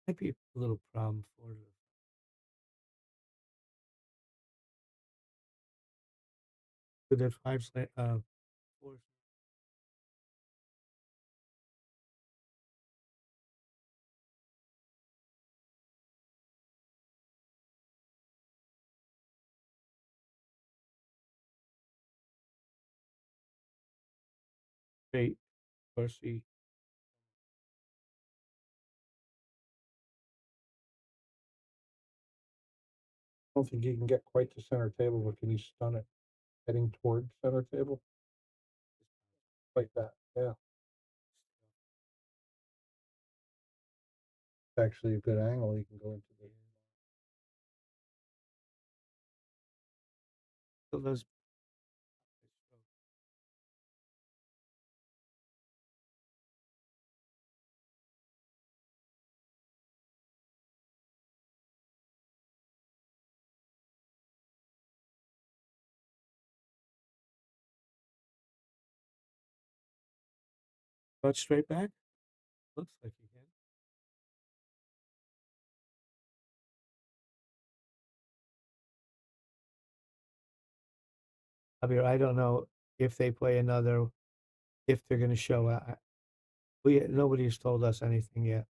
Might be a little problem for the. With that fours. Straight, Percy. I don't think he can get quite to center table, but can he stun it heading toward center table? Like that, yeah. It's actually a good angle. He can go into the. So those. But straight back? Looks like he can. Javier, I don't know if they play another, if they're going to show. Nobody has told us anything yet.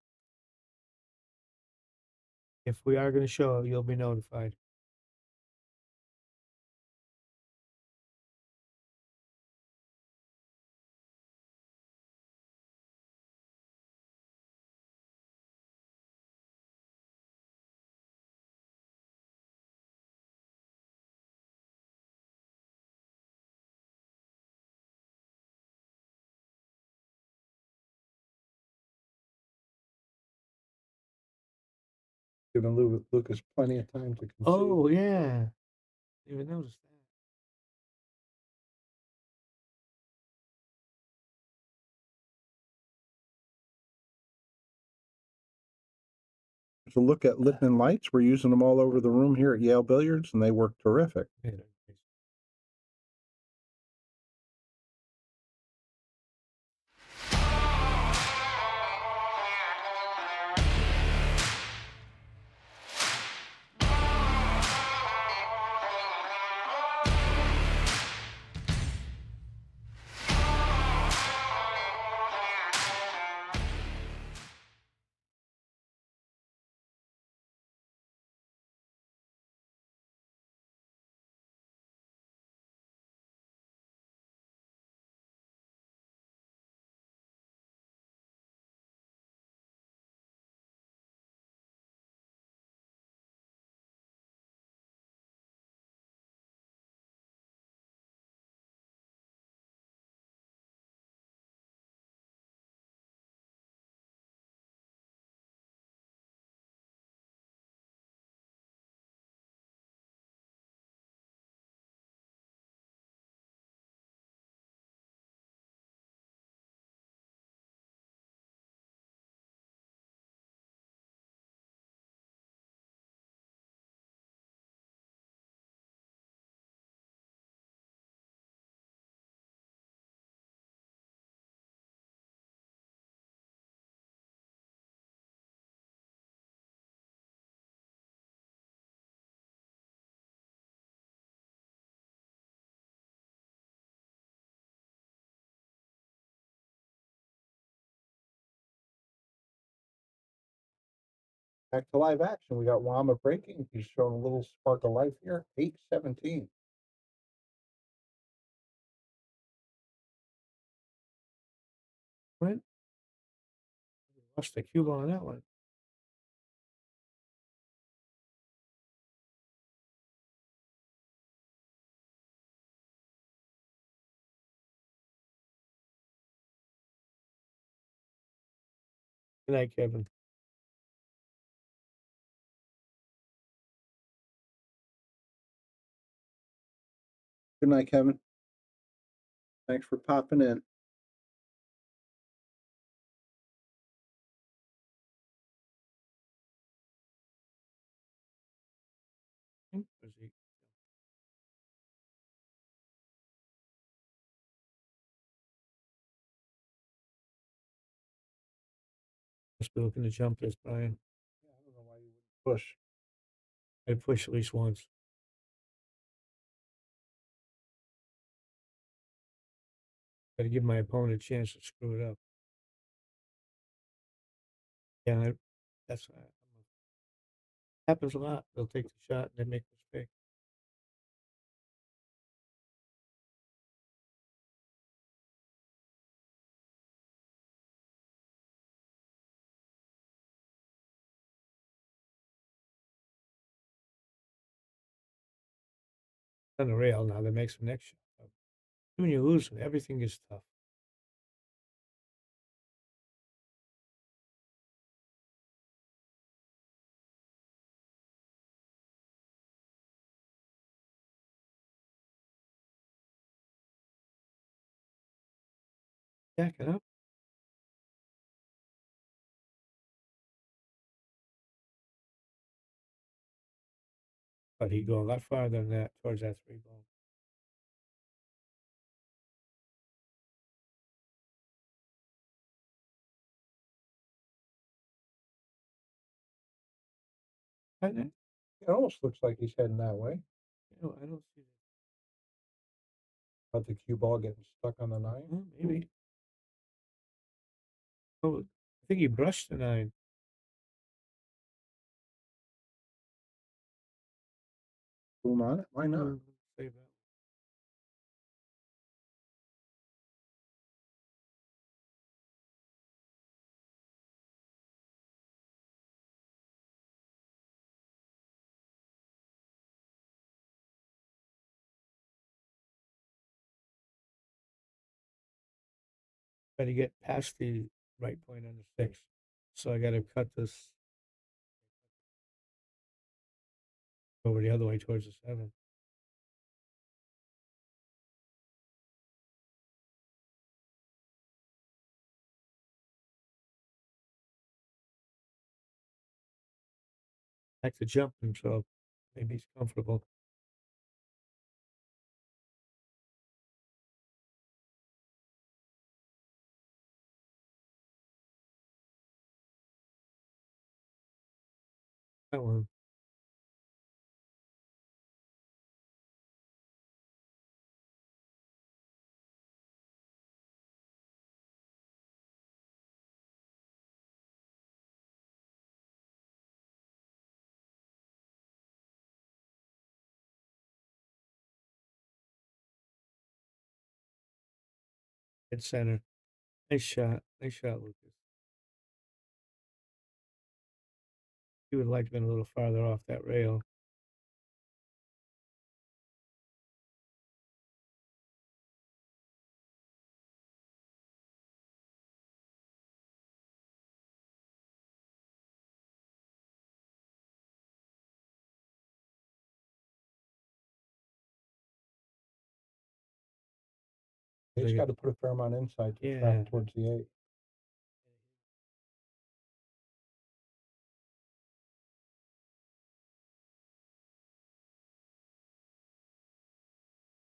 If we are going to show, you'll be notified. Giving Lucas plenty of time to concede. Oh yeah, didn't even notice that. So look at Lippmann lights. We're using them all over the room here at Yale Billiards, and they work terrific. Yeah. Back to live action. We got Guama breaking. He's showing a little spark of life here. 8-17. What? Lost the cue ball on that one. Good night, Kevin. Good night, Kevin. Thanks for popping in. Where's he? Must be looking to jump this, Brian. Yeah, I don't know why you wouldn't push. I push at least once. Got to give my opponent a chance to screw it up. Yeah, that's happens a lot. They'll take the shot and they make a mistake. On the rail now, that makes the next shot. When you lose, everything is tough. Jack it up. But he'd go a lot farther than that towards that 3 ball. It almost looks like he's heading that way. No, I don't see that. About the cue ball getting stuck on the 9. Well, maybe. Oh, I think he brushed the 9. Boom on it. Why not? Save that. Got to get past the right point on the 6. So I got to cut this over the other way towards the 7. Like to jump him, so maybe he's comfortable. That one. Dead center. Nice shot. Nice shot, Lucas. He would like to been a little farther off that rail. He's got to put a fair amount inside to travel towards the 8.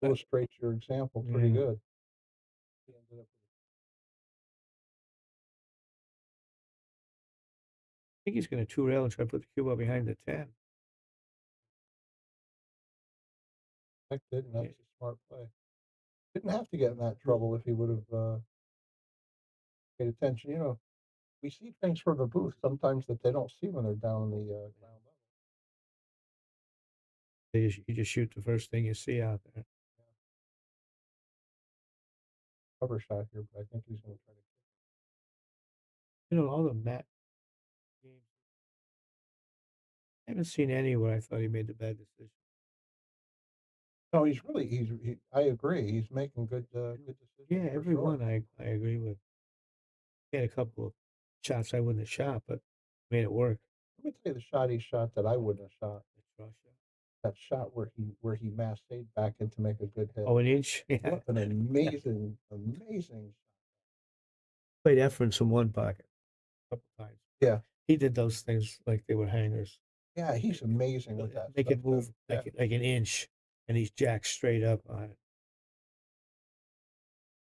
Illustrates your example pretty good. He ended up I think he's going to 2-rail and try to put the cue ball behind the 10. expected, and that's a smart play. Didn't have to get in that trouble if he would have paid attention. You know, we see things from the booth sometimes that they don't see when they're down in the ground level. You just shoot the first thing you see out there. Cover shot here, but I think he's going to try to. You know, all the Matt games. I haven't seen any where I thought he made the bad decision. No, he's really I agree. He's making good decisions. Yeah, for every sure. one I agree with. He had a couple of shots I wouldn't have shot, but made it work. Let me tell you the shot he shot that I wouldn't have shot. Russia. That shot where he massed back in to make a good hit. Oh, an inch. Yeah. What an amazing, amazing shot. Played efforts in one pocket a couple times. Yeah. He did those things like they were hangers. Yeah, he's amazing with that. Make stuff, it move too. like an inch, and he's jacked straight up on it.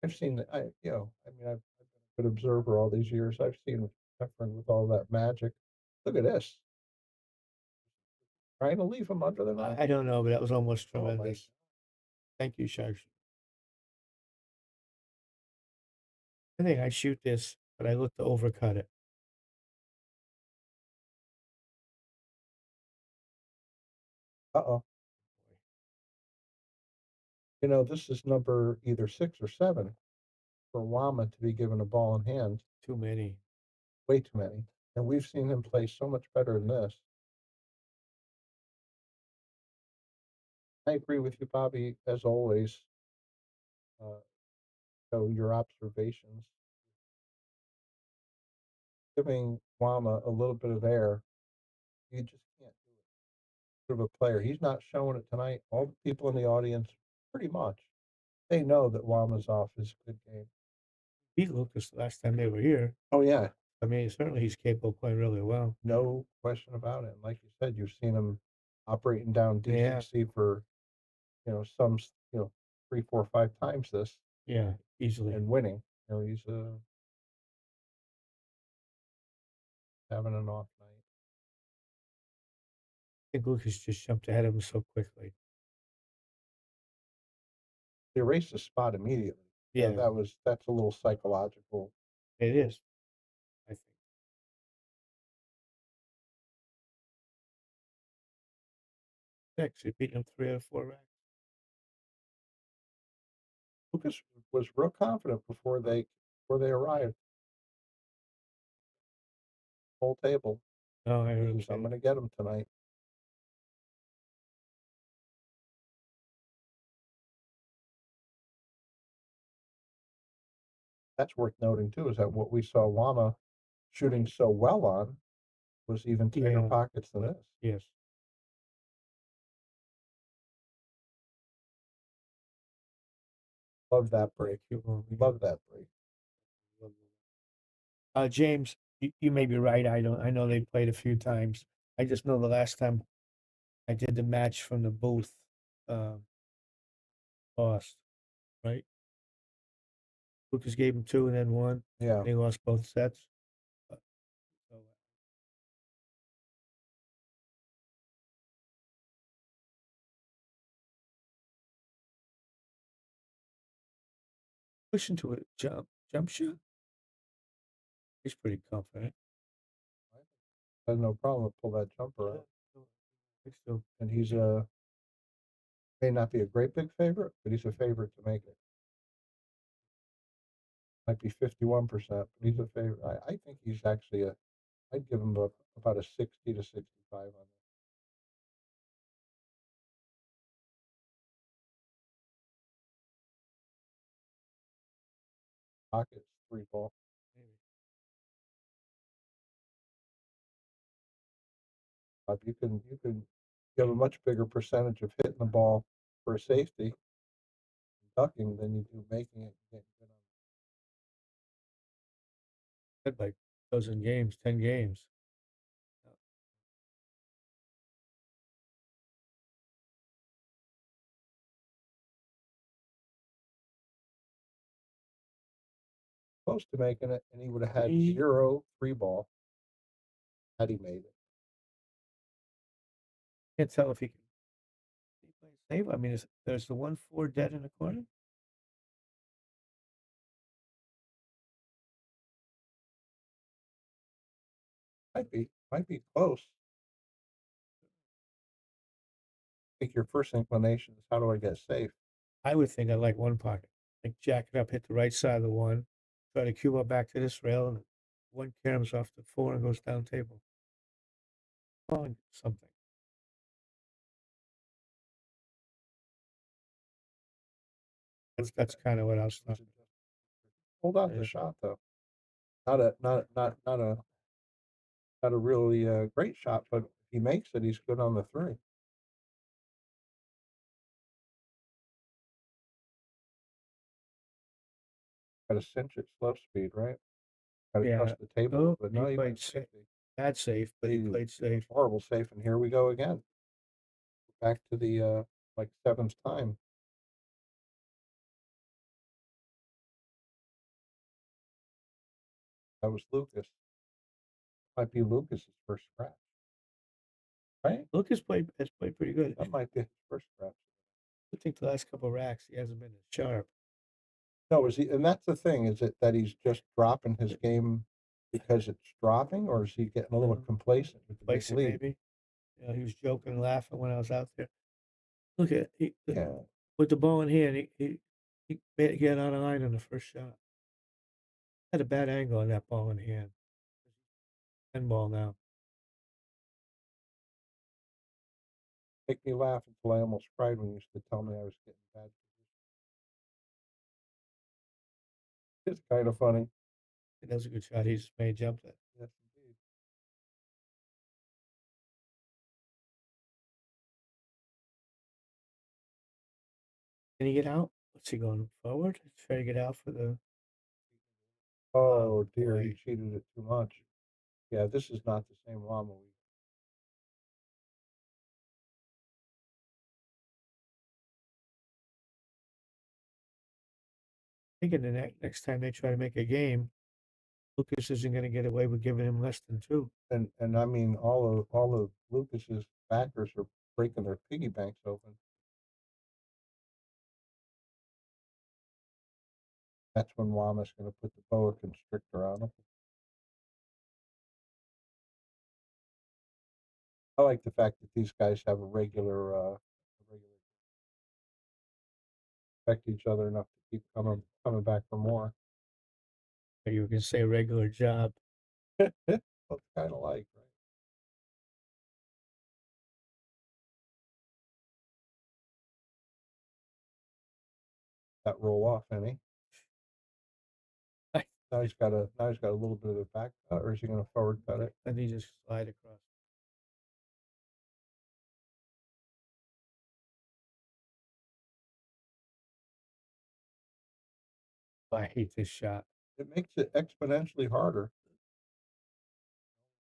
I've seen that. I've been a good observer all these years. I've seen Efren with all that magic. Look at this. Trying to leave him under the knife. I don't know, but that was almost Oh, my tremendous. Thank you, Sharks. I think I shoot this, but I look to overcut it. Uh-oh. You know, this is number either 6 or 7 for Guama to be given a ball in hand. Too many. Way too many. And we've seen him play so much better than this. I agree with you, Bobby, as always. So your observations. Giving Guama a little bit of air, you just can't do it. Sort of a player. He's not showing it tonight. All the people in the audience, pretty much, they know that Guama's off his good game. Beat Lukas last time they were here. Oh, yeah. I mean, certainly he's capable of playing really well. No question about it. And like you said, you've seen him operating down DCC for, some, 3, 4, 5 times this. Yeah, easily. And winning. He's having an off night. I think Lukas just jumped ahead of him so quickly. They erased the spot immediately. Yeah. That's a little psychological. It is, I think. Six. He beat him 3 out of 4 racks. Lukas was real confident before they arrived. Whole table. Oh, I heard him say I'm going to get him tonight. That's worth noting too, is that what we saw Guama shooting so well on was even tighter pockets than this. Yes. Love that break. Love that break. James, you may be right. I know they played a few times. I just know the last time I did the match from the booth, lost, right? Lukas gave him 2 and then 1. Yeah. They lost both sets. Push into a jump shot. He's pretty confident. Has no problem to pull that jumper out. And he's may not be a great big favorite, but he's a favorite to make it. Might be 51%, but he's a favorite. I think he's actually I'd give him about a 60 to 65 on this. Pockets, 3 ball. You have a much bigger percentage of hitting the ball for a safety, ducking, than you do making it. Had like a dozen games, 10 games. Close to making it, and he would have had 0 3 ball had he made it. Can't tell if he can save. I mean, there's the 1-4 dead in the corner. Might be close. I think your first inclination is how do I get safe? I would think I like one pocket. Like jack it up, hit the right side of the one, try to cue up back to this rail, and one caroms off the four and goes down table. Calling something. That's kind of what I was thinking. Hold on to the shot though. Not a really great shot, but if he makes it, he's good on the three. Got to cinch it slow speed, right? Got to trust the table, Oh, but he no, he played went 60. bad safe, but he played safe. Horrible safe, and here we go again. Back to the like seventh time. That was Lukas. Might be Lucas's first scratch. Right? Lucas has played pretty good. That might be his first scratch. I think the last couple of racks he hasn't been as sharp. No, is he? And that's the thing. Is it that he's just dropping his game because it's dropping, or is he getting a little complacent with the big Complacent, lead? maybe. You know, he was joking and laughing when I was out there. Look at Yeah. with the ball in hand, he got out of line on the first shot. Had a bad angle on that ball in hand. 10 ball now. Make me laugh until I almost cried when you used to tell me I was getting bad. It's kind of funny. That was a good shot. He just made jumped it. Yes, indeed. Can he get out? What's he going forward? Try to get out for the. Oh dear, he cheated it too much. Yeah, this is not the same llama. Thinking the next time they try to make a game, Lucas isn't going to get away with giving him less than 2. And I mean, all of Lucas's backers are breaking their piggy banks open. That's when Llama's going to put the boa constrictor on him. I like the fact that these guys have a regular respect each other enough to keep coming back for more. You can say regular job. Looks kind of like, right? That roll off, any? Now he's got a little bit of a back cut, or is he going to forward cut it? And he just slide across. I hate this shot. It makes it exponentially harder.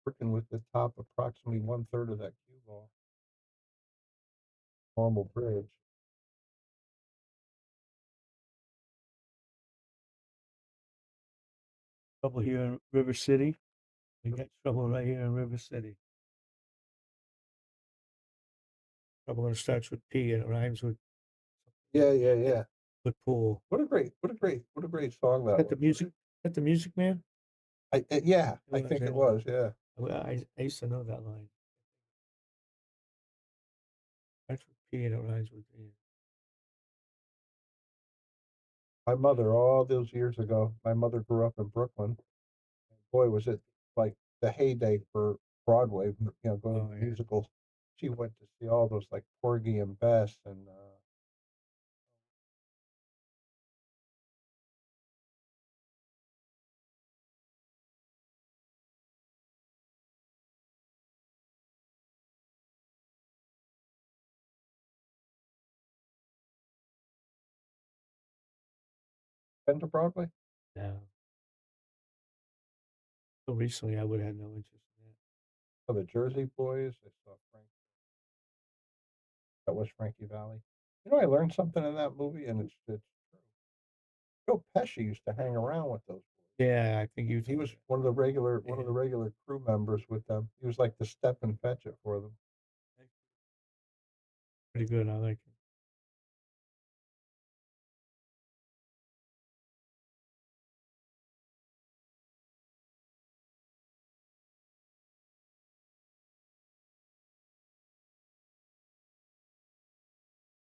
Working with the top approximately 1/3 of that cue ball. Normal bridge. Trouble here in River City. We got trouble right here in River City. Trouble when it starts with P and it rhymes with. Yeah. With pool. What a great song that Is that the music? Is that the Music Man? I think it was. Yeah. I used to know that line. Starts with P and it rhymes with D. My mother, all those years ago, my mother grew up in Brooklyn. Boy, was it like the heyday for Broadway, going to musicals. She went to see all those like Porgy and Bess and been to Broadway? No. So recently, I would have no interest in that. Oh, the Jersey Boys. I saw Frank. That was Frankie Valli. I learned something in that movie, and it's true. Joe Pesci used to hang around with those boys. Yeah, I think He was one of the regular crew members with them. He was like the step and fetch it for them. Pretty good. I like it.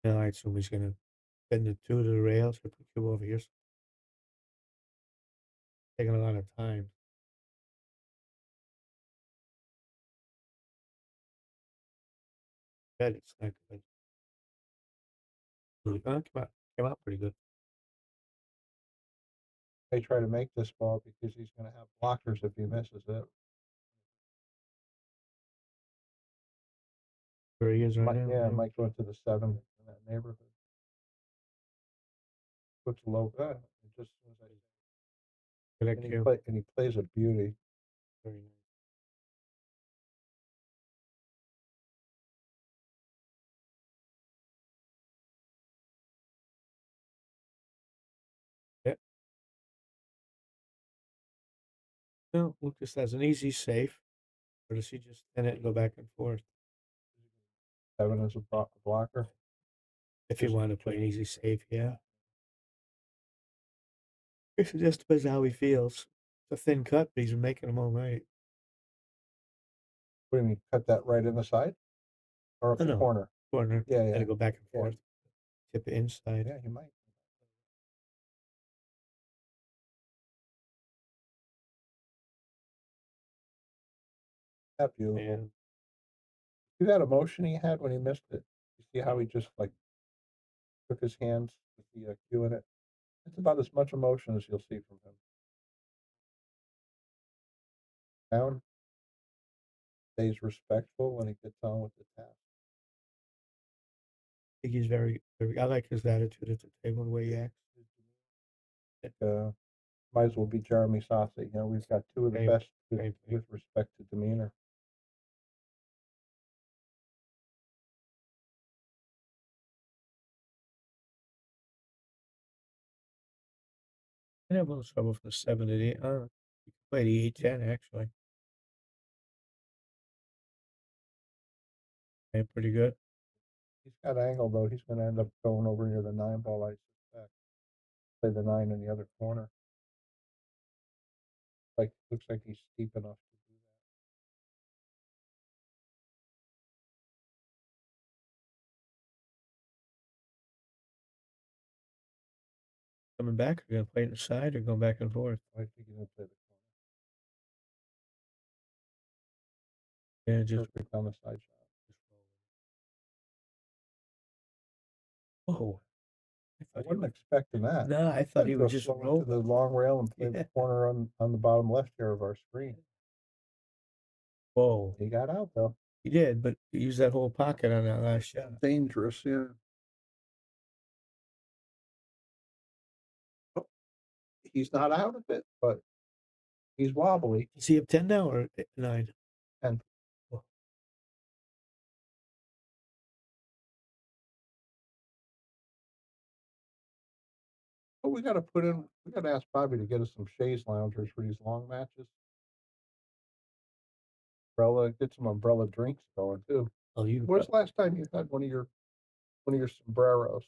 Yeah, I assume he's gonna bend the two to the rails or put the cube over here. Taking a lot of time. Bet it's not good. Came out pretty good. They try to make this ball because he's going to have blockers if he misses it. Where he is right now. Yeah, might go into the 7 in that neighborhood. Looks low. Just and he plays a beauty. Very nice. Yep. No, Lucas has an easy safe. Or does he just spin it and go back and forth? 7 is a blocker. If you want to play an easy save, yeah. It just depends how he feels. It's a thin cut, but he's been making them all night. What do you mean, cut that right in the side? Or up the corner? Corner. Yeah, yeah. Gotta go back and forth. Tip it inside. Yeah, he might. That beautiful. Yeah. See that emotion he had when he missed it? You see how he just like took his hands with the cue in it? It's about as much emotion as you'll see from him. Down. Stays respectful when he gets on with the task. I think he's very, I like his attitude at the table and the way he acts. Might as well be Jeremy Saucy. You know, we've got two of the best with respect to demeanor. I have a little trouble from the 7 to the 8. You can play the 8-10 actually. And pretty good. He's got angle though. He's going to end up going over near the 9 ball, I suspect. Play the 9 in the other corner. Looks like he's steep enough to do that. Coming back, are you gonna play it inside or going back and forth? I think he's going to play the Yeah, just perfect on the side shot. Oh, I wasn't expecting that. No, I thought he would just roll to the long rail and play the corner on the bottom left here of our screen. Whoa. He got out though. He did, but he used that whole pocket on that last shot. Dangerous, yeah. He's not out of it, but he's wobbly. Is he up 10 now or 9? 10. Oh. But we got to ask Bobby to get us some chaise loungers for these long matches. Get some umbrella drinks going too. Oh, When's the last time you had one of your sombreros?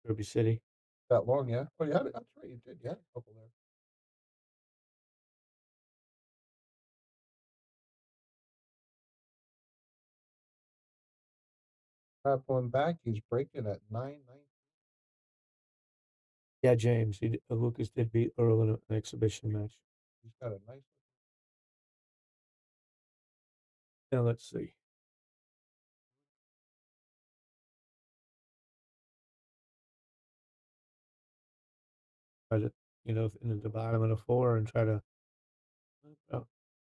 Derby City. That long, yeah. Oh, you had it. That's right, you did. You had a couple there. Going back, he's breaking at 9-9. Yeah, James. Lucas did beat Earl in an exhibition match. He's got a nice. Now let's see. Try to, in the bottom of the 4 and try to. Let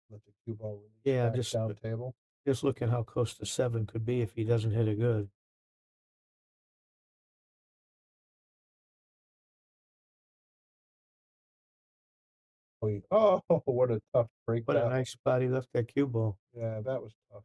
the cue ball. Yeah, just down table. Just looking how close to 7 could be if he doesn't hit it good. Oh, what a tough break! What a nice spot he left that cue ball. Yeah, that was tough.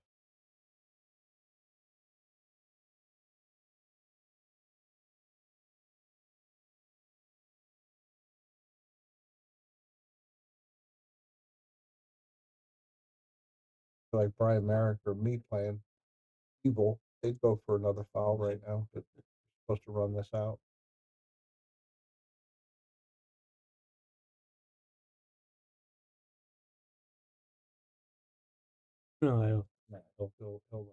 Like Brian Merrick or me playing evil, they'd go for another foul right now. But they're supposed to run this out. No, I don't. He'll run.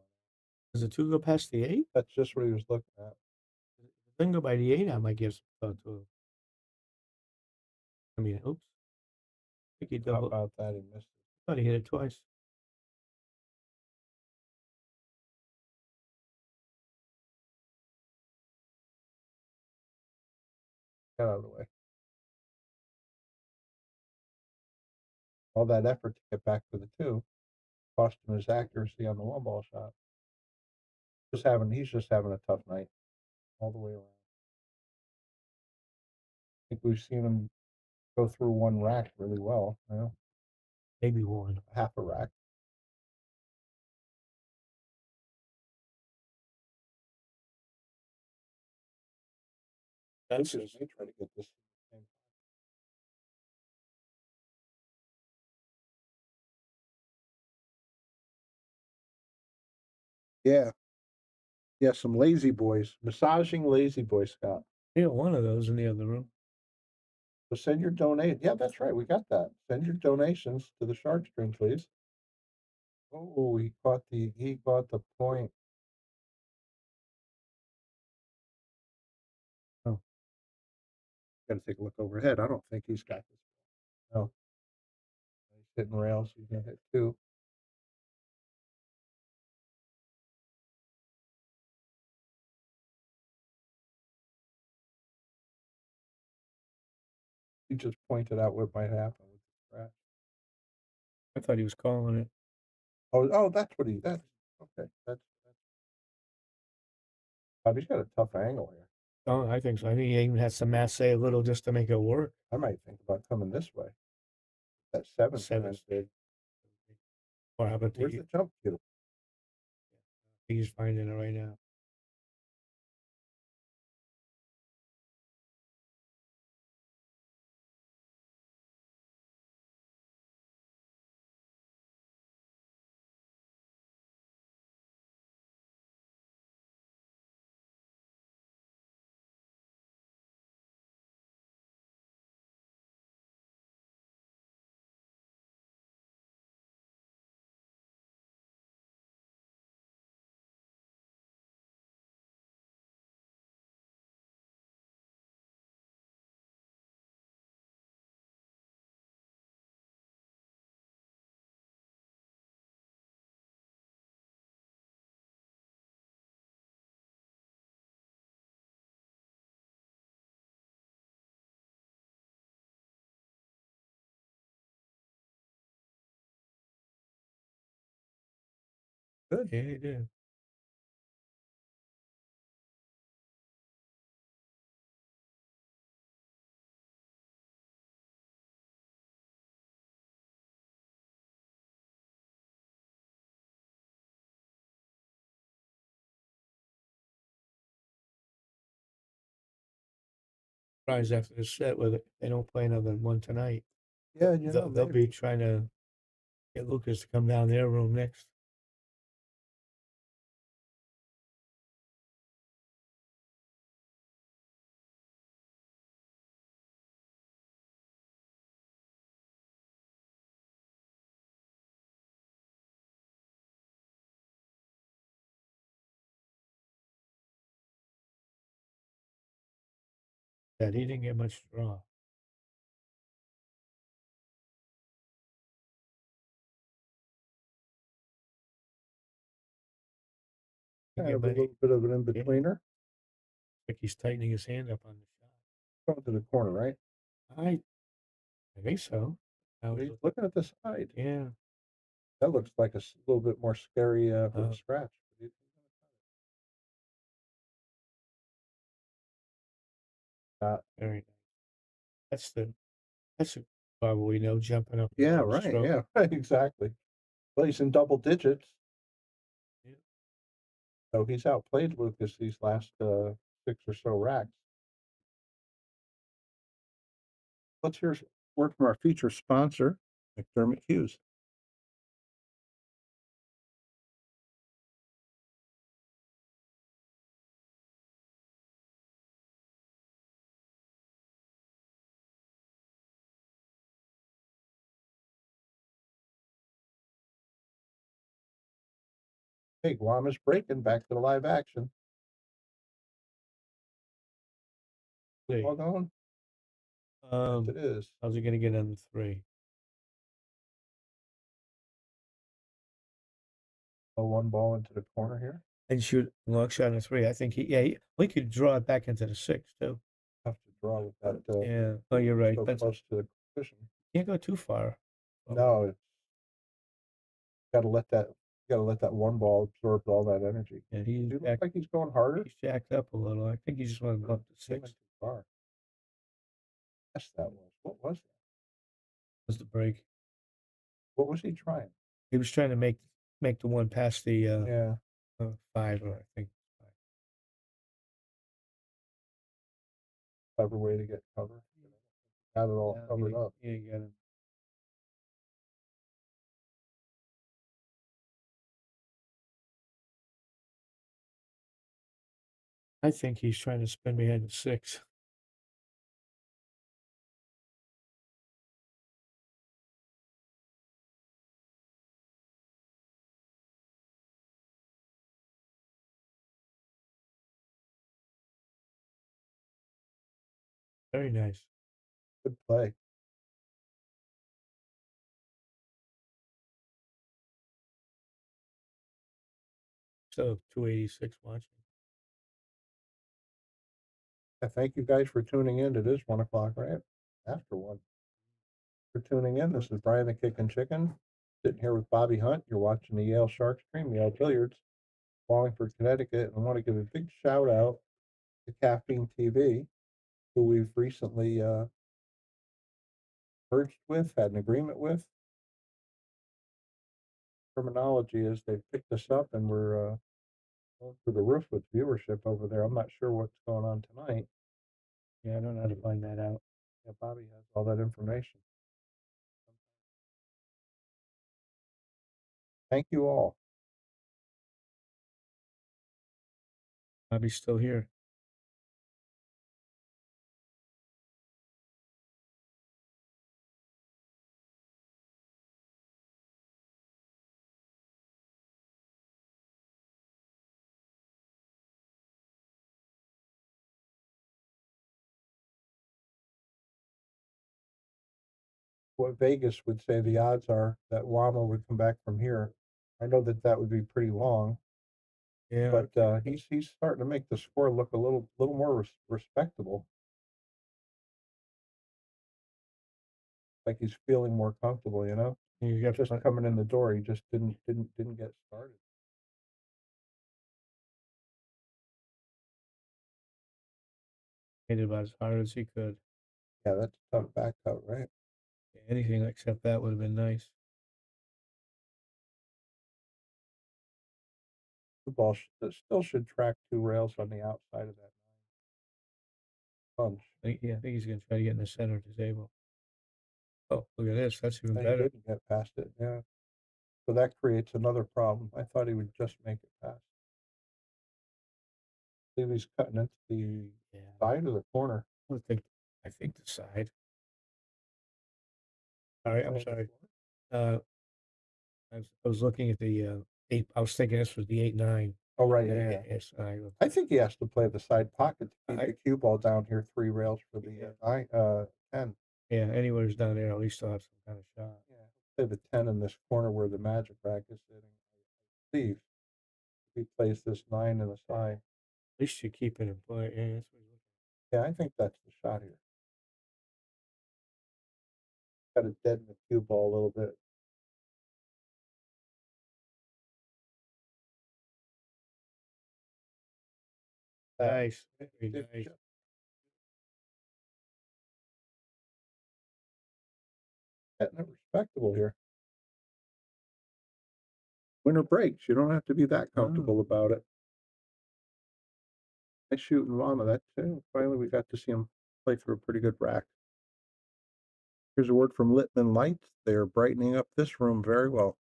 Does the 2 go past the 8? That's just what he was looking at. If it doesn't go by the 8, I might give some thought to it. I mean, oops. I think he How double. about that? He missed it. I thought he hit it twice. Get out of the way. All that effort to get back to the 2 cost him his accuracy on the 1-ball shot. He's just having a tough night all the way around. I think we've seen him go through one rack really well. You know, Maybe one. half a rack. That's Lucas may try to get this. Yeah. Yeah, some lazy boys. Massaging lazy boy, Scott. We got one of those in the other room. So send your donate. Yeah, that's right. We got that. Send your donations to the Shark Stream, please. Oh, he caught the point. Oh. Gotta take a look overhead. I don't think he's got this. No. He's hitting rails. He's gonna hit 2. He just pointed out what might happen with the scratch. I thought he was calling it. Oh, that's what that's okay. That's he's got a tough angle here. Oh, I think so. I think he even had some mass say a little just to make it work. I might think about coming this way. That 7's kind of big. Or how about Where's the jump cue? I think he's finding it right now. Good. Yeah, he did. Surprised after the set with it. They don't play another one tonight. Yeah, you know, They'll be trying to get Lukas to come down their room next. That he didn't get much draw. kind of a little bit of an in-betweener. Like he's tightening his hand up on the shot. Going to the corner, right? I think so. He's looking at the side. Yeah. That looks like a little bit more scary for the scratch. Very nice. That's a probably no jumping up. Yeah, right. Stroke. Yeah, right. Exactly. Well, he's in double digits. Yeah. So he's outplayed Lukas these last 6 or so racks. Let's hear word from our feature sponsor, McDermott Cues. Hey, Guama's breaking. Back to the live action. See. All going? Yes, it is. How's he going to get in the 3? Oh, one ball into the corner here. And shoot a long shot in the 3. I think we could draw it back into the 6 too. Have to draw with that. Yeah. Oh, you're right. So That's, close to the cushion. can't go too far. No, it's got to let that one ball absorb all that energy. Yeah, He looks like he's going harder. He's jacked up a little. I think he just wanted to go up to He went 6. too far. Yes, that was. What was that? Was the break? What was he trying? He was trying to make the one past the Yeah. 5, I think. Clever way to get cover. Got it all covered up. Yeah, you got him. I think he's trying to spin behind the 6. Very nice. Good play. So 286 watching. Thank you guys for tuning in. It is 1 o'clock, right? After 1. For tuning in. This is Brian the Kickin' Chicken. Sitting here with Bobby Hunt. You're watching the Yale Shark Stream, Yale Billiards, Wallingford, Connecticut. And I want to give a big shout out to Caffeine TV, who we've recently merged with, had an agreement with. Terminology is they've picked us up and we're going through the roof with viewership over there. I'm not sure what's going on tonight. Yeah, I don't know how to find that out. Yeah, Bobby has all that information. Thank you all. Bobby's still here. What Vegas would say the odds are that Guama would come back from here. I know that would be pretty long. Yeah, but he's starting to make the score look a little more respectable. Like he's feeling more comfortable, you know. You got just coming in the door, he just didn't get started. Hit it about as hard as he could. Yeah, that's a tough back cut, right? Anything except that would have been nice. The ball still should track 2 rails on the outside of that punch. I think he's going to try to get in the center of the table. Oh, look at this. That's even He better. didn't get past it, yeah. So that creates another problem. I thought he would just make it past. See, he's cutting into the side of the corner. I think the side. All right, I'm sorry. I was looking at the 8. I was thinking this was the 8-9. Oh, right, yeah. Yes, I think he has to play the side pocket to keep the cue ball down here 3 rails for the 10. Yeah, anywhere's down there, at least he'll have some kind of shot. Yeah, play the 10 in this corner where the magic rack is sitting. Steve, he plays this 9 in the side. At least you keep it in play. Yeah, that's what he's looking Yeah, I think that's the shot here. Got to deaden the cue ball a little bit. Nice. Very nice. Getting it respectable here. Winner breaks. You don't have to be that comfortable about it. Nice shooting Guama, that too. Finally, we got to see him play through a pretty good rack. Here's a word from Littman Lights. They are brightening up this room very well.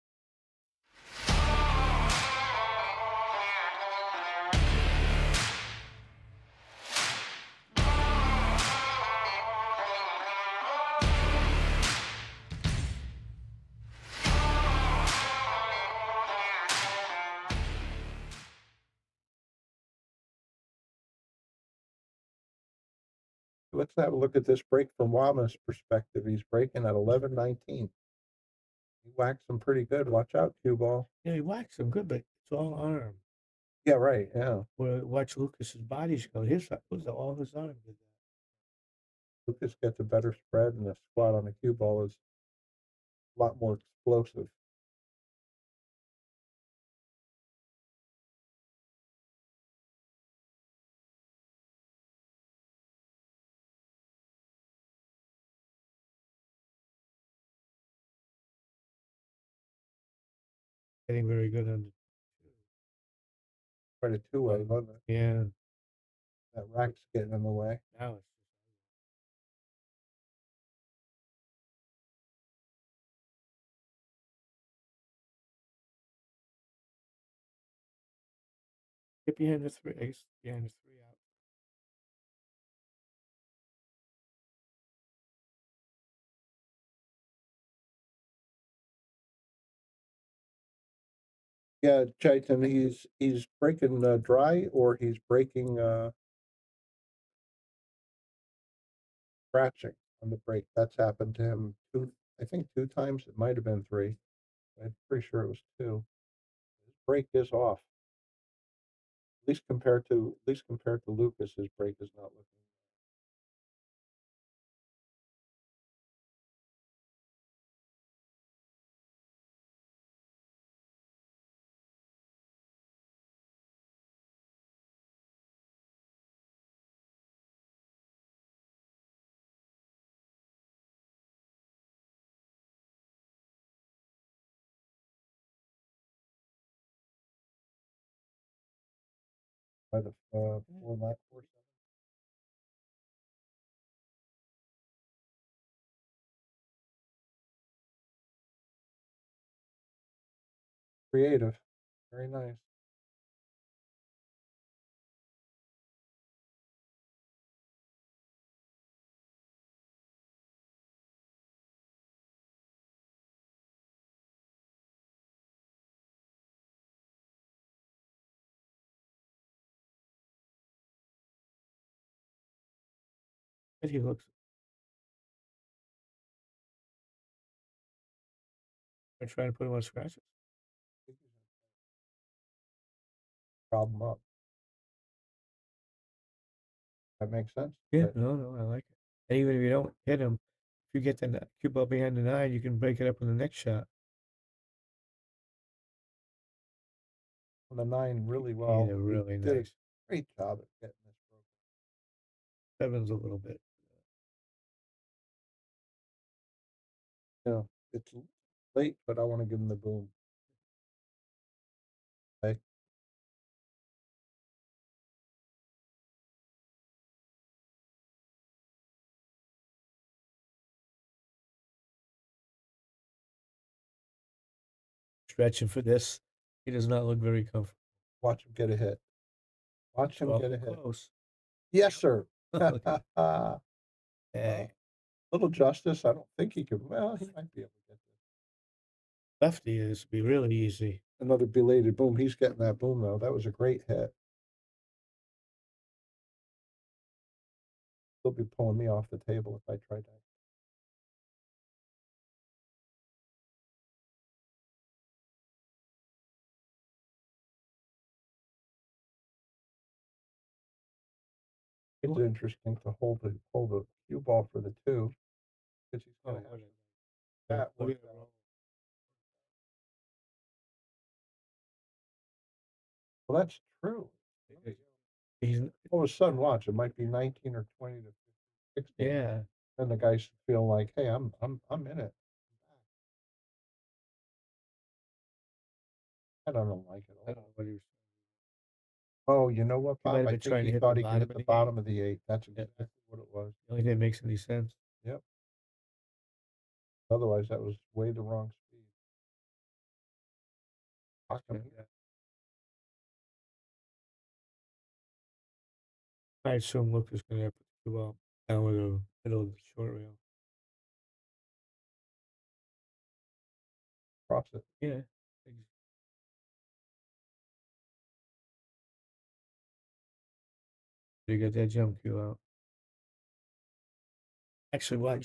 let's have a look at this break from Guama's perspective. He's breaking at 11:19. He whacked him pretty good. Watch out, cue ball. Yeah, he whacks him good, but it's all arm. Yeah, right. Yeah. Where watch Lucas's bodies go. His was all his arm did that. Lucas gets a better spread, and the squat on the cue ball is a lot more explosive. Getting very good on Quite a two-way, wasn't it? yeah. That rack's getting in the way. Now it's get behind the three, behind the three out. Yeah, Chaitan, he's breaking dry, or he's breaking scratching on the break. That's happened to him I think two times. It might have been three. I'm pretty sure it was two. His break is off. At least compared to Lucas, his break is not looking. By the 4-7. Creative, very nice. But he looks. I'm trying to put him on scratches. Problem up. That makes sense. Yeah, no, I like it. And even if you don't hit him, if you get the cue ball behind the 9, you can break it up in the next shot. On the 9 really well. Yeah, really He did nice. a great job at getting this broken. 7's a little bit. Yeah, it's late, but I want to give him the boom. Okay. Stretching for this. He does not look very comfortable. Watch him get a hit. Watch him get a hit. Close. Yes, sir. Hey. Little justice. I don't think he could. Well, he might be able to get this. Lefty is be really easy. Another belated boom. He's getting that boom though. That was a great hit. He'll be pulling me off the table if I try that. It's interesting to hold the cue ball for the 2 because he's going to have that work out. Well, that's true. He's All of a sudden, watch, it might be 19 or 20 to 16. yeah. Then the guys feel like, hey, I'm in it. I don't like it. I don't know what he was. Oh, you know what, He might Bob? have I been think trying to he hit thought the he could hit bottom of the the bottom of the 8. That's exactly what it was. The only thing that makes any sense. Yep. Otherwise, that was way the wrong speed. I assume Lucas going to have to do well down with the middle of the short rail. Cross it. Yeah. You get that jump cue out. Actually, why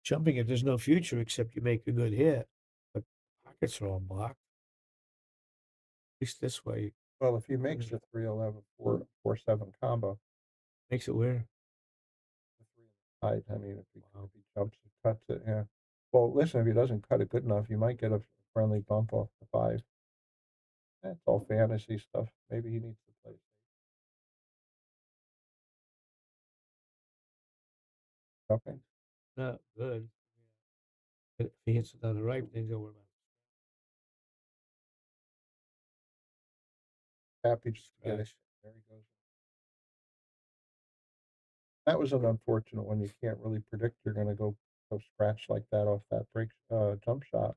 jumping it? There's no future except you make a good hit. But pockets are all blocked. At least this way. Well, if he makes the 311 4-7 combo, Makes it weird. I mean, if he jumps and cuts it, yeah. Well, listen, if he doesn't cut it good enough, you might get a friendly bump off the 5. That's all fantasy stuff. Maybe he needs to play. Jumping. Not good. If he hits it on the right, then don't worry about it. Happy just to get it. There he goes. That was an unfortunate one. You can't really predict you're going to go scratch like that off that break jump shot.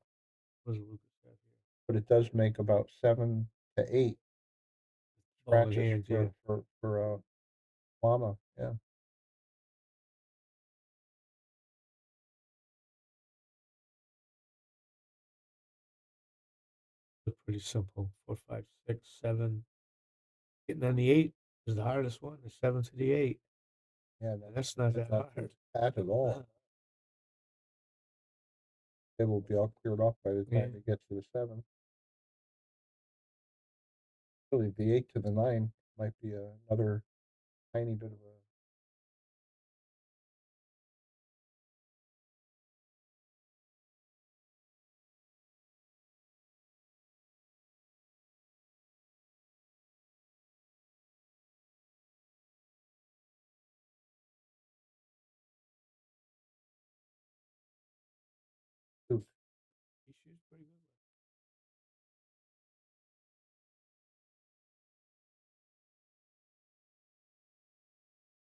What does Lukas have here? But it does make about 7 to 8 scratches hands, yeah. for Guama. Yeah. Look pretty simple. 4, 5, 6, 7. Getting on the 8 is the hardest one. The 7 to the 8. Yeah, that's not that hard. Bad at all. It will be all cleared off by the time it gets to the 7. Really, the 8 to the 9 might be another tiny bit of a. He shoots pretty good.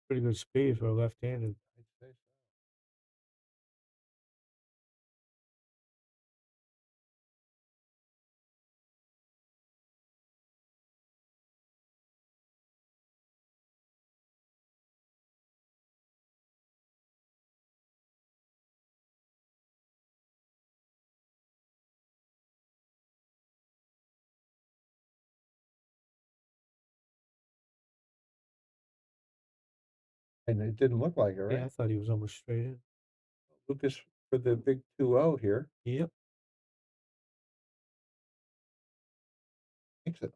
Pretty good speed for a left-handed. I'd say so. And it didn't look like it, right? Yeah, I thought he was almost straight in. Lukas for the big 2-0 here. Yep. Makes it.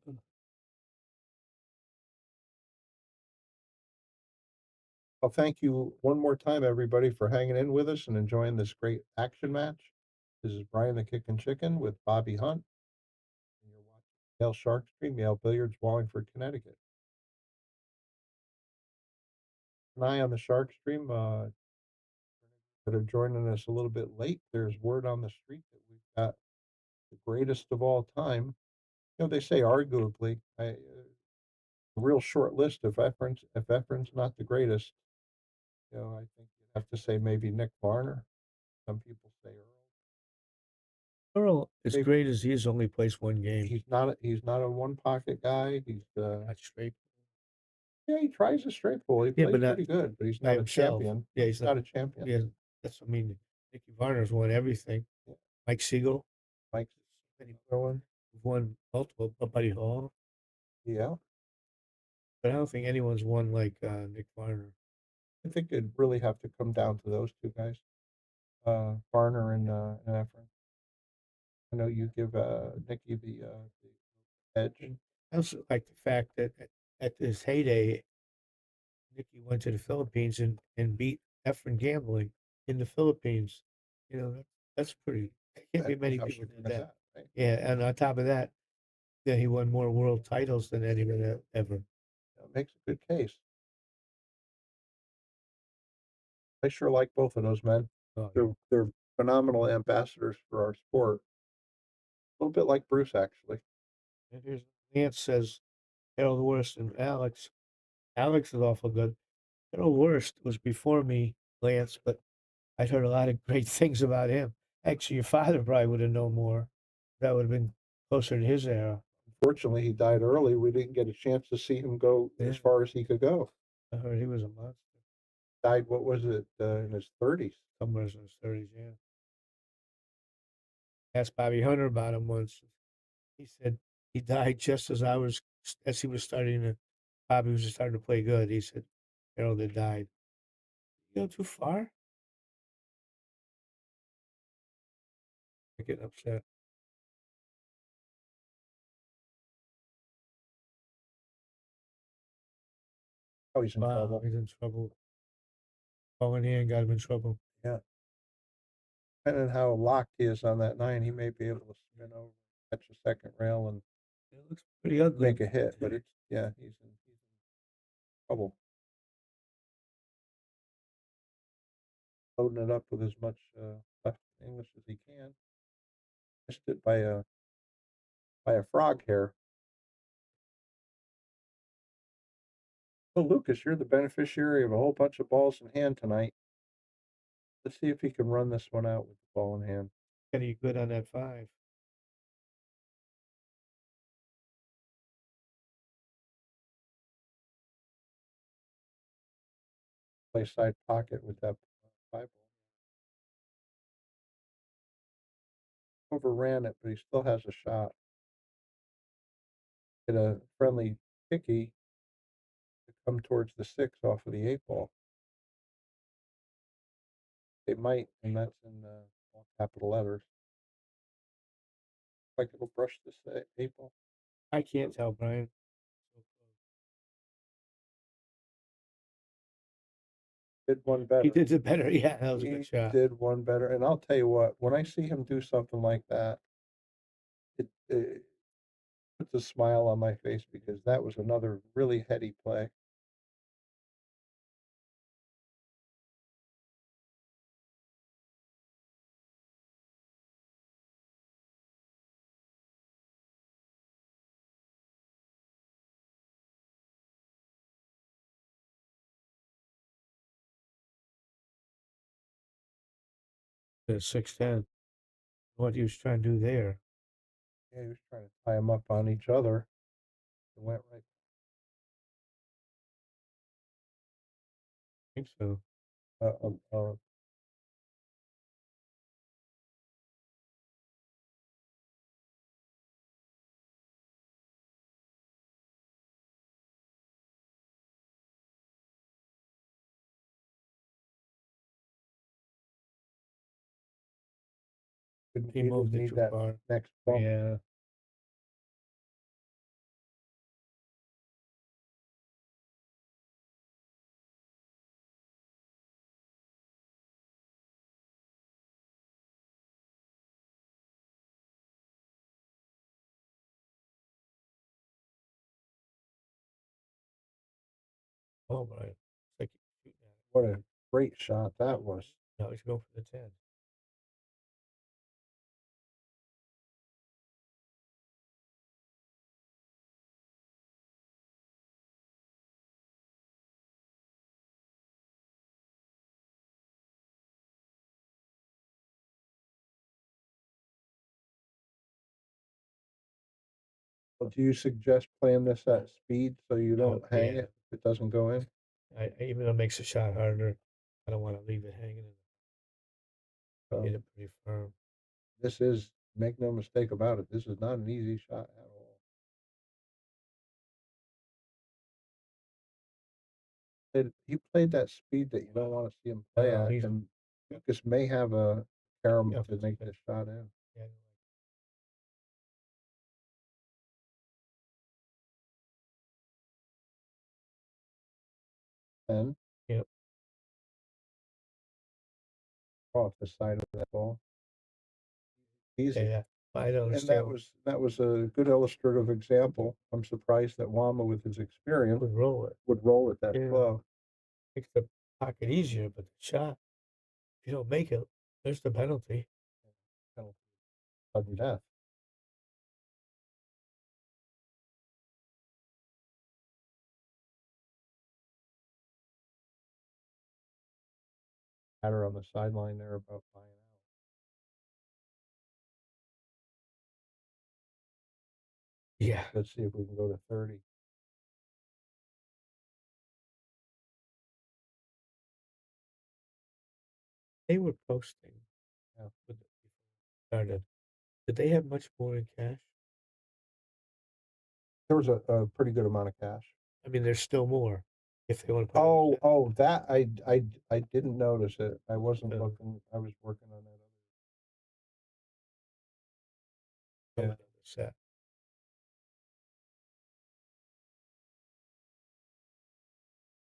Well, thank you one more time, everybody, for hanging in with us and enjoying this great action match. This is Brian the Kickin' Chicken with Bobby Hunt. And you're watching Yale Shark Stream, Yale Billiards, Wallingford, Connecticut. An eye on the Shark Stream that are joining us a little bit late. There's word on the street that we've got the greatest of all time. You know, they say arguably, a real short list of Efren's. If Efren's not the greatest, you know, I think you'd have to say maybe Nick Varner. Some people say Earl. Earl, as great as he is, only plays one game. He's not a one pocket guy. He's Not straight. yeah, he tries a straight pull. He plays pretty good, but he's by not a himself. champion. Yeah, he's not a champion. Yeah, that's what I mean. Nicky Varner's won everything. Yeah. Mike Siegel. Mike Siegel won multiple. Buddy Hall. Yeah. But I don't think anyone's won like Nick Varner. I think it'd really have to come down to those two guys, Varner and Efren. I know you give Nicky the edge. I also like the fact that at his heyday, Nicky went to the Philippines and beat Efren gambling in the Philippines. You know, that's pretty. Can't be many people did that. Right? Yeah, and on top of that, yeah, he won more world titles than anyone ever. That makes a good case. I sure like both of those men. Oh, they're phenomenal ambassadors for our sport. A little bit like Bruce, actually. And here's Lance says, Harold Worst and Alex. Alex is awful good. Harold Worst was before me, Lance, but I'd heard a lot of great things about him. Actually, your father probably would have known more. That would have been closer to his era. Unfortunately, he died early. We didn't get a chance to see him go as far as he could go. I heard he was a monster. Died, what was it, in his 30s? Somewhere in his 30s, yeah. Asked Bobby Hunter about him once. He said he died just as he was starting to, Bobby was starting to play good. He said, Harold had died. You go too far? They're getting upset. Oh, he's in Wow, trouble. he's in trouble. Ball in hand got him in trouble. Yeah. Depending on how locked he is on that 9, he may be able to spin over, catch a second rail, and It looks pretty ugly. make a hit. But it's he's in trouble. Loading it up with as much left English as he can. Missed it by a frog hair. So Lucas, you're the beneficiary of a whole bunch of balls in hand tonight. Let's see if he can run this one out with the ball in hand. Can he good on that 5? Play side pocket with that 5 ball. Overran it, but he still has a shot. Get a friendly kicky to come towards the 6 off of the 8 ball. They might, and that's in all capital letters. Like it'll brush this 8 ball. I can't tell, Brian. Did one better. He did it better. Yeah, that was a He good shot. did one better. And I'll tell you what, when I see him do something like that, it puts a smile on my face because that was another really heady play. The 6-10. What he was trying to do there. Yeah, he was trying to tie them up on each other. It went right. I think so. He moved it need too that far. next bump. Yeah. Oh my! It's like What a great shot that was. now he's going for the 10. Well, do you suggest playing this at speed so you don't Oh, hang yeah. it if it doesn't go in? Even though it makes the shot harder, I don't want to leave it hanging. Hit it pretty firm. This is, make no mistake about it, this is not an easy shot at all. He played that speed that you don't want to see him play at, and Lucas may have a carom to make this shot in. Yeah. And yep. Off the side of that ball. Easy. Yeah, I don't And understand. that was a good illustrative example. I'm surprised that Guama, with his experience, Would roll it. that Yeah. slow. Makes the pocket easier, but the shot, if you don't make it, there's the penalty. Sudden death. Had her on the sideline there about buying out. Yeah. Let's see if we can go to 30. They were posting. Yeah. When it started. Did they have much more in cash? There was a pretty good amount of cash. I mean, there's still more. If they want to put Oh, that I didn't notice it. I wasn't looking. I was working on that. set.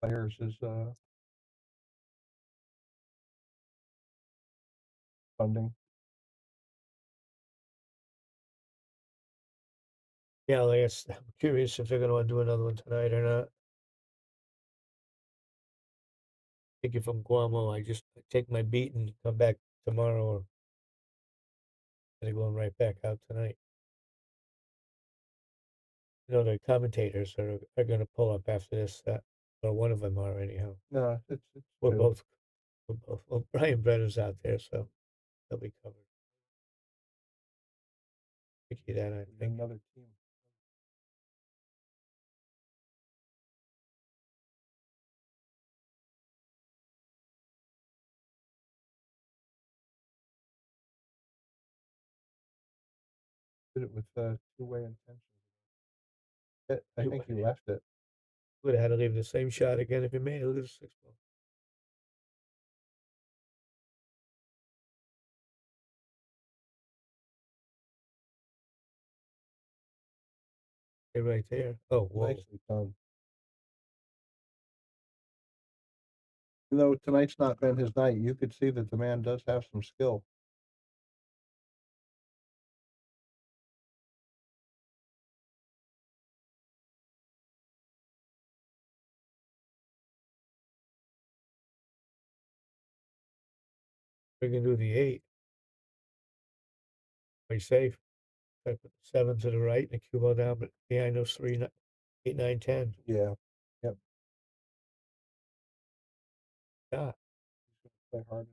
Players is funding. Yeah, I guess I'm curious if they're gonna want to do another one tonight or not. Take it from Guamo. I take my beat and come back tomorrow, or they're going right back out tonight. You know, the commentators are going to pull up after this. Or one of them are anyhow. No, it's We're good. both. Well, Brian Brenner's out there, so they'll be covered. Picky that I think. Another team. Did it with two-way intention. I think he left it. Would have had to leave the same shot again if he made it. Look at the 6 ball. They're right there. Oh, whoa. Nicely done. Even though tonight's not been his night, you could see that the man does have some skill. We're gonna do the 8. Play safe. Try to put the 7 to the right and the cue ball down, but behind those 3, 8, 9, 10. Yeah. Yep. Yeah. Play hard.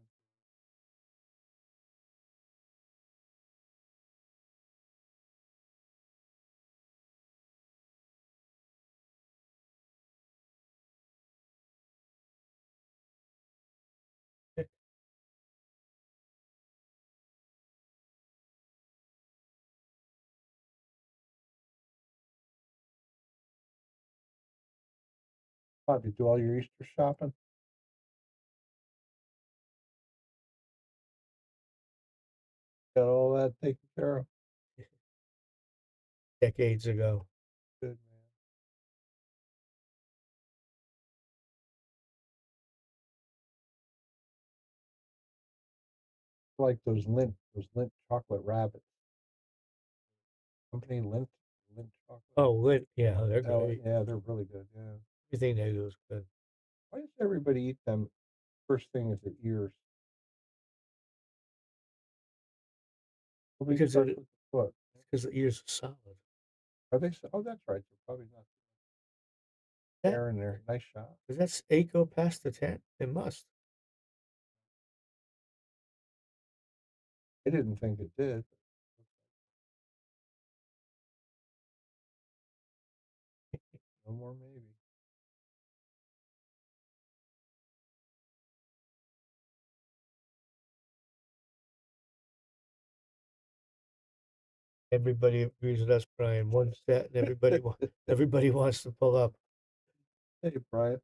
Probably do all your Easter shopping. Got all that taken care of. Decades ago. Good man. I like those lint chocolate rabbits. Company lint chocolate. Oh, Lint. Yeah, they're Oh, great. yeah, they're really good. Yeah. Everything they do is good. Why does everybody eat them? First thing is the ears. Nobody Because starts it- with the foot. Because the ears are solid. Are they? Oh, that's right. They're probably not there in there. Nice shot. Does that 8 go past the 10? It must. I didn't think it did. No more maybe. Everybody agrees with us, Brian. One set, and everybody wants to pull up. Hey, Brian.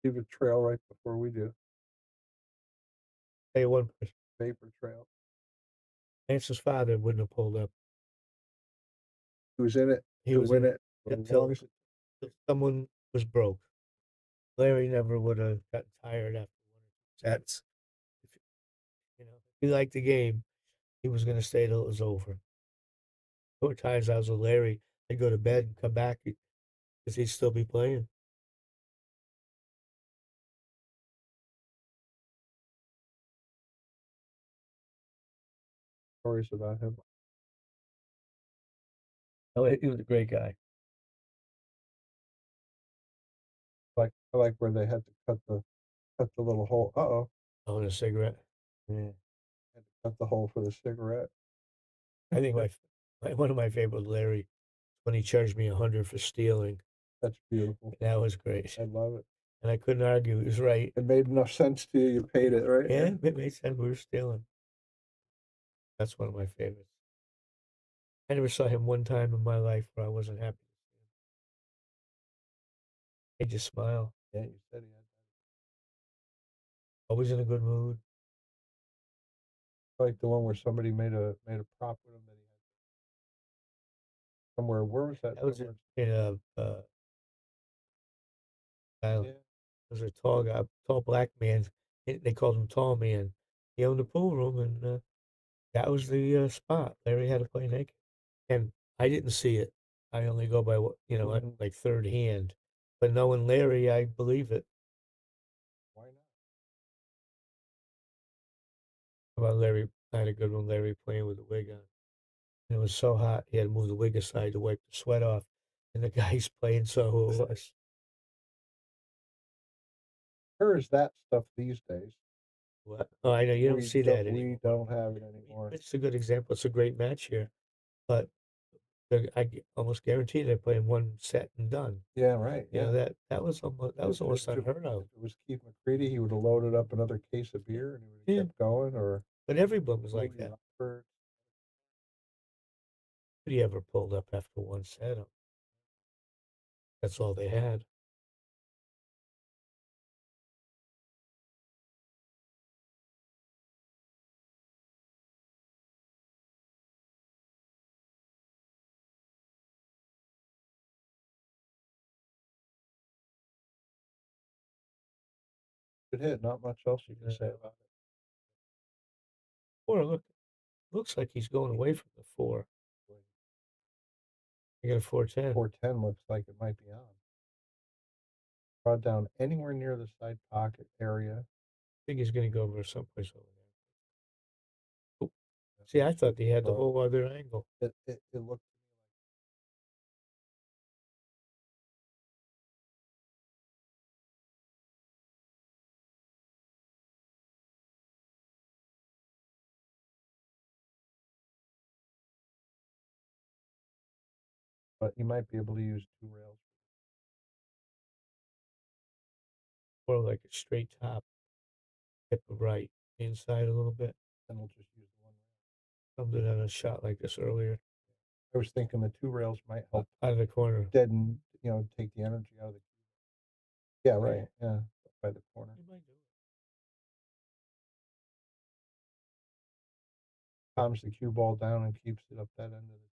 Leave a trail right before we do. Say one person. Vapor trail. Lance's father wouldn't have pulled up. He was in it. He to was win in it. until someone was broke. Larry never would have gotten tired after one or 2 sets. If he liked the game, he was going to stay till it was over. There were times I was with Larry, I'd go to bed and come back because he'd still be playing. Stories about him. Oh, he was a great guy. I like where they had to cut the little hole. Uh-oh. Oh, and a cigarette. Yeah. Had to cut the hole for the cigarette. I think one of my favorite was Larry when he charged me 100 for stealing. That's beautiful. That was great. I love it. And I couldn't argue. He was right. It made enough sense to you. You paid it, right? Yeah, it made sense. We were stealing. That's one of my favorites. I never saw him one time in my life where I wasn't happy to see him. He just smile. Yeah, you said he had Always in a good mood. like the one where somebody made a prop with him that he had somewhere. Where was that? That was Somewhere- in Yeah. there was a tall guy, tall black man. They called him Tall Man. He owned a pool room, and that was the spot. Larry had to play naked, and I didn't see it. I only go by what like third hand. But knowing Larry, I believe it. Why not? How about Larry? I had a good one. Larry playing with the wig on. And it was so hot, he had to move the wig aside to wipe the sweat off. And the guy's playing so who it was. Where is that stuff these days? What? Oh, I know you don't see that anymore. We don't have it anymore. It's a good example. It's a great match here, but almost guarantee they're playing one set and done. Yeah, right. You Yeah, know that was almost unheard of. If it was Keith McCready, he would have loaded up another case of beer and he would have kept going. Or But everyone was like Louis that. Roberts. Nobody ever pulled up after one set. That's all they had. Good hit. Not much else you can say about it. Four, looks like he's going away from the four. You got a 410. 410 looks like it might be on. Brought down anywhere near the side pocket area. I think he's going to go over someplace over there. Oh. See, I thought he had the whole other angle. It looked. But you might be able to use two rails. Or like a straight top. Hit the right inside a little bit. Then we'll just use the one rail. Something on a shot like this earlier. I was thinking the two rails might help out of the corner. Deaden, take the energy out of the cue. Yeah, right. Yeah, by the corner. Calms the cue ball down and keeps it up that end of the.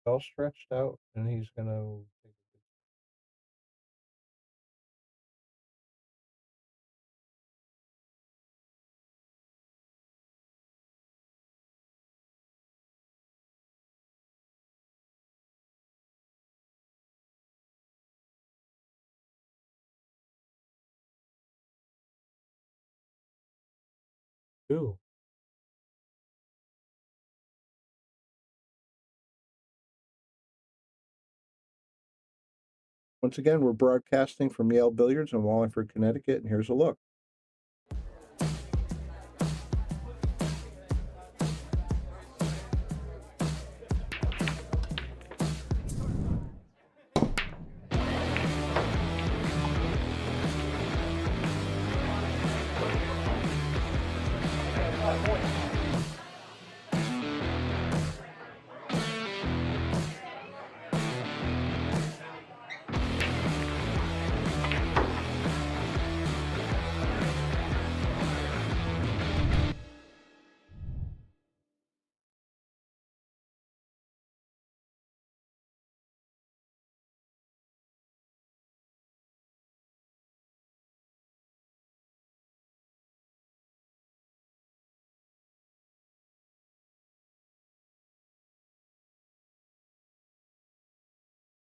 All stretched out, and he's gonna take a good. Ooh. Once again, we're broadcasting from Yale Billiards in Wallingford, Connecticut, and here's a look.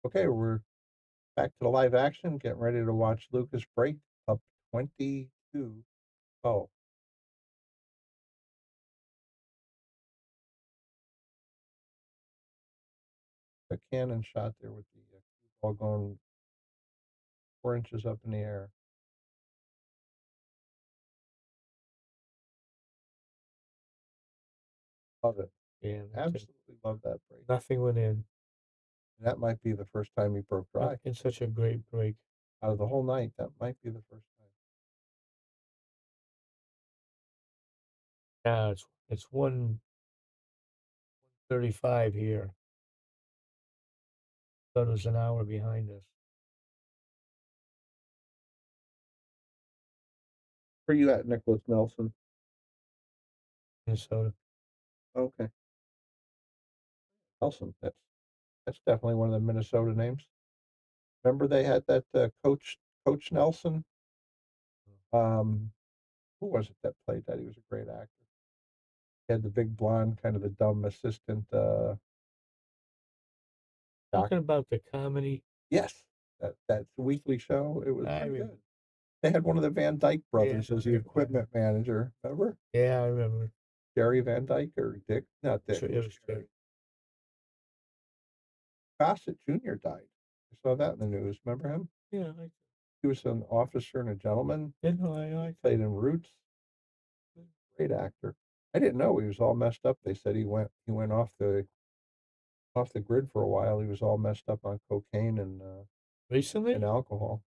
Okay, we're back to the live action, getting ready to watch Lukas break up 22. Oh, cannon shot there with the ball going 4 inches up in the air. Love it. Yeah, Absolutely love that break. nothing went in. That might be the first time he broke dry. It's such a great break. Out of the whole night, that might be the first time. Now it's 1:35 here. Thought it was an hour behind us. Where you at, Nicholas Nelson? Minnesota. Okay. Nelson. That's definitely one of the Minnesota names. Remember they had that Coach Nelson? Who was it that played that? He was a great actor. He had the big blonde, kind of the dumb assistant. Talking about the comedy. Yes, that weekly show. It was I pretty remember. good. They had one of the Van Dyke brothers as the equipment manager. Remember? Yeah, I remember. Jerry Van Dyke or Dick? Not Dick. It was Jerry. Gossett Jr. died. I saw that in the news. Remember him? Yeah, He was an officer and a gentleman. I Played in Roots. Great actor. I didn't know he was all messed up. They said he went off the grid for a while. He was all messed up on cocaine and recently and alcohol.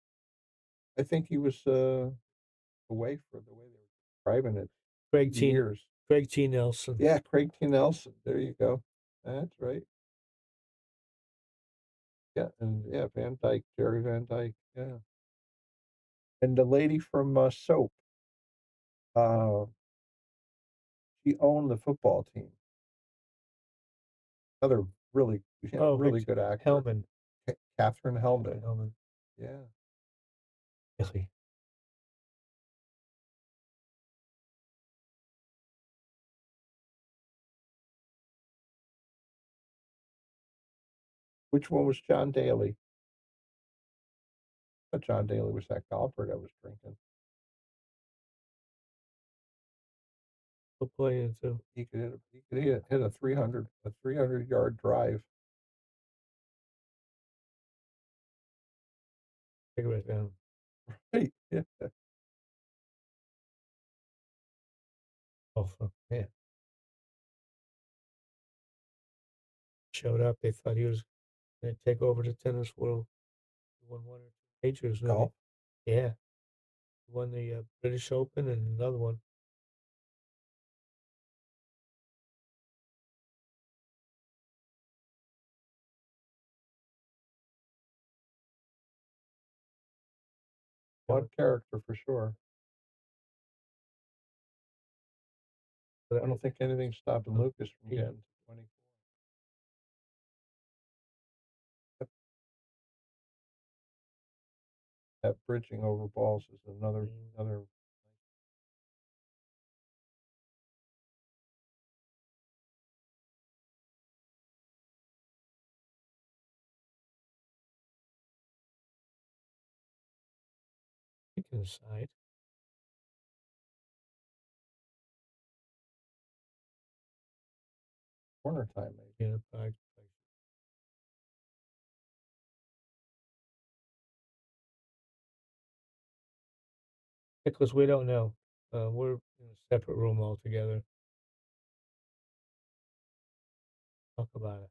I think he was away for the way they were describing it. Craig T. Nelson. Yeah, Craig T. Nelson. There you go. That's right. Yeah, and yeah, Van Dyke, Jerry Van Dyke. Yeah, and the lady from Soap. She owned the football team. Another really good actor. Hellman. Catherine Hellman. Hellman. Yeah. Really. Which one was John Daly? I thought John Daly was that golfer that was drinking. He'll play it too. He could hit a 300-yard drive. Take it down. Right. Yeah. Oh, yeah. Showed up. They thought he was going to take over the tennis world. He won one or two majors. Golf? Yeah. He won the British Open and another one. One character for sure. But I don't think anything's stopping Lukas from getting to 24. That bridging over balls is another. Inside. Corner time, maybe. Yeah, Nicholas, we don't know. We're in a separate room altogether. Talk about it.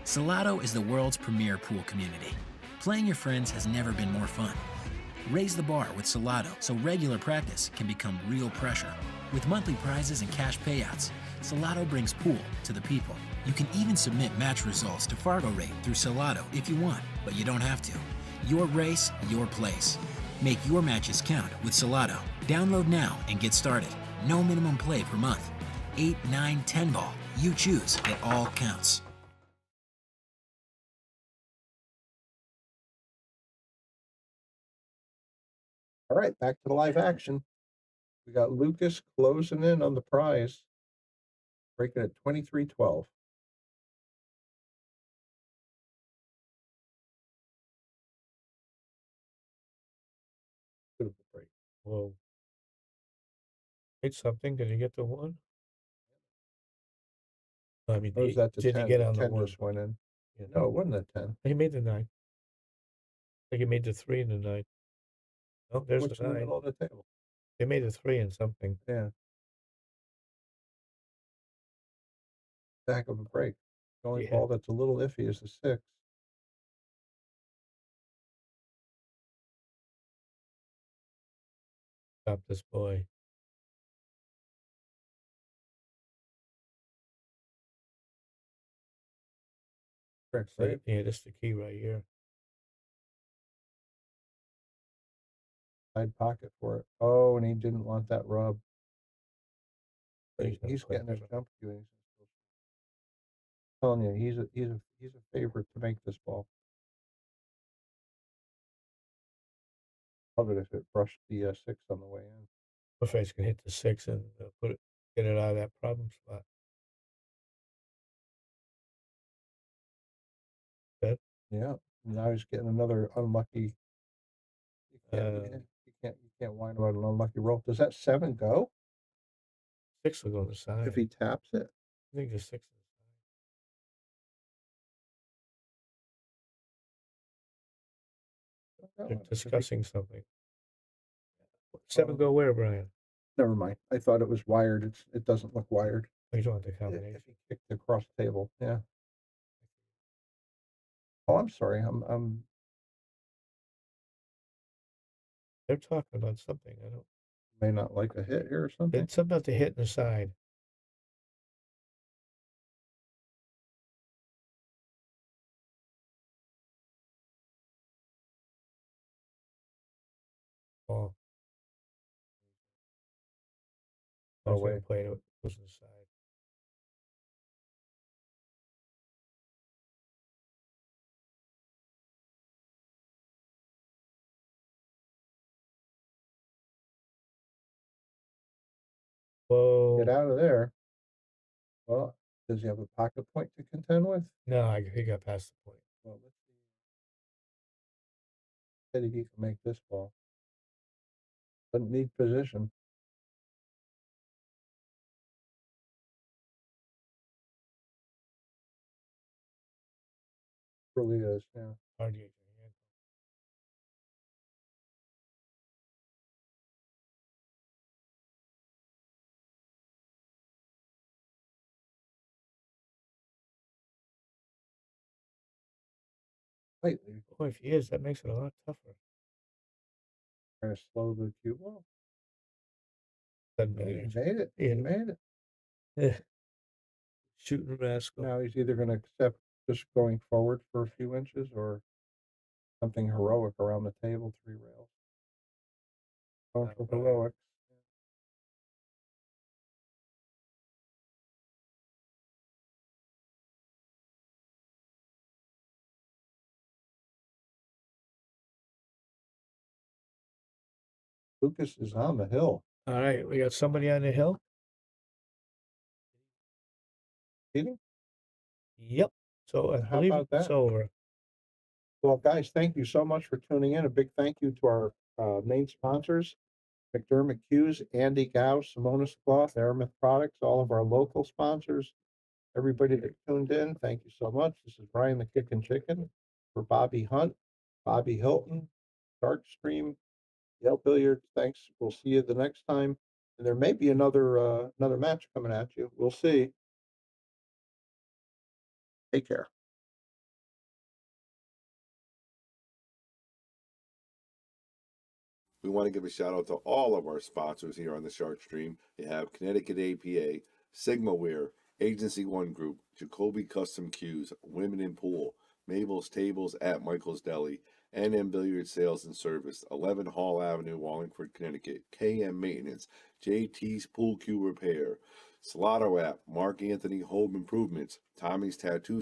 Salotto is the world's premier pool community. Playing your friends has never been more fun. Raise the bar with Salotto so regular practice can become real pressure. With monthly prizes and cash payouts, Salotto brings pool to the people. You can even submit match results to Fargo Rate through Salotto if you want, but you don't have to. Your race, your place. Make your matches count with Salotto. Download now and get started. No minimum play per month. 8, 9, 10 ball. You choose. It all counts. All right, back to the live action. We got Lukas closing in on the prize. Breaking at 23-12. Beautiful break. Whoa. Hit something. Did he get the one? I mean, Or was that the did 10? he get The on the 10 one? just went in. Yeah. No, it wasn't a 10. He made the 9. I think he made the 3 and the 9. Oh, there's What's the in the 9. middle of the table? They made a 3 and something. Yeah. Back of a break. The only Yeah. ball that's a little iffy is the 6. Stop this boy. Correct, See, right? yeah, that's the key right here. Side pocket for it. Oh, and he didn't want that rub. But He's gonna he's play getting his better. jump cue. And telling you, he's a favorite to make this ball. Love it if it brushed the 6 on the way in. If he's gonna hit the 6 and get it out of that problem spot. Good. Yeah. Now he's getting another unlucky. Uh, You can't whine about an unlucky roll. Does that 7 go 6 will go on the side. if he taps it? I think the 6 is They're discussing something. 7 go where, Brian? Never mind. I thought it was wired. It doesn't look wired. Oh, you don't want the combination. If he kicked across the table, yeah. Oh, I'm sorry. I'm They're talking about something. I don't. may not like a hit here or something. It's something about the hit in the side. Oh. I was gonna play it. It was in the side. Whoa. Get out of there. Well, does he have a pocket point to contend with? No, he got past the point. Well, let's see. Said he can make this ball. Doesn't need position. Really is, yeah. Hard to get your hand. Slightly. Boy, if he is, that makes it a lot tougher. Trying to slow the cue ball. Doesn't He matter. made it. He made it. Yeah. Shooting rascal. Now he's either going to accept just going forward for a few inches or something heroic around the table, 3 rails. Going for heroic. Lukas is on the hill. All right, we got somebody on the hill. Cheating? Yep. So I How believe about it's that? over. Well, guys, thank you so much for tuning in. A big thank you to our main sponsors, McDermott Cues, Andy Gow, Simonis Cloth, Aramith Products, all of our local sponsors. Everybody that tuned in, thank you so much. This is Brian the Kickin' Chicken for Bobby Hunt, Bobby Hilton, Shark Stream, Yale Billiards. Thanks. We'll see you the next time. And there may be another match coming at you. We'll see. Take care. We want to give a shout out to all of our sponsors here on the Shark Stream. You have Connecticut APA, Sigmaware, Agency One Group, Jacoby Custom Cues, Women in Pool, Mabel's Tables at Michael's Deli, NM Billiard Sales and Service, 11 Hall Avenue, Wallingford, Connecticut, KM Maintenance, JT's Pool Cue Repair, Salotto app, Mark Anthony Home Improvements, Tommy's Tattoo